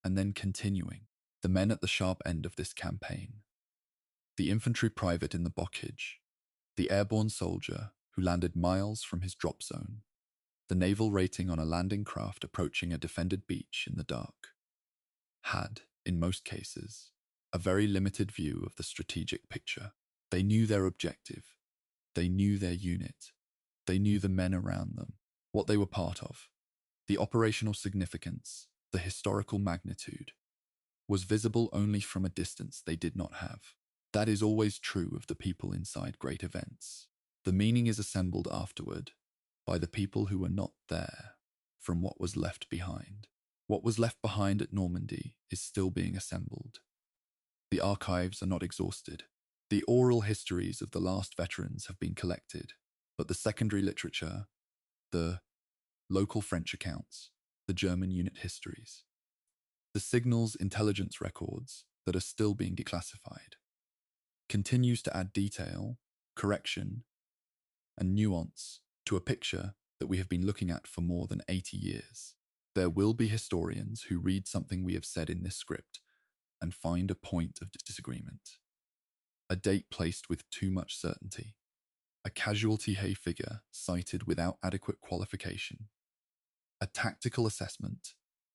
and then continuing? The men at the sharp end of this campaign, the infantry private in the Bocage, the airborne soldier who landed miles from his drop zone, the naval rating on a landing craft approaching a defended beach in the dark, had, in most cases, a very limited view of the strategic picture. They knew their objective, they knew their unit, they knew the men around them, what they were part of. The operational significance, the historical magnitude, was visible only from a distance they did not have. That is always true of the people inside great events. The meaning is assembled afterward by the people who were not there from what was left behind. What was left behind at Normandy is still being assembled. The archives are not exhausted. The oral histories of the last veterans have been collected, but the secondary literature, the local French accounts, the German unit histories, the signals intelligence records that are still being declassified, continues to add detail, correction, and nuance to a picture that we have been looking at for more than 80 years. There will be historians who read something we have said in this script and find a point of disagreement, a date placed with too much certainty, a casualty hay figure cited without adequate qualification, a tactical assessment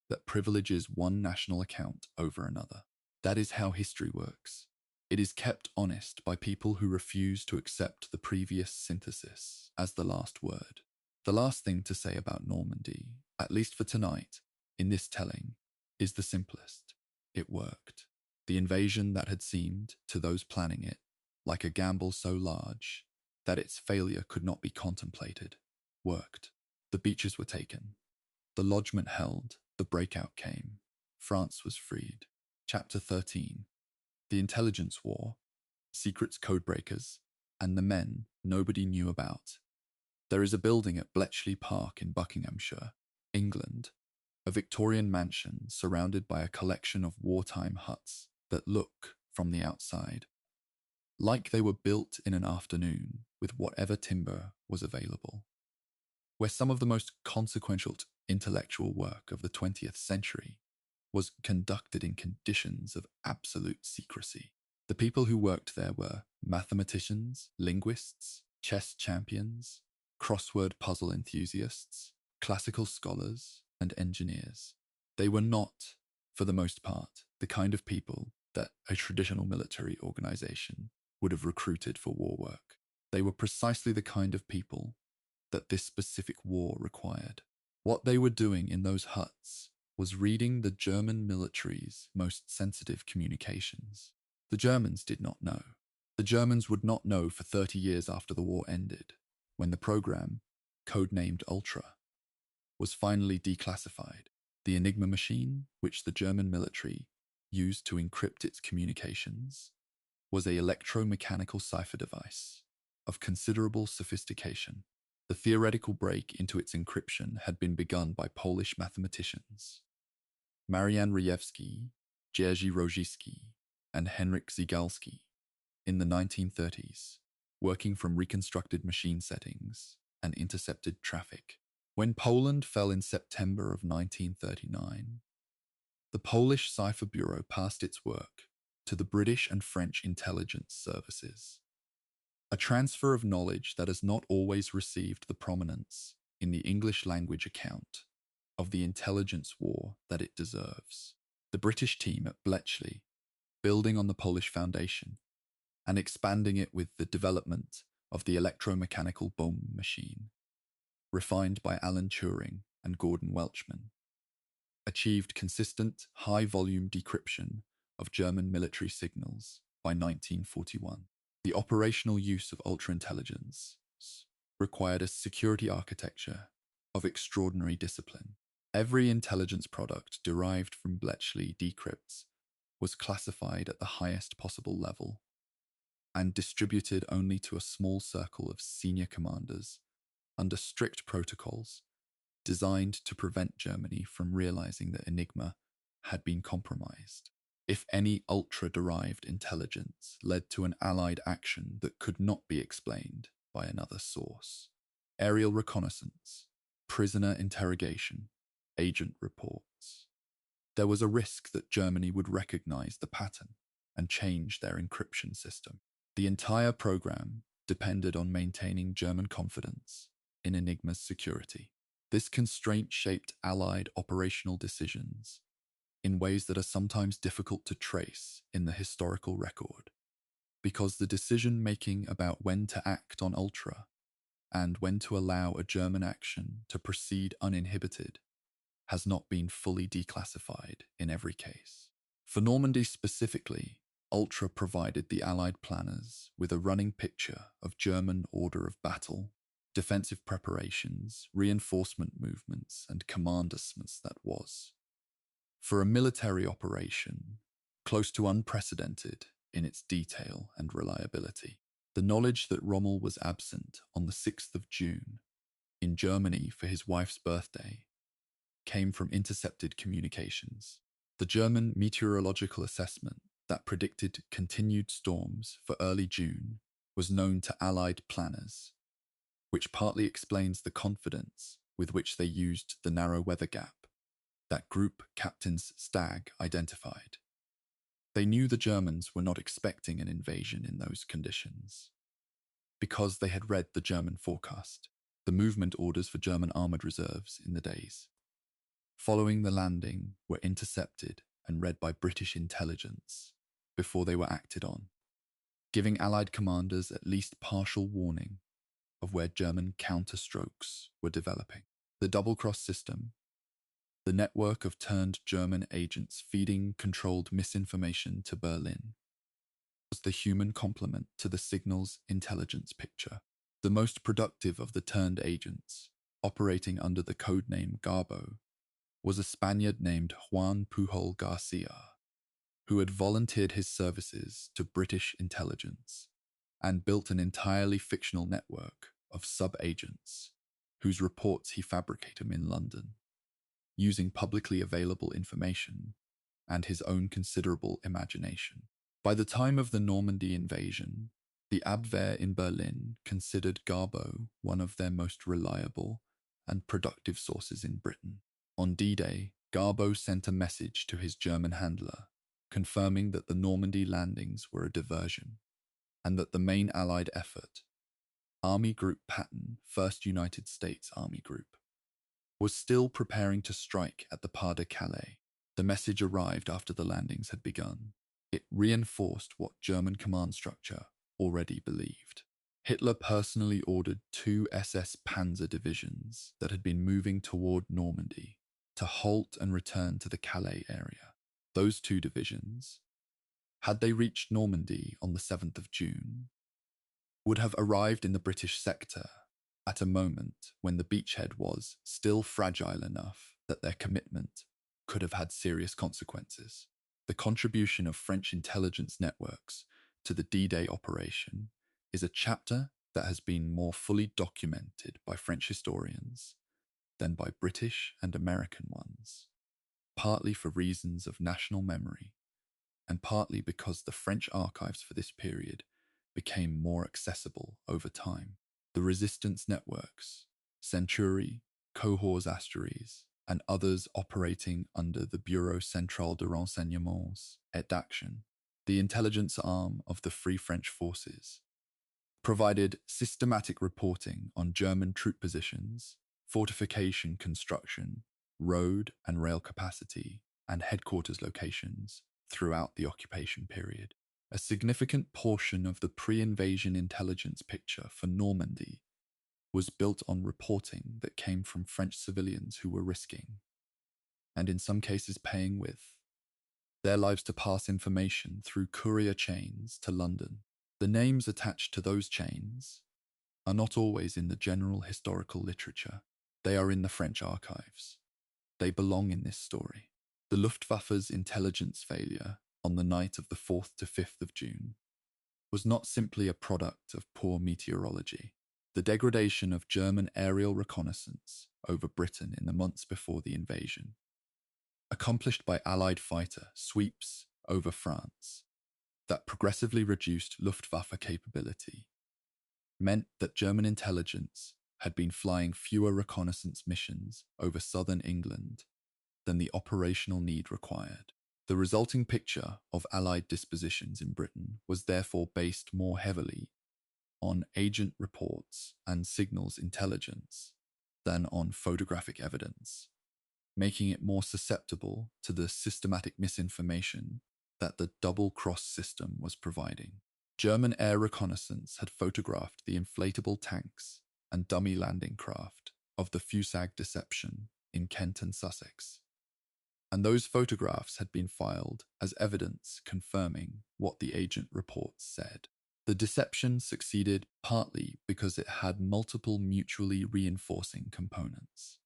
that privileges one national account over another. That is how history works. It is kept honest by people who refuse to accept the previous synthesis as the last word. The last thing to say about Normandy, at least for tonight, in this telling, is the simplest. It worked. The invasion that had seemed, to those planning it, like a gamble so large that its failure could not be contemplated, worked. The beaches were taken. The lodgment held. The breakout came. France was freed. Chapter 13. The Intelligence War, Secrets Codebreakers, and the Men Nobody Knew About. There is a building at Bletchley Park in Buckinghamshire, England, a Victorian mansion surrounded by a collection of wartime huts that look, from the outside, like they were built in an afternoon with whatever timber was available, where some of the most consequential intellectual work of the 20th century was conducted in conditions of absolute secrecy. The people who worked there were mathematicians, linguists, chess champions, crossword puzzle enthusiasts, classical scholars, and engineers. They were not, for the most part, the kind of people that a traditional military organization would have recruited for war work. They were precisely the kind of people that this specific war required. What they were doing in those huts was reading the German military's most sensitive communications. The Germans did not know. The Germans would not know for 30 years after the war ended, when the program, codenamed Ultra, was finally declassified. The Enigma machine, which the German military used to encrypt its communications, was an electromechanical cipher device of considerable sophistication. The theoretical break into its encryption had been begun by Polish mathematicians Marian Rejewski, Jerzy Rożycki, and Henryk Zygalski in the 1930s, working from reconstructed machine settings and intercepted traffic. When Poland fell in September of 1939, the Polish Cipher Bureau passed its work to the British and French intelligence services, a transfer of knowledge that has not always received the prominence in the English language account of the intelligence war that it deserves. The British team at Bletchley, building on the Polish foundation and expanding it with the development of the electromechanical bomb machine, refined by Alan Turing and Gordon Welchman, achieved consistent, high-volume decryption of German military signals by 1941. The operational use of ultra-intelligence required a security architecture of extraordinary discipline. Every intelligence product derived from Bletchley decrypts was classified at the highest possible level and distributed only to a small circle of senior commanders under strict protocols designed to prevent Germany from realizing that Enigma had been compromised. If any ultra-derived intelligence led to an Allied action that could not be explained by another source, aerial reconnaissance, prisoner interrogation, agent reports, there was a risk that Germany would recognize the pattern and change their encryption system. The entire program depended on maintaining German confidence in Enigma's security. This constraint shaped Allied operational decisions in ways that are sometimes difficult to trace in the historical record, because the decision-making about when to act on Ultra and when to allow a German action to proceed uninhibited has not been fully declassified in every case. For Normandy specifically, Ultra provided the Allied planners with a running picture of German order of battle, defensive preparations, reinforcement movements, and commandments that was, for a military operation, close to unprecedented in its detail and reliability. The knowledge that Rommel was absent on the 6th of June in Germany for his wife's birthday came from intercepted communications. The German meteorological assessment that predicted continued storms for early June was known to Allied planners, which partly explains the confidence with which they used the narrow weather gap that Group Captains Stagg identified. They knew the Germans were not expecting an invasion in those conditions, because they had read the German forecast, the movement orders for German armoured reserves in the days following the landing were intercepted and read by British intelligence before they were acted on. giving Allied commanders at least partial warning of where German counterstrokes were developing. The double-cross system, the network of turned German agents feeding controlled misinformation to Berlin, was the human complement to the signal's intelligence picture. The most productive of the turned agents, operating under the codename Garbo, was a Spaniard named Juan Pujol Garcia, who had volunteered his services to British intelligence and built an entirely fictional network of sub-agents whose reports he fabricated in London, using publicly available information and his own considerable imagination. By the time of the Normandy invasion, the Abwehr in Berlin considered Garbo one of their most reliable and productive sources in Britain. On D-Day, Garbo sent a message to his German handler, confirming that the Normandy landings were a diversion, and that the main Allied effort, Army Group Patton, 1st United States Army Group, was still preparing to strike at the Pas-de-Calais. The message arrived after the landings had begun. It reinforced what German command structure already believed. Hitler personally ordered 2 SS Panzer divisions that had been moving toward Normandy to halt and return to the Calais area. Those 2 divisions, had they reached Normandy on the 7th of June, would have arrived in the British sector at a moment when the beachhead was still fragile enough that their commitment could have had serious consequences. The contribution of French intelligence networks to the D-Day operation is a chapter that has been more fully documented by French historians than by British and American ones, partly for reasons of national memory, and partly because the French archives for this period became more accessible over time. The resistance networks, Century, Cohors Asteries, and others operating under the Bureau Central de Renseignements et d'Action, the intelligence arm of the Free French Forces, provided systematic reporting on German troop positions, fortification construction, road and rail capacity, and headquarters locations throughout the occupation period. A significant portion of the pre-invasion intelligence picture for Normandy was built on reporting that came from French civilians who were risking, and in some cases paying with, their lives to pass information through courier chains to London. The names attached to those chains are not always in the general historical literature. They are in the French archives. They belong in this story. The Luftwaffe's intelligence failure on the night of the 4th to 5th of June was not simply a product of poor meteorology. The degradation of German aerial reconnaissance over Britain in the months before the invasion, accomplished by Allied fighter sweeps over France that progressively reduced Luftwaffe capability, meant that German intelligence had been flying fewer reconnaissance missions over southern England than the operational need required. The resulting picture of Allied dispositions in Britain was therefore based more heavily on agent reports and signals intelligence than on photographic evidence, making it more susceptible to the systematic misinformation that the double-cross system was providing. German air reconnaissance had photographed the inflatable tanks and dummy landing craft of the Fusag Deception in Kent and Sussex, and those photographs had been filed as evidence confirming what the agent reports said. The deception succeeded partly because it had multiple mutually reinforcing components,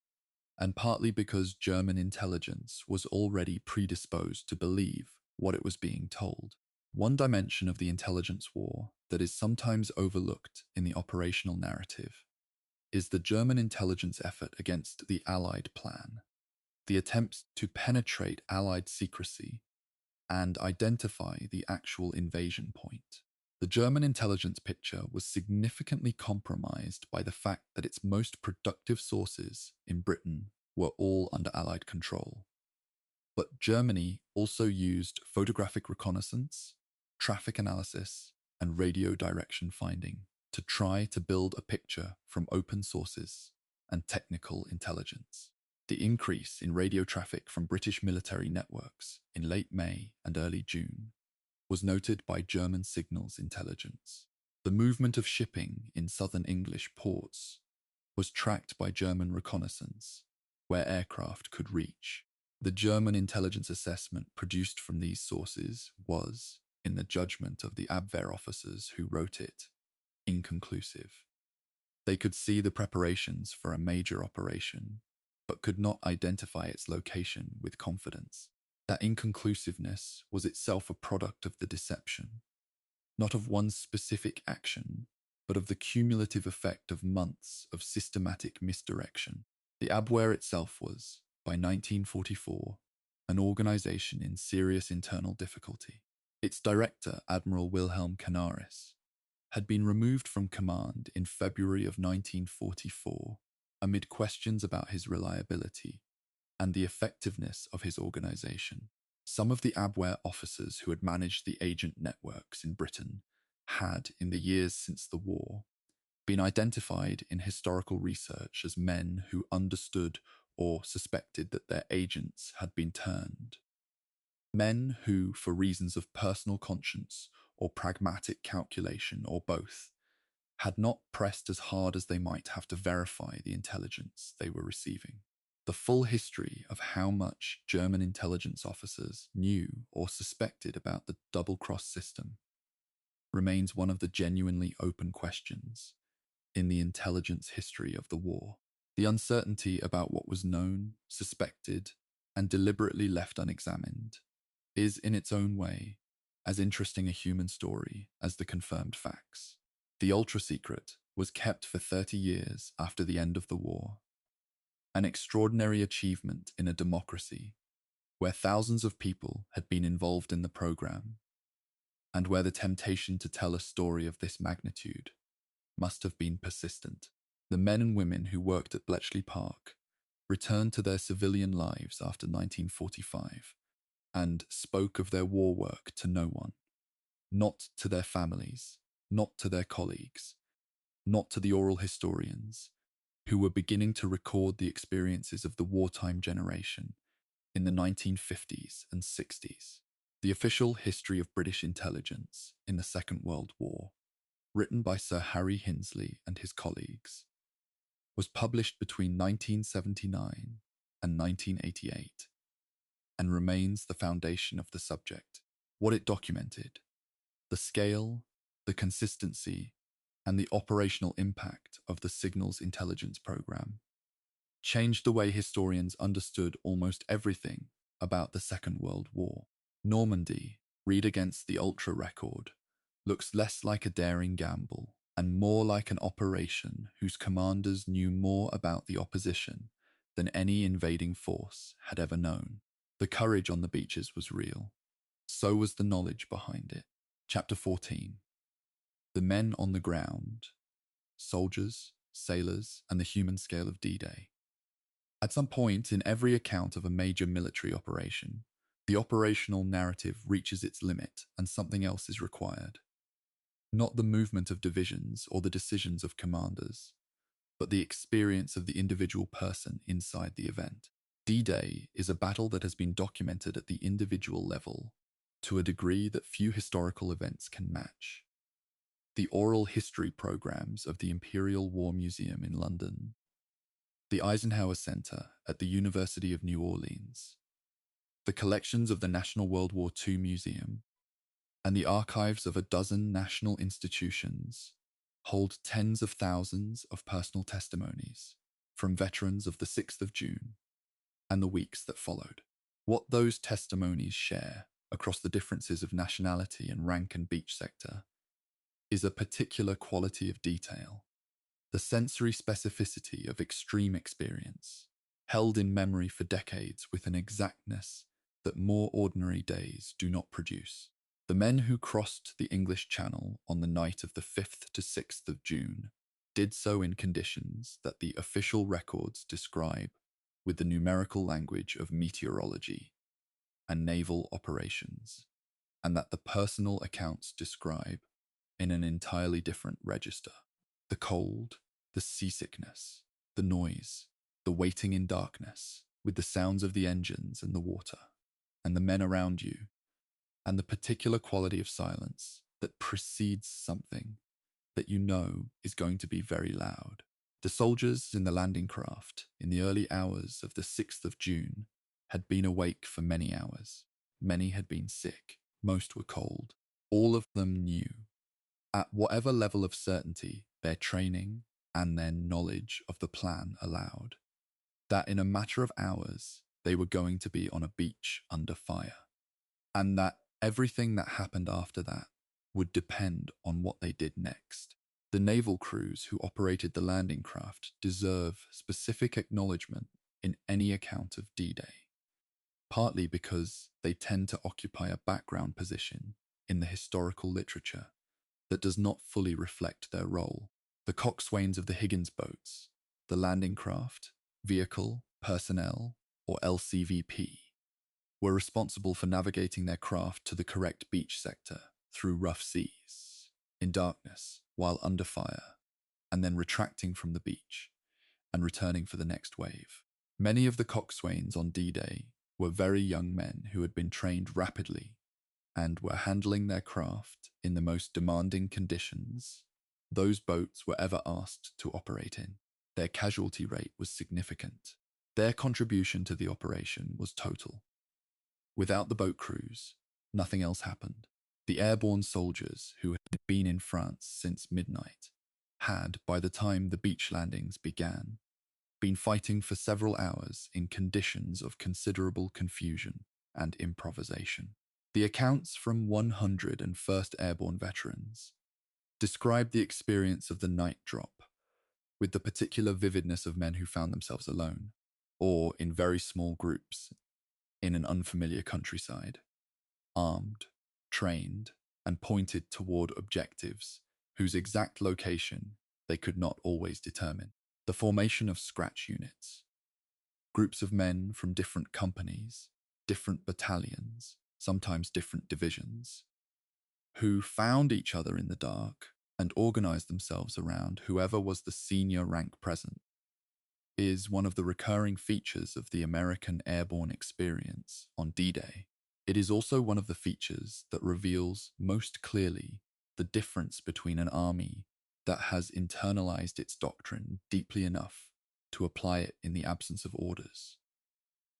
and partly because German intelligence was already predisposed to believe what it was being told. One dimension of the intelligence war that is sometimes overlooked in the operational narrative is the German intelligence effort against the Allied plan, the attempts to penetrate Allied secrecy and identify the actual invasion point. The German intelligence picture was significantly compromised by the fact that its most productive sources in Britain were all under Allied control. But Germany also used photographic reconnaissance, traffic analysis, and radio direction finding to try to build a picture from open sources and technical intelligence. The increase in radio traffic from British military networks in late May and early June was noted by German signals intelligence. The movement of shipping in southern English ports was tracked by German reconnaissance, where aircraft could reach. The German intelligence assessment produced from these sources was, in the judgment of the Abwehr officers who wrote it, inconclusive. They could see the preparations for a major operation, but could not identify its location with confidence. That inconclusiveness was itself a product of the deception, not of one specific action, but of the cumulative effect of months of systematic misdirection. The Abwehr itself was, by 1944, an organization in serious internal difficulty. Its director, Admiral Wilhelm Canaris, had been removed from command in February of 1944 amid questions about his reliability and the effectiveness of his organization. Some of the Abwehr officers who had managed the agent networks in Britain had, in the years since the war, been identified in historical research as men who understood or suspected that their agents had been turned. Men who, for reasons of personal conscience or pragmatic calculation or both, had not pressed as hard as they might have to verify the intelligence they were receiving. The full history of how much German intelligence officers knew or suspected about the double-cross system remains one of the genuinely open questions in the intelligence history of the war. The uncertainty about what was known, suspected, and deliberately left unexamined is, in its own way, as interesting a human story as the confirmed facts. The ultra-secret was kept for 30 years after the end of the war, an extraordinary achievement in a democracy where thousands of people had been involved in the program, and where the temptation to tell a story of this magnitude must have been persistent. The men and women who worked at Bletchley Park returned to their civilian lives after 1945 and spoke of their war work to no one, not to their families, not to their colleagues, not to the oral historians, who were beginning to record the experiences of the wartime generation in the 1950s and 60s. The official history of British intelligence in the Second World War, written by Sir Harry Hinsley and his colleagues, was published between 1979 and 1988 and remains the foundation of the subject. What it documented, the scale, the consistency, and the operational impact of the signals intelligence program, changed the way historians understood almost everything about the Second World War. Normandy, read against the ultra record, looks less like a daring gamble and more like an operation whose commanders knew more about the opposition than any invading force had ever known. The courage on the beaches was real. So was the knowledge behind it. Chapter 14. The men on the ground, soldiers, sailors, and the human scale of D-Day. At some point in every account of a major military operation, the operational narrative reaches its limit and something else is required. Not the movement of divisions or the decisions of commanders, but the experience of the individual person inside the event. D-Day is a battle that has been documented at the individual level to a degree that few historical events can match. The oral history programs of the Imperial War Museum in London, the Eisenhower Center at the University of New Orleans, the collections of the National World War II Museum, and the archives of a dozen national institutions hold tens of thousands of personal testimonies from veterans of the 6th of June and the weeks that followed. What those testimonies share across the differences of nationality and rank and beach sector is a particular quality of detail, the sensory specificity of extreme experience, held in memory for decades with an exactness that more ordinary days do not produce. The men who crossed the English Channel on the night of the 5th to 6th of June did so in conditions that the official records describe with the numerical language of meteorology and naval operations, and that the personal accounts describe in an entirely different register. The cold, the seasickness, the noise, the waiting in darkness, with the sounds of the engines and the water, and the men around you, and the particular quality of silence that precedes something that you know is going to be very loud. The soldiers in the landing craft in the early hours of the 6th of June had been awake for many hours. Many had been sick. Most were cold. All of them knew, at whatever level of certainty their training and their knowledge of the plan allowed, that in a matter of hours they were going to be on a beach under fire, and that everything that happened after that would depend on what they did next. The naval crews who operated the landing craft deserve specific acknowledgement in any account of D-Day, partly because they tend to occupy a background position in the historical literature that does not fully reflect their role. The coxswains of the Higgins boats, the landing craft, vehicle, personnel, or LCVP, were responsible for navigating their craft to the correct beach sector through rough seas, in darkness, while under fire, and then retracting from the beach and returning for the next wave. Many of the coxswains on D-Day were very young men who had been trained rapidly and were handling their craft in the most demanding conditions those boats were ever asked to operate in. Their casualty rate was significant. Their contribution to the operation was total. Without the boat crews, nothing else happened. The airborne soldiers who had been in France since midnight had, by the time the beach landings began, been fighting for several hours in conditions of considerable confusion and improvisation. The accounts from 101st Airborne veterans describe the experience of the night drop with the particular vividness of men who found themselves alone, or in very small groups, in an unfamiliar countryside, armed, trained, and pointed toward objectives whose exact location they could not always determine. The formation of scratch units, groups of men from different companies, different battalions, sometimes different divisions, who found each other in the dark and organized themselves around whoever was the senior rank present, is one of the recurring features of the American airborne experience on D-Day. It is also one of the features that reveals most clearly the difference between an army that has internalized its doctrine deeply enough to apply it in the absence of orders,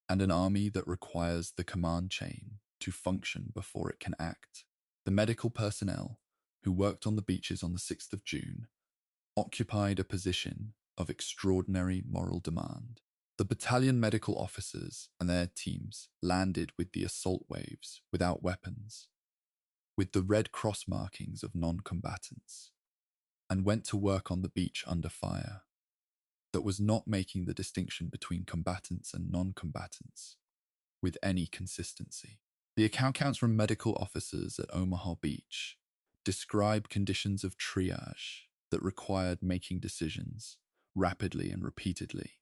and an army that requires the command chain to function before it can act. The medical personnel who worked on the beaches on the 6th of June occupied a position of extraordinary moral demand. The battalion medical officers and their teams landed with the assault waves without weapons, with the Red Cross markings of non-combatants, and went to work on the beach under fire that was not making the distinction between combatants and non-combatants with any consistency. The accounts from medical officers at Omaha Beach describe conditions of triage that required making decisions rapidly and repeatedly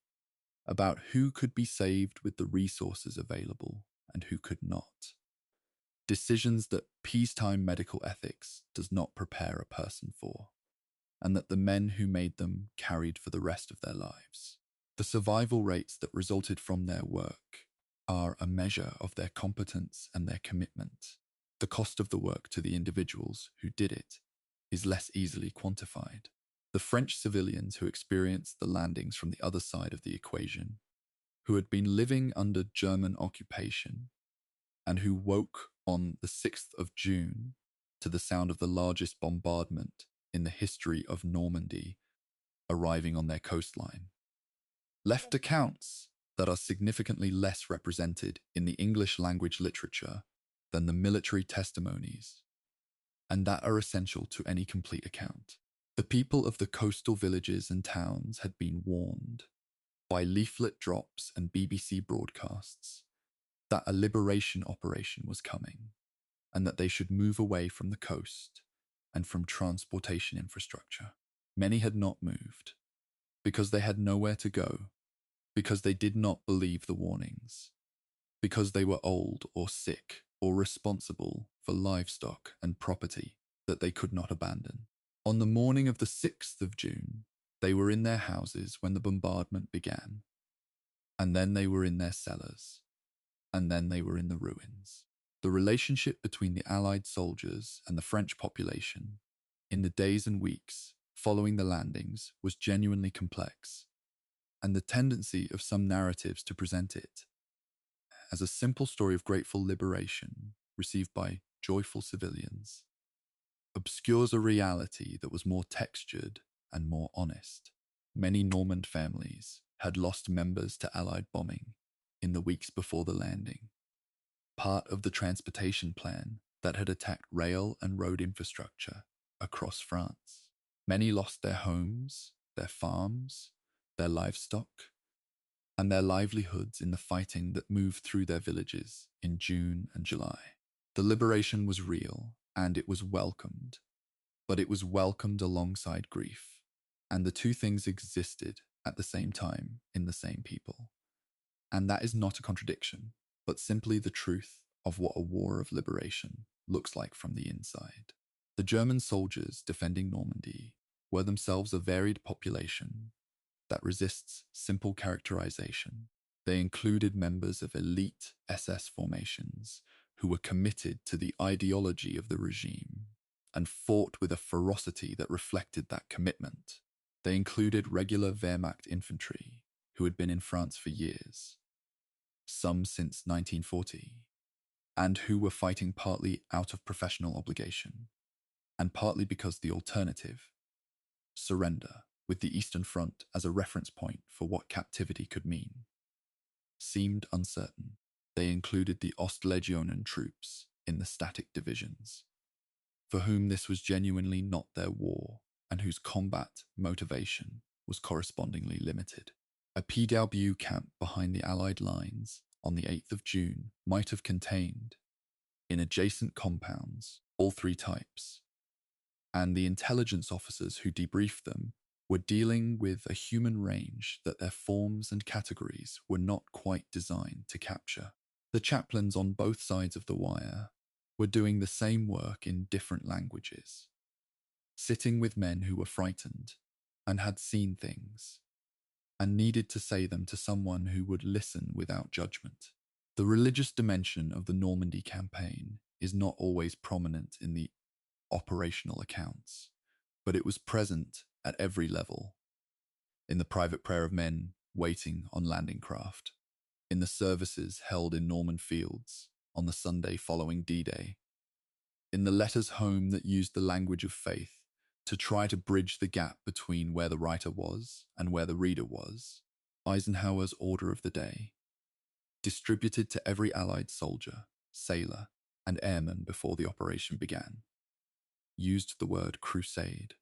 about who could be saved with the resources available and who could not. Decisions that peacetime medical ethics does not prepare a person for, and that the men who made them carried for the rest of their lives. The survival rates that resulted from their work are a measure of their competence and their commitment. The cost of the work to the individuals who did it is less easily quantified. The French civilians who experienced the landings from the other side of the equation, who had been living under German occupation, and who woke on the 6th of June to the sound of the largest bombardment in the history of Normandy arriving on their coastline, left accounts that are significantly less represented in the English language literature than the military testimonies, and that are essential to any complete account. The people of the coastal villages and towns had been warned by leaflet drops and BBC broadcasts that a liberation operation was coming, and that they should move away from the coast and from transportation infrastructure. Many had not moved, because they had nowhere to go, because they did not believe the warnings, because they were old or sick or responsible for livestock and property that they could not abandon. On the morning of the 6th of June, they were in their houses when the bombardment began, and then they were in their cellars, and then they were in the ruins. The relationship between the Allied soldiers and the French population in the days and weeks following the landings was genuinely complex, and the tendency of some narratives to present it as a simple story of grateful liberation received by joyful civilians obscures a reality that was more textured and more honest. Many Norman families had lost members to Allied bombing in the weeks before the landing, part of the transportation plan that had attacked rail and road infrastructure across France. Many lost their homes, their farms, their livestock, and their livelihoods in the fighting that moved through their villages in June and July. The liberation was real, and it was welcomed, but it was welcomed alongside grief, and the two things existed at the same time in the same people. And that is not a contradiction, but simply the truth of what a war of liberation looks like from the inside. The German soldiers defending Normandy were themselves a varied population that resists simple characterization. They included members of elite SS formations who were committed to the ideology of the regime and fought with a ferocity that reflected that commitment. They included regular Wehrmacht infantry who had been in France for years, some since 1940, and who were fighting partly out of professional obligation, and partly because the alternative, surrender, with the Eastern Front as a reference point for what captivity could mean, seemed uncertain. They included the Ostlegionen troops in the static divisions, for whom this was genuinely not their war, and whose combat motivation was correspondingly limited. A PW camp behind the Allied lines on the 8th of June might have contained, in adjacent compounds, all three types, and the intelligence officers who debriefed them were dealing with a human range that their forms and categories were not quite designed to capture. The chaplains on both sides of the wire were doing the same work in different languages, sitting with men who were frightened and had seen things, and needed to say them to someone who would listen without judgment. The religious dimension of the Normandy campaign is not always prominent in the operational accounts, but it was present at every level. In the private prayer of men waiting on landing craft, in the services held in Norman fields on the Sunday following D-Day, in the letters home that used the language of faith to try to bridge the gap between where the writer was and where the reader was. Eisenhower's order of the day, distributed to every Allied soldier, sailor, and airman before the operation began, used the word crusade,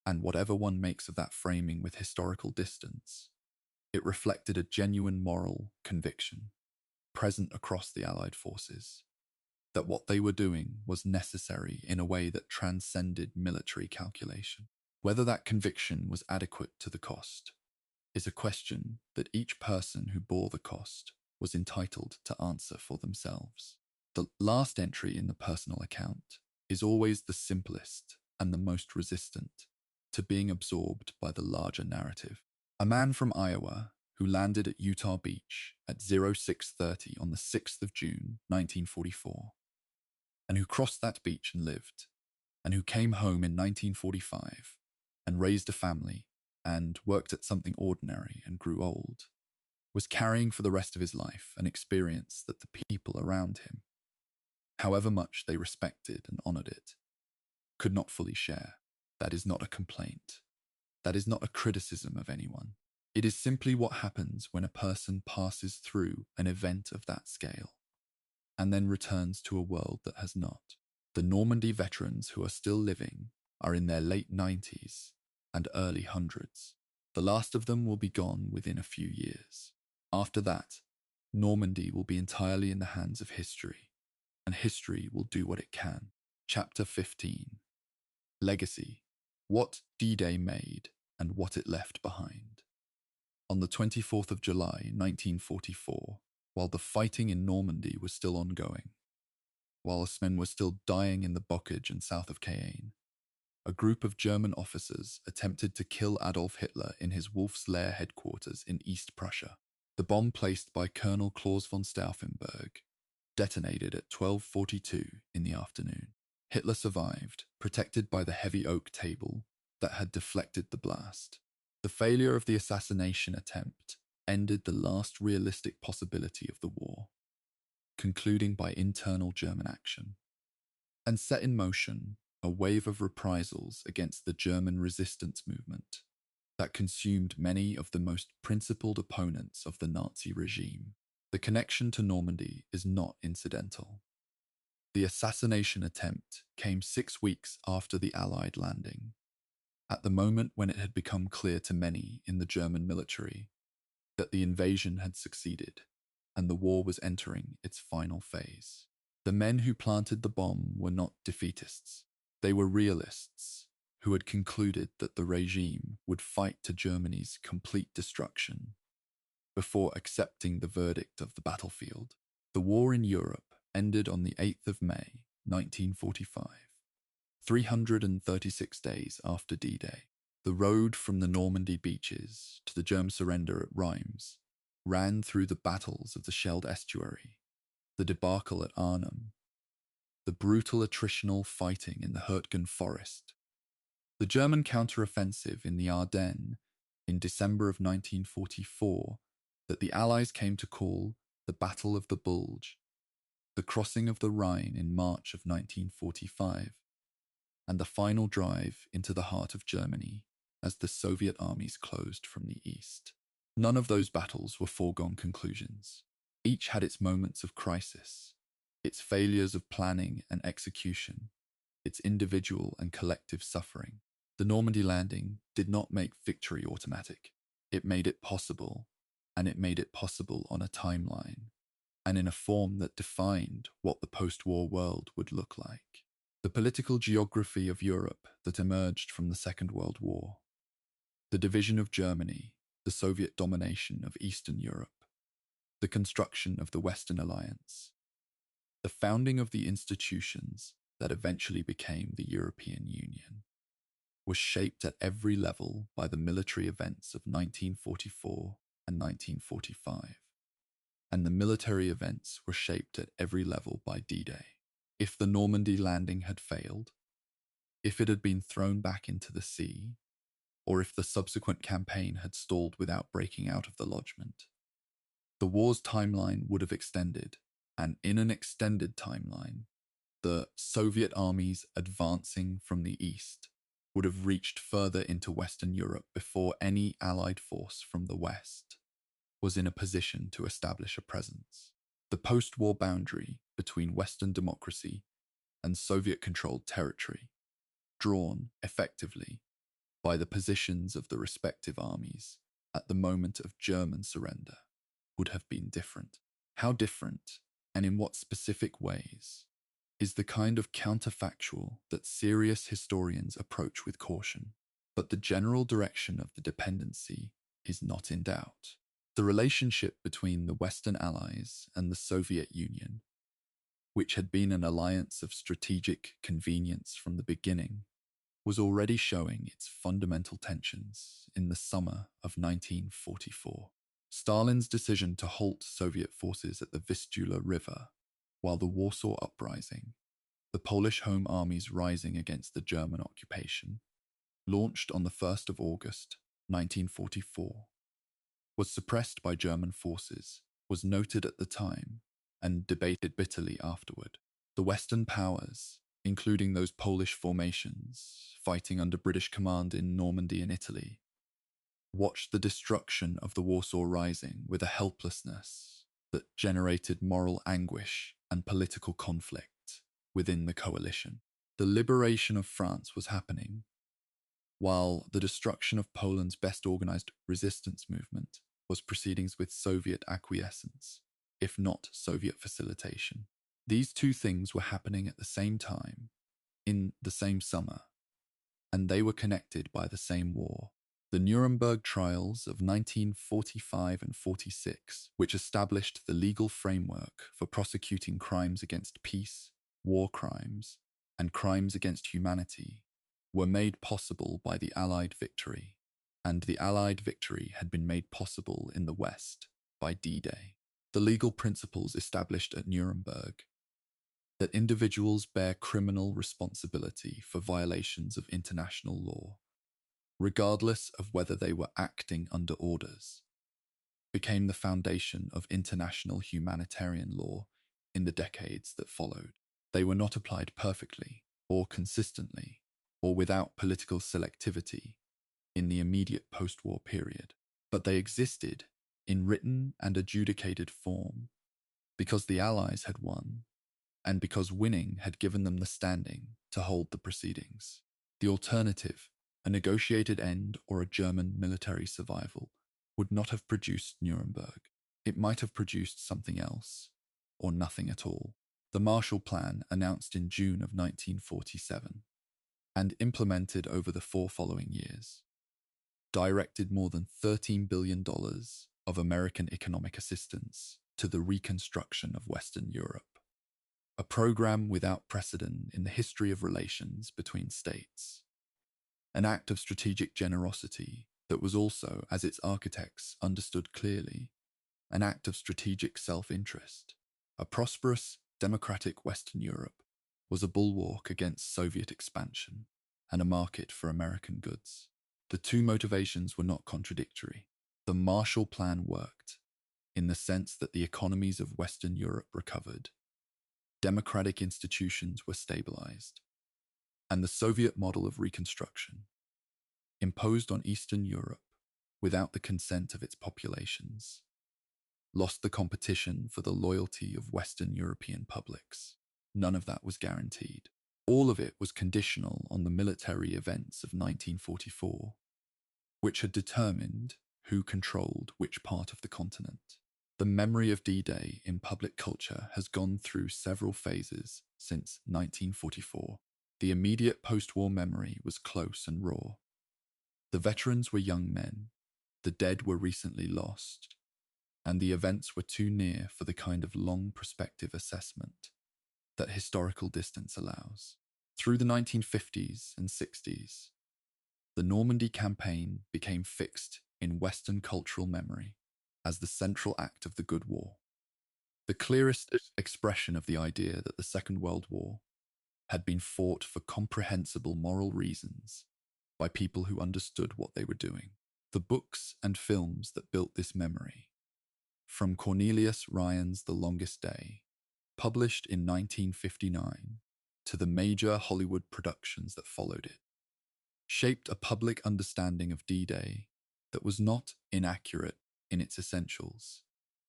and whatever one makes of that framing with historical distance, it reflected a genuine moral conviction, present across the Allied forces, that what they were doing was necessary in a way that transcended military calculation. Whether that conviction was adequate to the cost is a question that each person who bore the cost was entitled to answer for themselves. The last entry in the personal account is always the simplest and the most resistant to being absorbed by the larger narrative. A man from Iowa who landed at Utah Beach at 06:30 on the 6th of June, 1944, and who crossed that beach and lived, and who came home in 1945 and raised a family and worked at something ordinary and grew old, was carrying for the rest of his life an experience that the people around him, however much they respected and honored it, could not fully share. That is not a complaint. That is not a criticism of anyone. It is simply what happens when a person passes through an event of that scale and then returns to a world that has not. The Normandy veterans who are still living are in their late 90s and early hundreds. The last of them will be gone within a few years. After that, Normandy will be entirely in the hands of history, and history will do what it can. Chapter 15. Legacy. What D-Day made and what it left behind. On the 24th of July, 1944, while the fighting in Normandy was still ongoing, whilst men were still dying in the Bocage and south of Cayenne, a group of German officers attempted to kill Adolf Hitler in his Wolf's Lair headquarters in East Prussia. The bomb placed by Colonel Claus von Stauffenberg detonated at 12:42 in the afternoon. Hitler survived, protected by the heavy oak table that had deflected the blast. The failure of the assassination attempt ended the last realistic possibility of the war, concluding by internal German action, and set in motion a wave of reprisals against the German resistance movement that consumed many of the most principled opponents of the Nazi regime. The connection to Normandy is not incidental. The assassination attempt came 6 weeks after the Allied landing, at the moment when it had become clear to many in the German military that the invasion had succeeded and the war was entering its final phase. The men who planted the bomb were not defeatists. They were realists who had concluded that the regime would fight to Germany's complete destruction before accepting the verdict of the battlefield. The war in Europe ended on the 8th of May, 1945, 336 days after D-Day. The road from the Normandy beaches to the German surrender at Reims ran through the battles of the Scheldt estuary, the debacle at Arnhem, the brutal attritional fighting in the Hurtgen forest, the German counteroffensive in the Ardennes in December of 1944 that the Allies came to call the Battle of the Bulge, the crossing of the Rhine in March of 1945, and the final drive into the heart of Germany as the Soviet armies closed from the east. None of those battles were foregone conclusions. Each had its moments of crisis, its failures of planning and execution, its individual and collective suffering. The Normandy landing did not make victory automatic. It made it possible, and it made it possible on a timeline, and in a form that defined what the post-war world would look like. The political geography of Europe that emerged from the Second World War, the division of Germany, the Soviet domination of Eastern Europe, the construction of the Western Alliance, the founding of the institutions that eventually became the European Union, was shaped at every level by the military events of 1944 and 1945, and the military events were shaped at every level by D-Day. If the Normandy landing had failed, if it had been thrown back into the sea, or if the subsequent campaign had stalled without breaking out of the lodgment, the war's timeline would have extended, and in an extended timeline, the Soviet armies advancing from the east would have reached further into Western Europe before any Allied force from the west was in a position to establish a presence. The post-war boundary between Western democracy and Soviet-controlled territory, drawn, effectively, by the positions of the respective armies at the moment of German surrender, would have been different. How different, and in what specific ways, is the kind of counterfactual that serious historians approach with caution. But the general direction of the dependency is not in doubt. The relationship between the Western Allies and the Soviet Union, which had been an alliance of strategic convenience from the beginning, was already showing its fundamental tensions in the summer of 1944. Stalin's decision to halt Soviet forces at the Vistula River, while the Warsaw Uprising, the Polish Home Armies rising against the German occupation, launched on the 1st of August, 1944, was suppressed by German forces, was noted at the time, and debated bitterly afterward. The Western powers, including those Polish formations fighting under British command in Normandy and Italy, watched the destruction of the Warsaw Rising with a helplessness that generated moral anguish and political conflict within the coalition. The liberation of France was happening, while the destruction of Poland's best organized resistance movement was proceeding with Soviet acquiescence, if not Soviet facilitation. These two things were happening at the same time, in the same summer, and they were connected by the same war. The Nuremberg trials of 1945 and 46, which established the legal framework for prosecuting crimes against peace, war crimes, and crimes against humanity, were made possible by the Allied victory, and the Allied victory had been made possible in the West by D-Day. The legal principles established at Nuremberg, that individuals bear criminal responsibility for violations of international law, regardless of whether they were acting under orders, became the foundation of international humanitarian law in the decades that followed. They were not applied perfectly or consistently or without political selectivity in the immediate post-war period, but they existed in written and adjudicated form because the Allies had won and because winning had given them the standing to hold the proceedings. The alternative, a negotiated end or a German military survival, would not have produced Nuremberg. It might have produced something else, or nothing at all. The Marshall Plan, announced in June of 1947 and implemented over the 4 following years, directed more than $13 billion of American economic assistance to the reconstruction of Western Europe, a program without precedent in the history of relations between states, an act of strategic generosity that was also, as its architects understood clearly, an act of strategic self-interest. A prosperous, democratic Western Europe was a bulwark against Soviet expansion and a market for American goods. The two motivations were not contradictory. The Marshall Plan worked in the sense that the economies of Western Europe recovered, democratic institutions were stabilized, and the Soviet model of reconstruction, imposed on Eastern Europe without the consent of its populations, lost the competition for the loyalty of Western European publics. None of that was guaranteed. All of it was conditional on the military events of 1944, which had determined who controlled which part of the continent. The memory of D-Day in public culture has gone through several phases since 1944. The immediate post-war memory was close and raw. The veterans were young men, the dead were recently lost, and the events were too near for the kind of long perspective assessment that historical distance allows. Through the 1950s and 60s, the Normandy campaign became fixed in Western cultural memory as the central act of the Good War, the clearest expression of the idea that the Second World War had been fought for comprehensible moral reasons by people who understood what they were doing. The books and films that built this memory, from Cornelius Ryan's The Longest Day, published in 1959, to the major Hollywood productions that followed it, shaped a public understanding of D-Day that was not inaccurate in its essentials,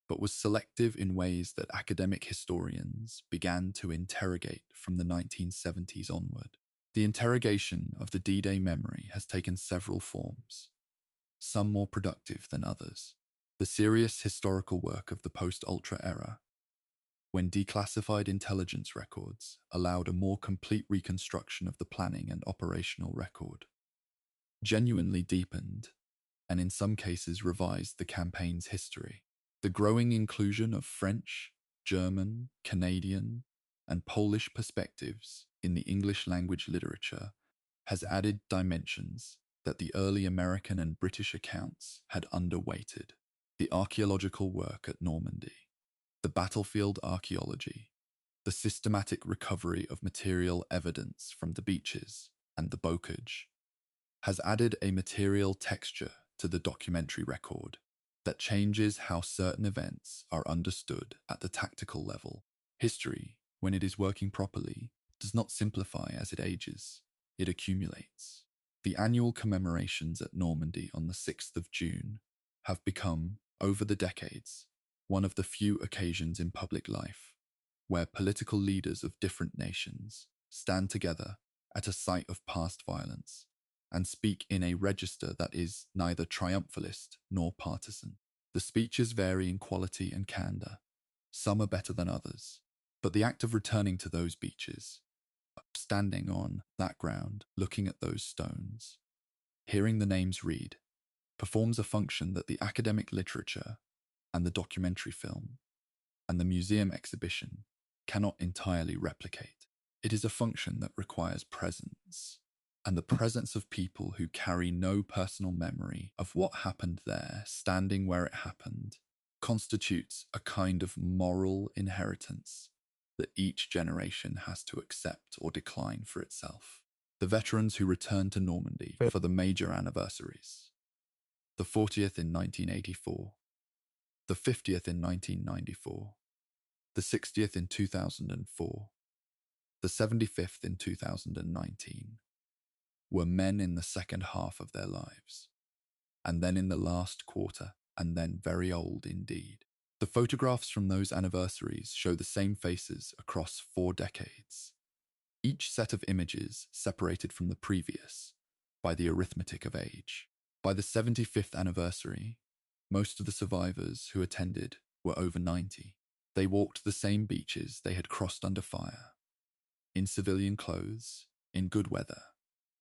but was selective in ways that academic historians began to interrogate from the 1970s onward. The interrogation of the D-Day memory has taken several forms, some more productive than others. The serious historical work of the post-Ultra era, when declassified intelligence records allowed a more complete reconstruction of the planning and operational record, genuinely deepened, and in some cases revised the campaign's history. The growing inclusion of French, German, Canadian, and Polish perspectives in the English language literature has added dimensions that the early American and British accounts had underweighted. The archaeological work at Normandy, the battlefield archaeology, the systematic recovery of material evidence from the beaches and the bocage, has added a material texture to the documentary record that changes how certain events are understood at the tactical level. History, when it is working properly, does not simplify as it ages, it accumulates. The annual commemorations at Normandy on the 6th of June have become, over the decades, one of the few occasions in public life where political leaders of different nations stand together at a site of past violence and speak in a register that is neither triumphalist nor partisan. The speeches vary in quality and candor. Some are better than others, but the act of returning to those beaches, standing on that ground, looking at those stones, hearing the names read, performs a function that the academic literature and the documentary film and the museum exhibition cannot entirely replicate. It is a function that requires presence, and the presence of people who carry no personal memory of what happened there, standing where it happened, constitutes a kind of moral inheritance that each generation has to accept or decline for itself. The veterans who returned to Normandy for the major anniversaries, the 40th in 1984, the 50th in 1994, the 60th in 2004, the 75th in 2019, were men in the second half of their lives, and then in the last quarter, and then very old indeed. The photographs from those anniversaries show the same faces across 4 decades, each set of images separated from the previous by the arithmetic of age. By the 75th anniversary, most of the survivors who attended were over 90. They walked the same beaches they had crossed under fire, in civilian clothes, in good weather,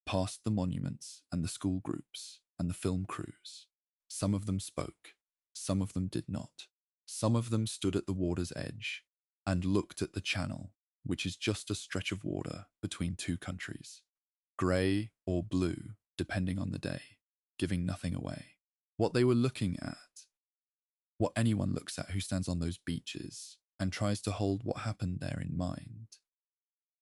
past the monuments and the school groups and the film crews. Some of them spoke, some of them did not. Some of them stood at the water's edge and looked at the channel, which is just a stretch of water between 2 countries, grey or blue, depending on the day, giving nothing away. What they were looking at, what anyone looks at who stands on those beaches and tries to hold what happened there in mind,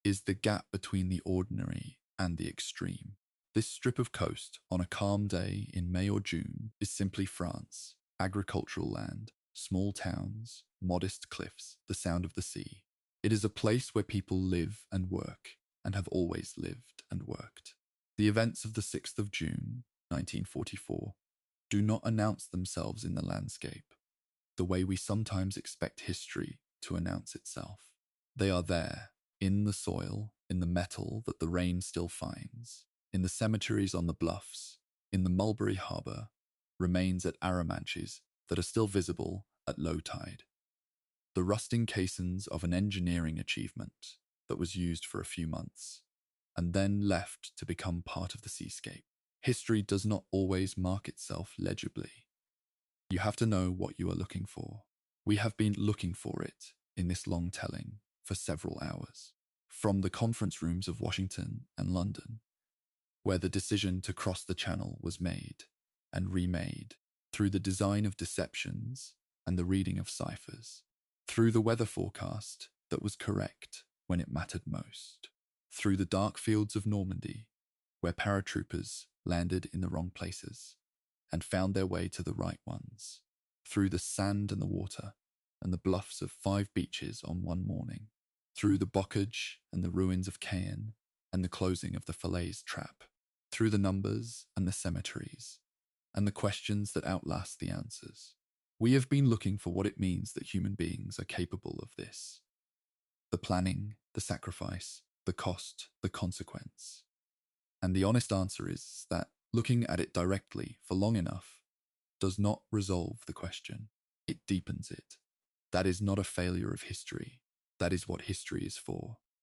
is the gap between the ordinary and the extreme. This strip of coast on a calm day in May or June is simply France, agricultural land, small towns, modest cliffs, the sound of the sea. It is a place where people live and work, and have always lived and worked. The events of the 6th of June, 1944, do not announce themselves in the landscape, the way we sometimes expect history to announce itself. They are there, in the soil, in the metal that the rain still finds, in the cemeteries on the bluffs, in the Mulberry Harbour, remains at Arromanches that are still visible at low tide. The rusting caissons of an engineering achievement that was used for a few months, and then left to become part of the seascape. History does not always mark itself legibly. You have to know what you are looking for. We have been looking for it in this long telling for several hours. From the conference rooms of Washington and London, where the decision to cross the channel was made and remade, through the design of deceptions and the reading of ciphers, through the weather forecast that was correct when it mattered most, through the dark fields of Normandy, where paratroopers landed in the wrong places and found their way to the right ones, through the sand and the water and the bluffs of 5 beaches on one morning, through the bocage and the ruins of Caen and the closing of the Falaise trap, through the numbers and the cemeteries, and the questions that outlast the answers. We have been looking for what it means that human beings are capable of this. The planning, the sacrifice, the cost, the consequence. And the honest answer is that looking at it directly for long enough does not resolve the question. It deepens it. That is not a failure of history. That is what history is for.